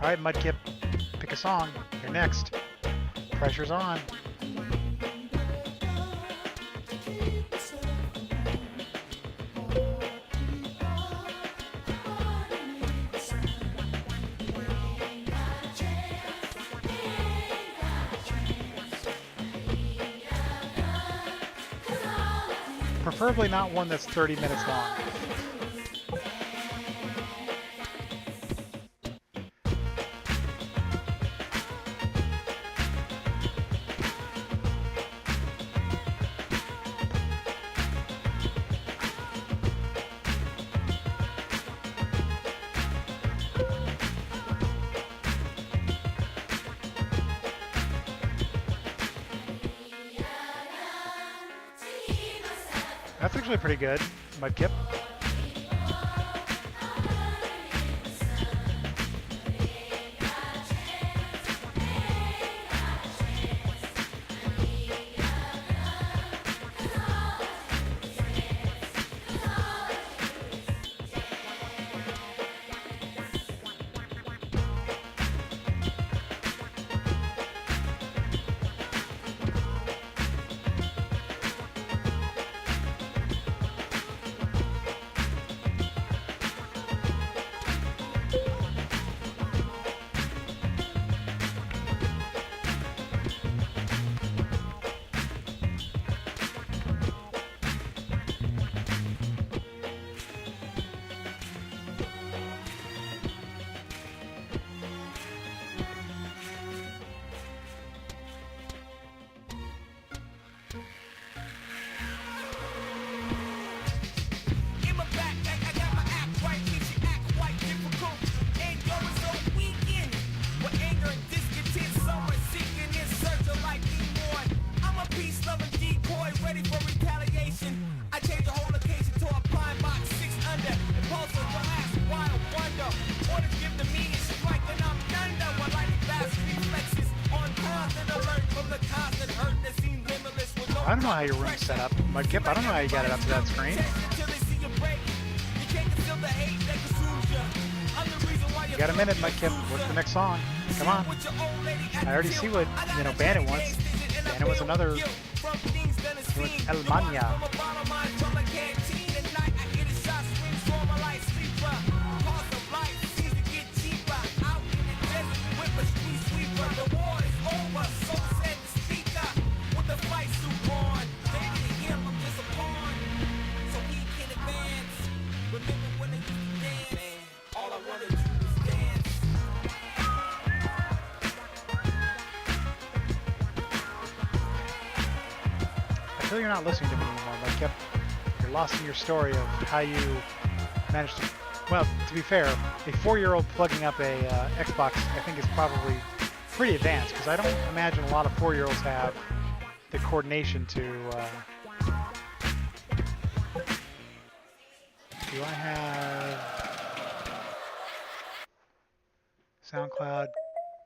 Alright, Mudkip, pick a song. You're next. Pressure's on. Preferably not one that's 30 minutes long. That's actually pretty good, Mudkip. ready for retaliation. I change the whole location to a blind box 6 under. Impulse on your ass, wild wonder. Orders give the meaning, strike when I'm under. While lighting fast reflexes on constant alert from the constant hurt that seems limitless with no. I don't know how your room's set up. Mudkip, I don't know how you got it up to that screen. You got a minute, Mudkip. What's the next song? Come on. I already see what, Bandit wants. Bandit was another... El Mania. I feel you're not listening to me anymore, Mudkip. You're lost in your story of how you managed to... Well, to be fair, a 4-year-old plugging up a Xbox, I think, is probably pretty advanced, because I don't imagine a lot of 4-year-olds have the coordination to... Do I have... SoundCloud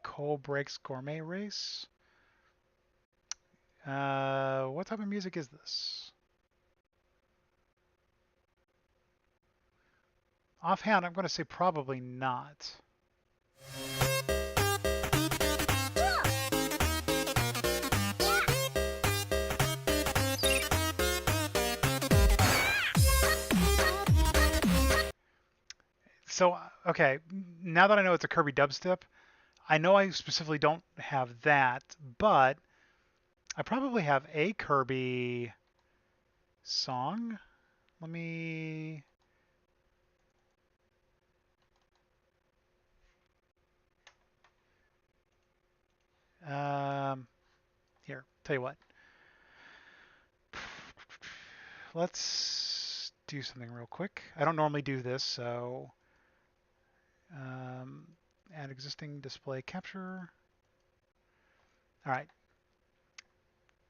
Cold Breaks Gourmet Race? What type of music is this? Offhand, I'm going to say probably not. So, okay, now that I know it's a Kirby dubstep, I know I specifically don't have that, but I probably have a Kirby song. Let me... Here, tell you what. Let's do something real quick. I don't normally do this, so... add existing display capture. All right.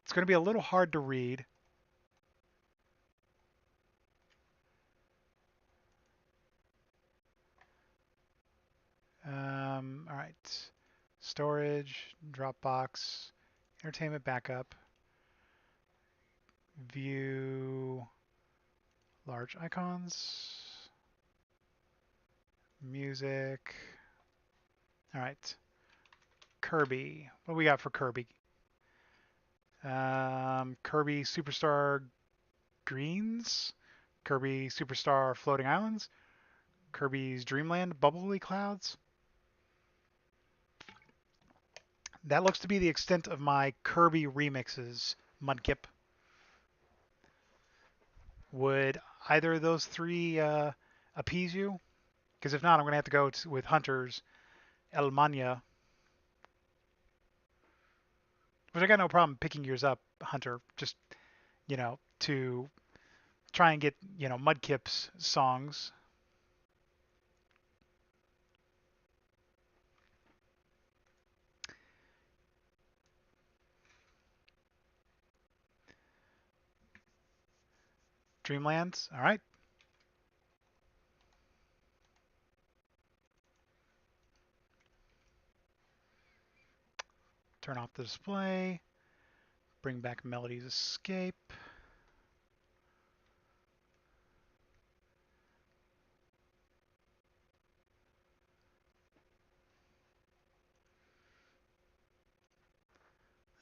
It's going to be a little hard to read. All right. Storage, Dropbox, entertainment backup, view, large icons, music. All right. Kirby. What do we got for Kirby? Kirby Superstar Greens, Kirby Superstar Floating Islands, Kirby's Dreamland Bubbly Clouds. That looks to be the extent of my Kirby remixes, Mudkip. Would either of those three appease you? Because if not, I'm going to have to go with Hunter's El Mania. But I got no problem picking yours up, Hunter, just, to try and get, Mudkip's songs. Dreamlands, all right. Turn off the display. Bring back Melody's Escape.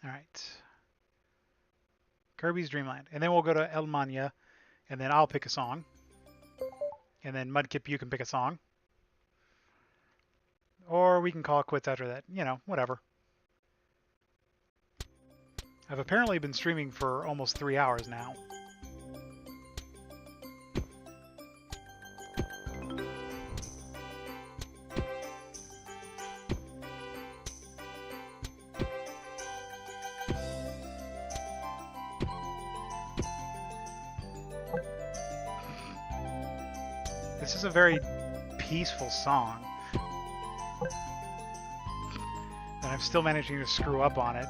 All right. Kirby's Dreamland. And then we'll go to El Mania. And then I'll pick a song. And then Mudkip, you can pick a song. Or we can call it quits after that. Whatever. I've apparently been streaming for almost 3 hours now. This is a very peaceful song. And I'm still managing to screw up on it.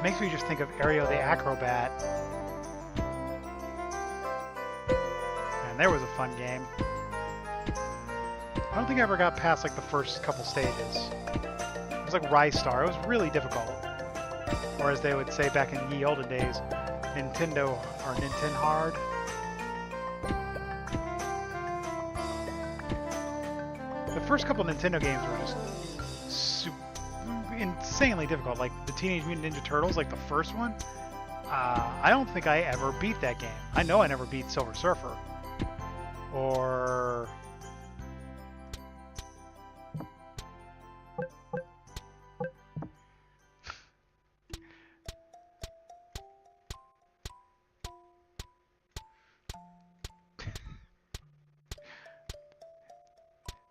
makes me just think of Aerial the Acrobat. And there was a fun game. I don't think I ever got past like the first couple stages. It was like Rise Star. It was really difficult. Or as they would say back in ye olden days, Nintendo or Nintendo hard. The first couple Nintendo games were just insanely difficult. Like the Teenage Mutant Ninja Turtles, like the first one. I don't think I ever beat that game. I know I never beat Silver Surfer. Or...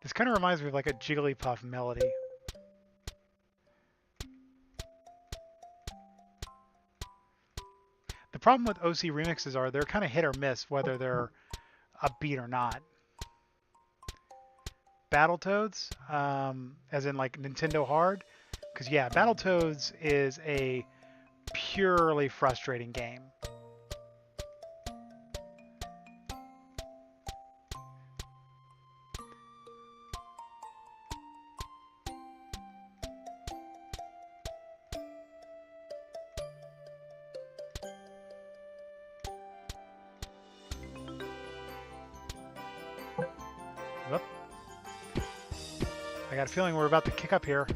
This kind of reminds me of like a Jigglypuff melody. The problem with OC remixes are they're kind of hit or miss whether they're upbeat or not. Battletoads, as in like Nintendo hard, because yeah, Battletoads is a purely frustrating game. Whoop. I got a feeling we're about to kick up here.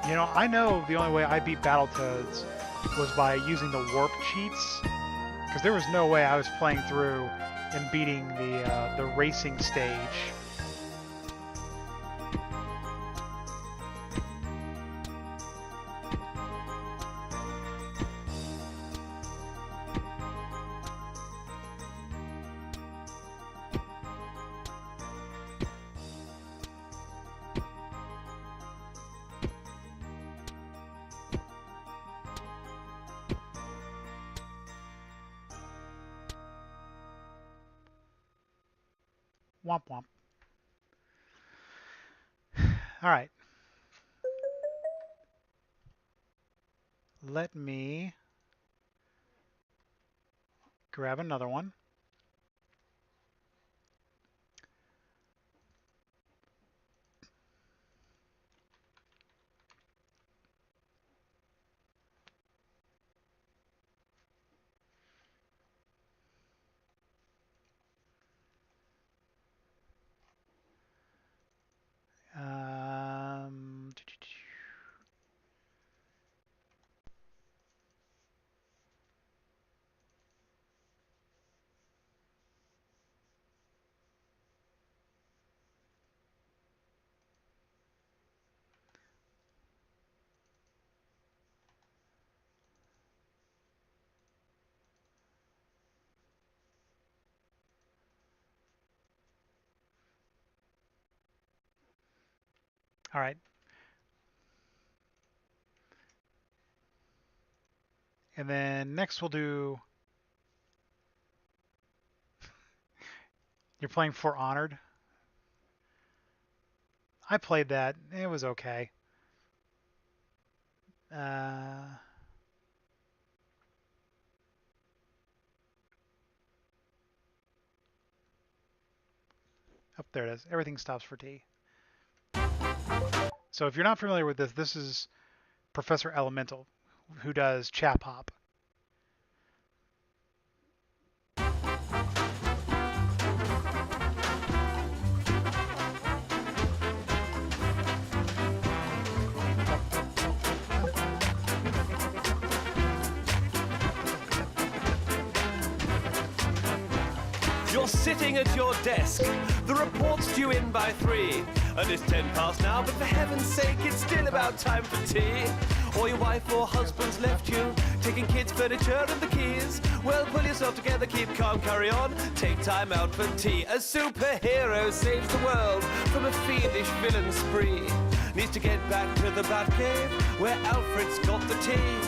You know, I know the only way I beat Battletoads was by using the warp cheats, because there was no way I was playing through and beating the racing stage. Womp womp. All right. Let me grab another one. All right. And then next we'll do... You're playing For Honored? I played that. It was okay. Oh, there it is. Everything stops for T. So if you're not familiar with this, this is Professor Elemental, who does Chap Hop. You're sitting at your desk. The report's due in by 3. And it's 10 past now, but for heaven's sake, it's still about time for tea. or your wife or husband's left you, taking kids' furniture and the keys. Well, pull yourself together, keep calm, carry on, take time out for tea. A superhero saves the world from a fiendish villain spree. Needs to get back to the Batcave, where Alfred's got the tea.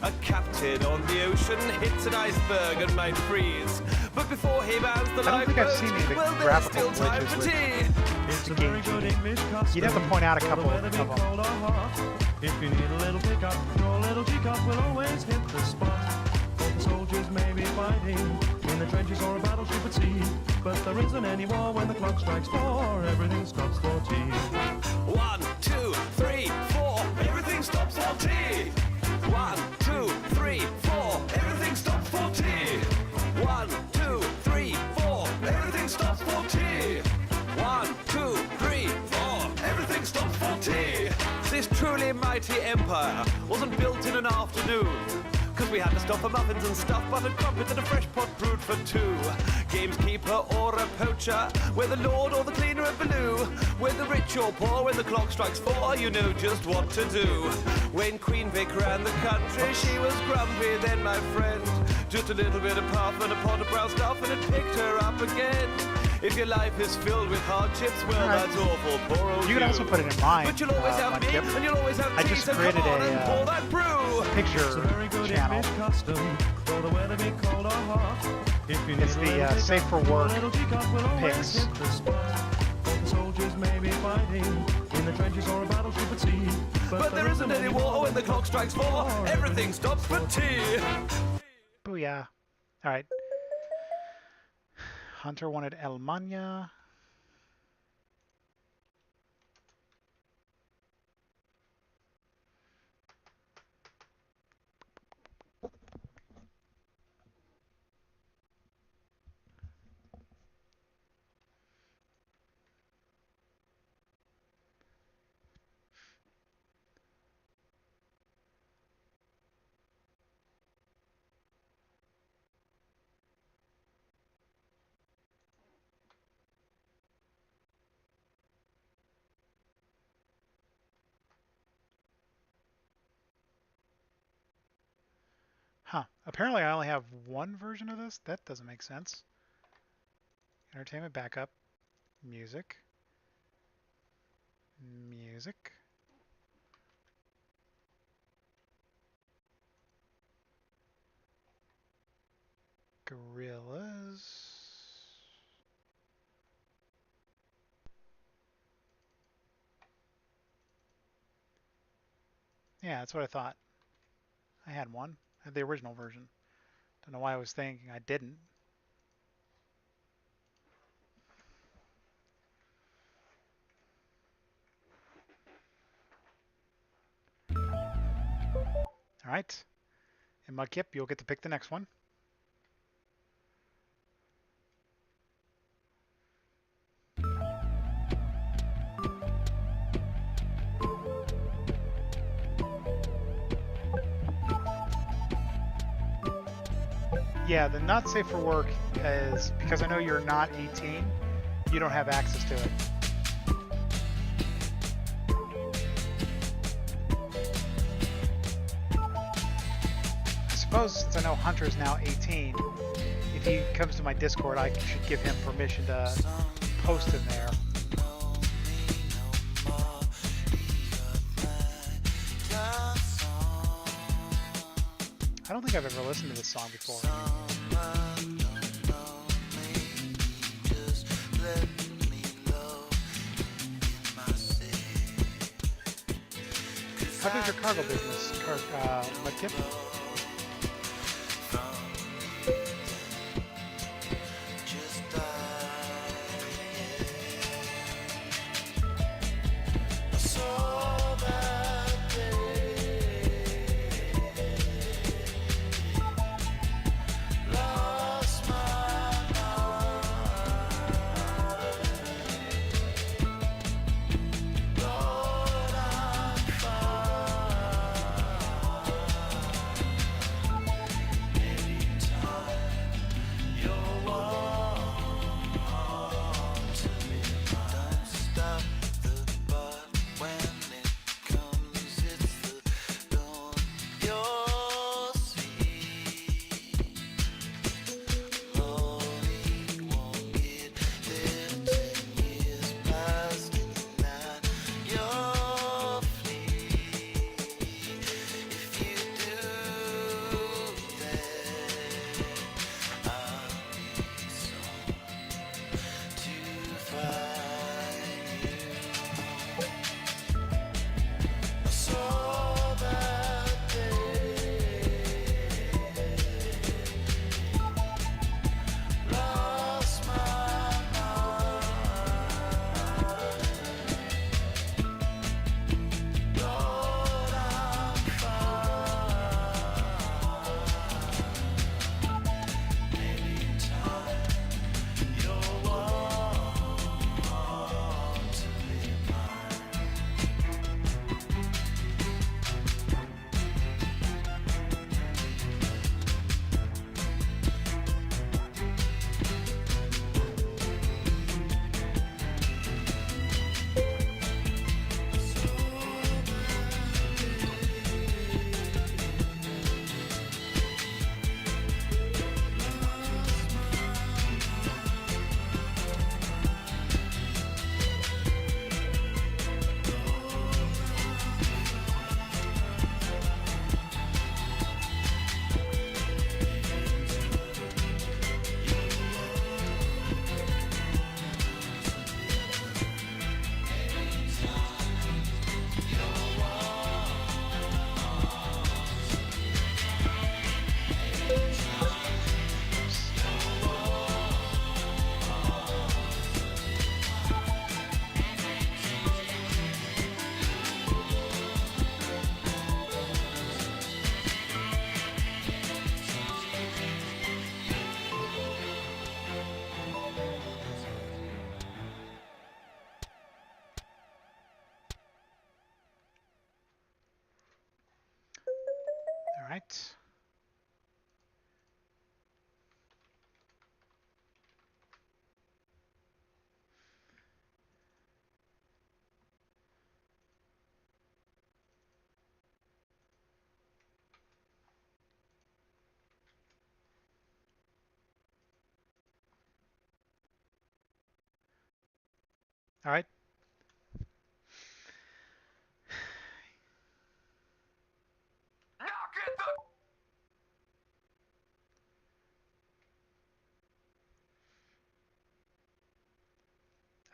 A captain on the ocean hits an iceberg and might freeze. But before he bans the I don't think I've lifeboat, seen any well, there's graphical still time glitches for with tea. It's a very good English custom. You'd have to point out a couple for of the them. weather be cold or hot. If you need a little pickup, your little teacup will always hit the spot. The soldiers may be fighting in the trenches or a battleship at sea, but there isn't any war when the clock strikes 4. Everything stops for tea. 1, 2, 3, 4, everything stops for tea. 1, 2, 3, 4, everything stops for tea. 1, 2, 3, 4, everything stops for tea. 1, 2, 3, 4, everything stops for tea. This truly mighty empire wasn't built in an afternoon, 'cause we had to stop for muffins and stuff, buttered crumpets and a fresh pot brewed for 2. Gamekeeper or a poacher, whether lord or the cleaner of Baloo, whether rich or poor, when the clock strikes 4, you know just what to do. When Queen Vic ran the country, she was grumpy then, my friend. Just a little bit of puff and a pot of brown stuff, and it picked her up again. If your life is filled with hardships, well, Right. that's awful, poor old You can also put it in mine. But you'll always have me, Yep. and you'll always have I tea, just so created come on a, and pour that brew. Picture It's a very good channel. English custom for the weather be cold or hot. If you need It's a the, little pickup, safe for your work little teacup will always pics. hit the spot. The soldiers may be fighting in the trenches or a battleship at sea, But there isn't any war when the clock strikes 4. Everything stops for tea. Booyah. Alright. Hunter wanted Elmania. Huh. Apparently I only have one version of this? That doesn't make sense. Entertainment backup. Music. Music. Gorillas. Yeah, that's what I thought. I had one. I had the original version. Don't know why I was thinking I didn't. Alright. And Mudkip, you'll get to pick the next one. Yeah, the not safe for work is because I know you're not 18, you don't have access to it. I suppose since I know Hunter is now 18, if he comes to my Discord, I should give him permission to post in there. I don't think I've ever listened to this song before. How goes your cargo business, Mudkip? right. All right.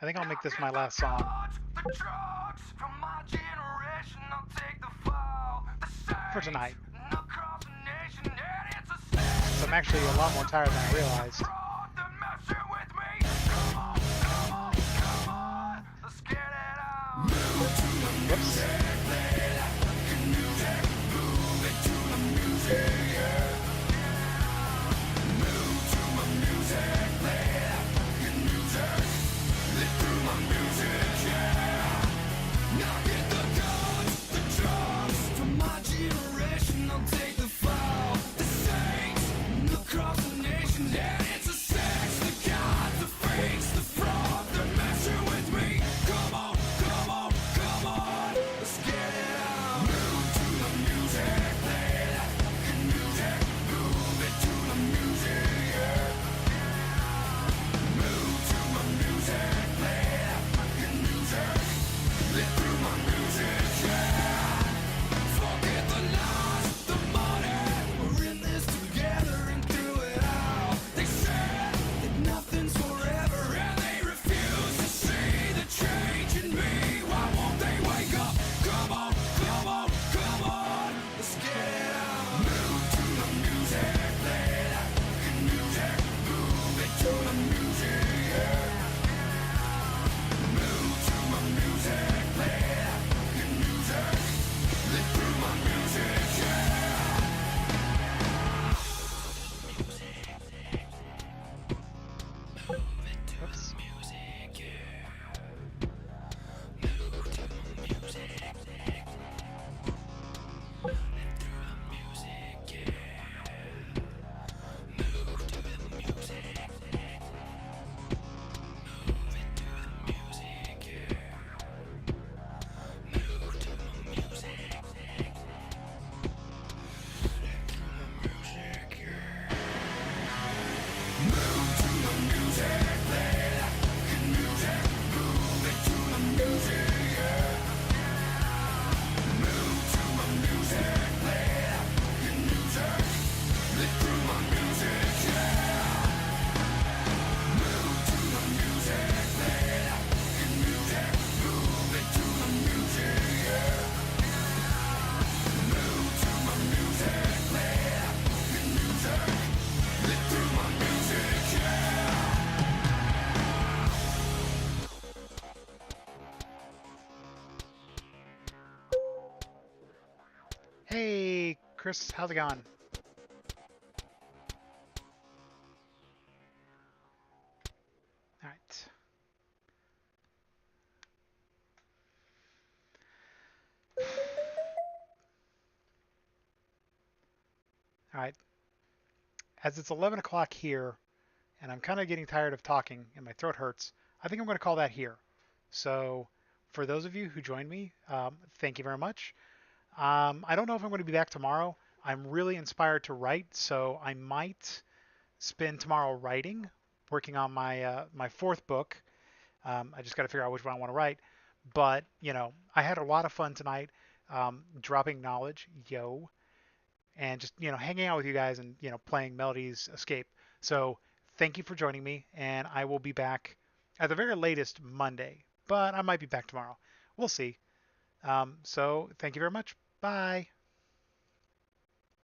I think I'll make this my last song. For tonight. So I'm actually a lot more tired than I realized. Whoops. Hey, Chris, how's it going? All right. All right. As it's 11 o'clock here, and I'm kind of getting tired of talking and my throat hurts, I think I'm going to call that here. So, for those of you who joined me, thank you very much. I don't know if I'm going to be back tomorrow. I'm really inspired to write, so I might spend tomorrow writing, working on my fourth book. I just got to figure out which one I want to write. But I had a lot of fun tonight, dropping knowledge, yo, and just hanging out with you guys and playing Melody's Escape. So thank you for joining me, and I will be back at the very latest Monday, but I might be back tomorrow. We'll see. So thank you very much. Bye.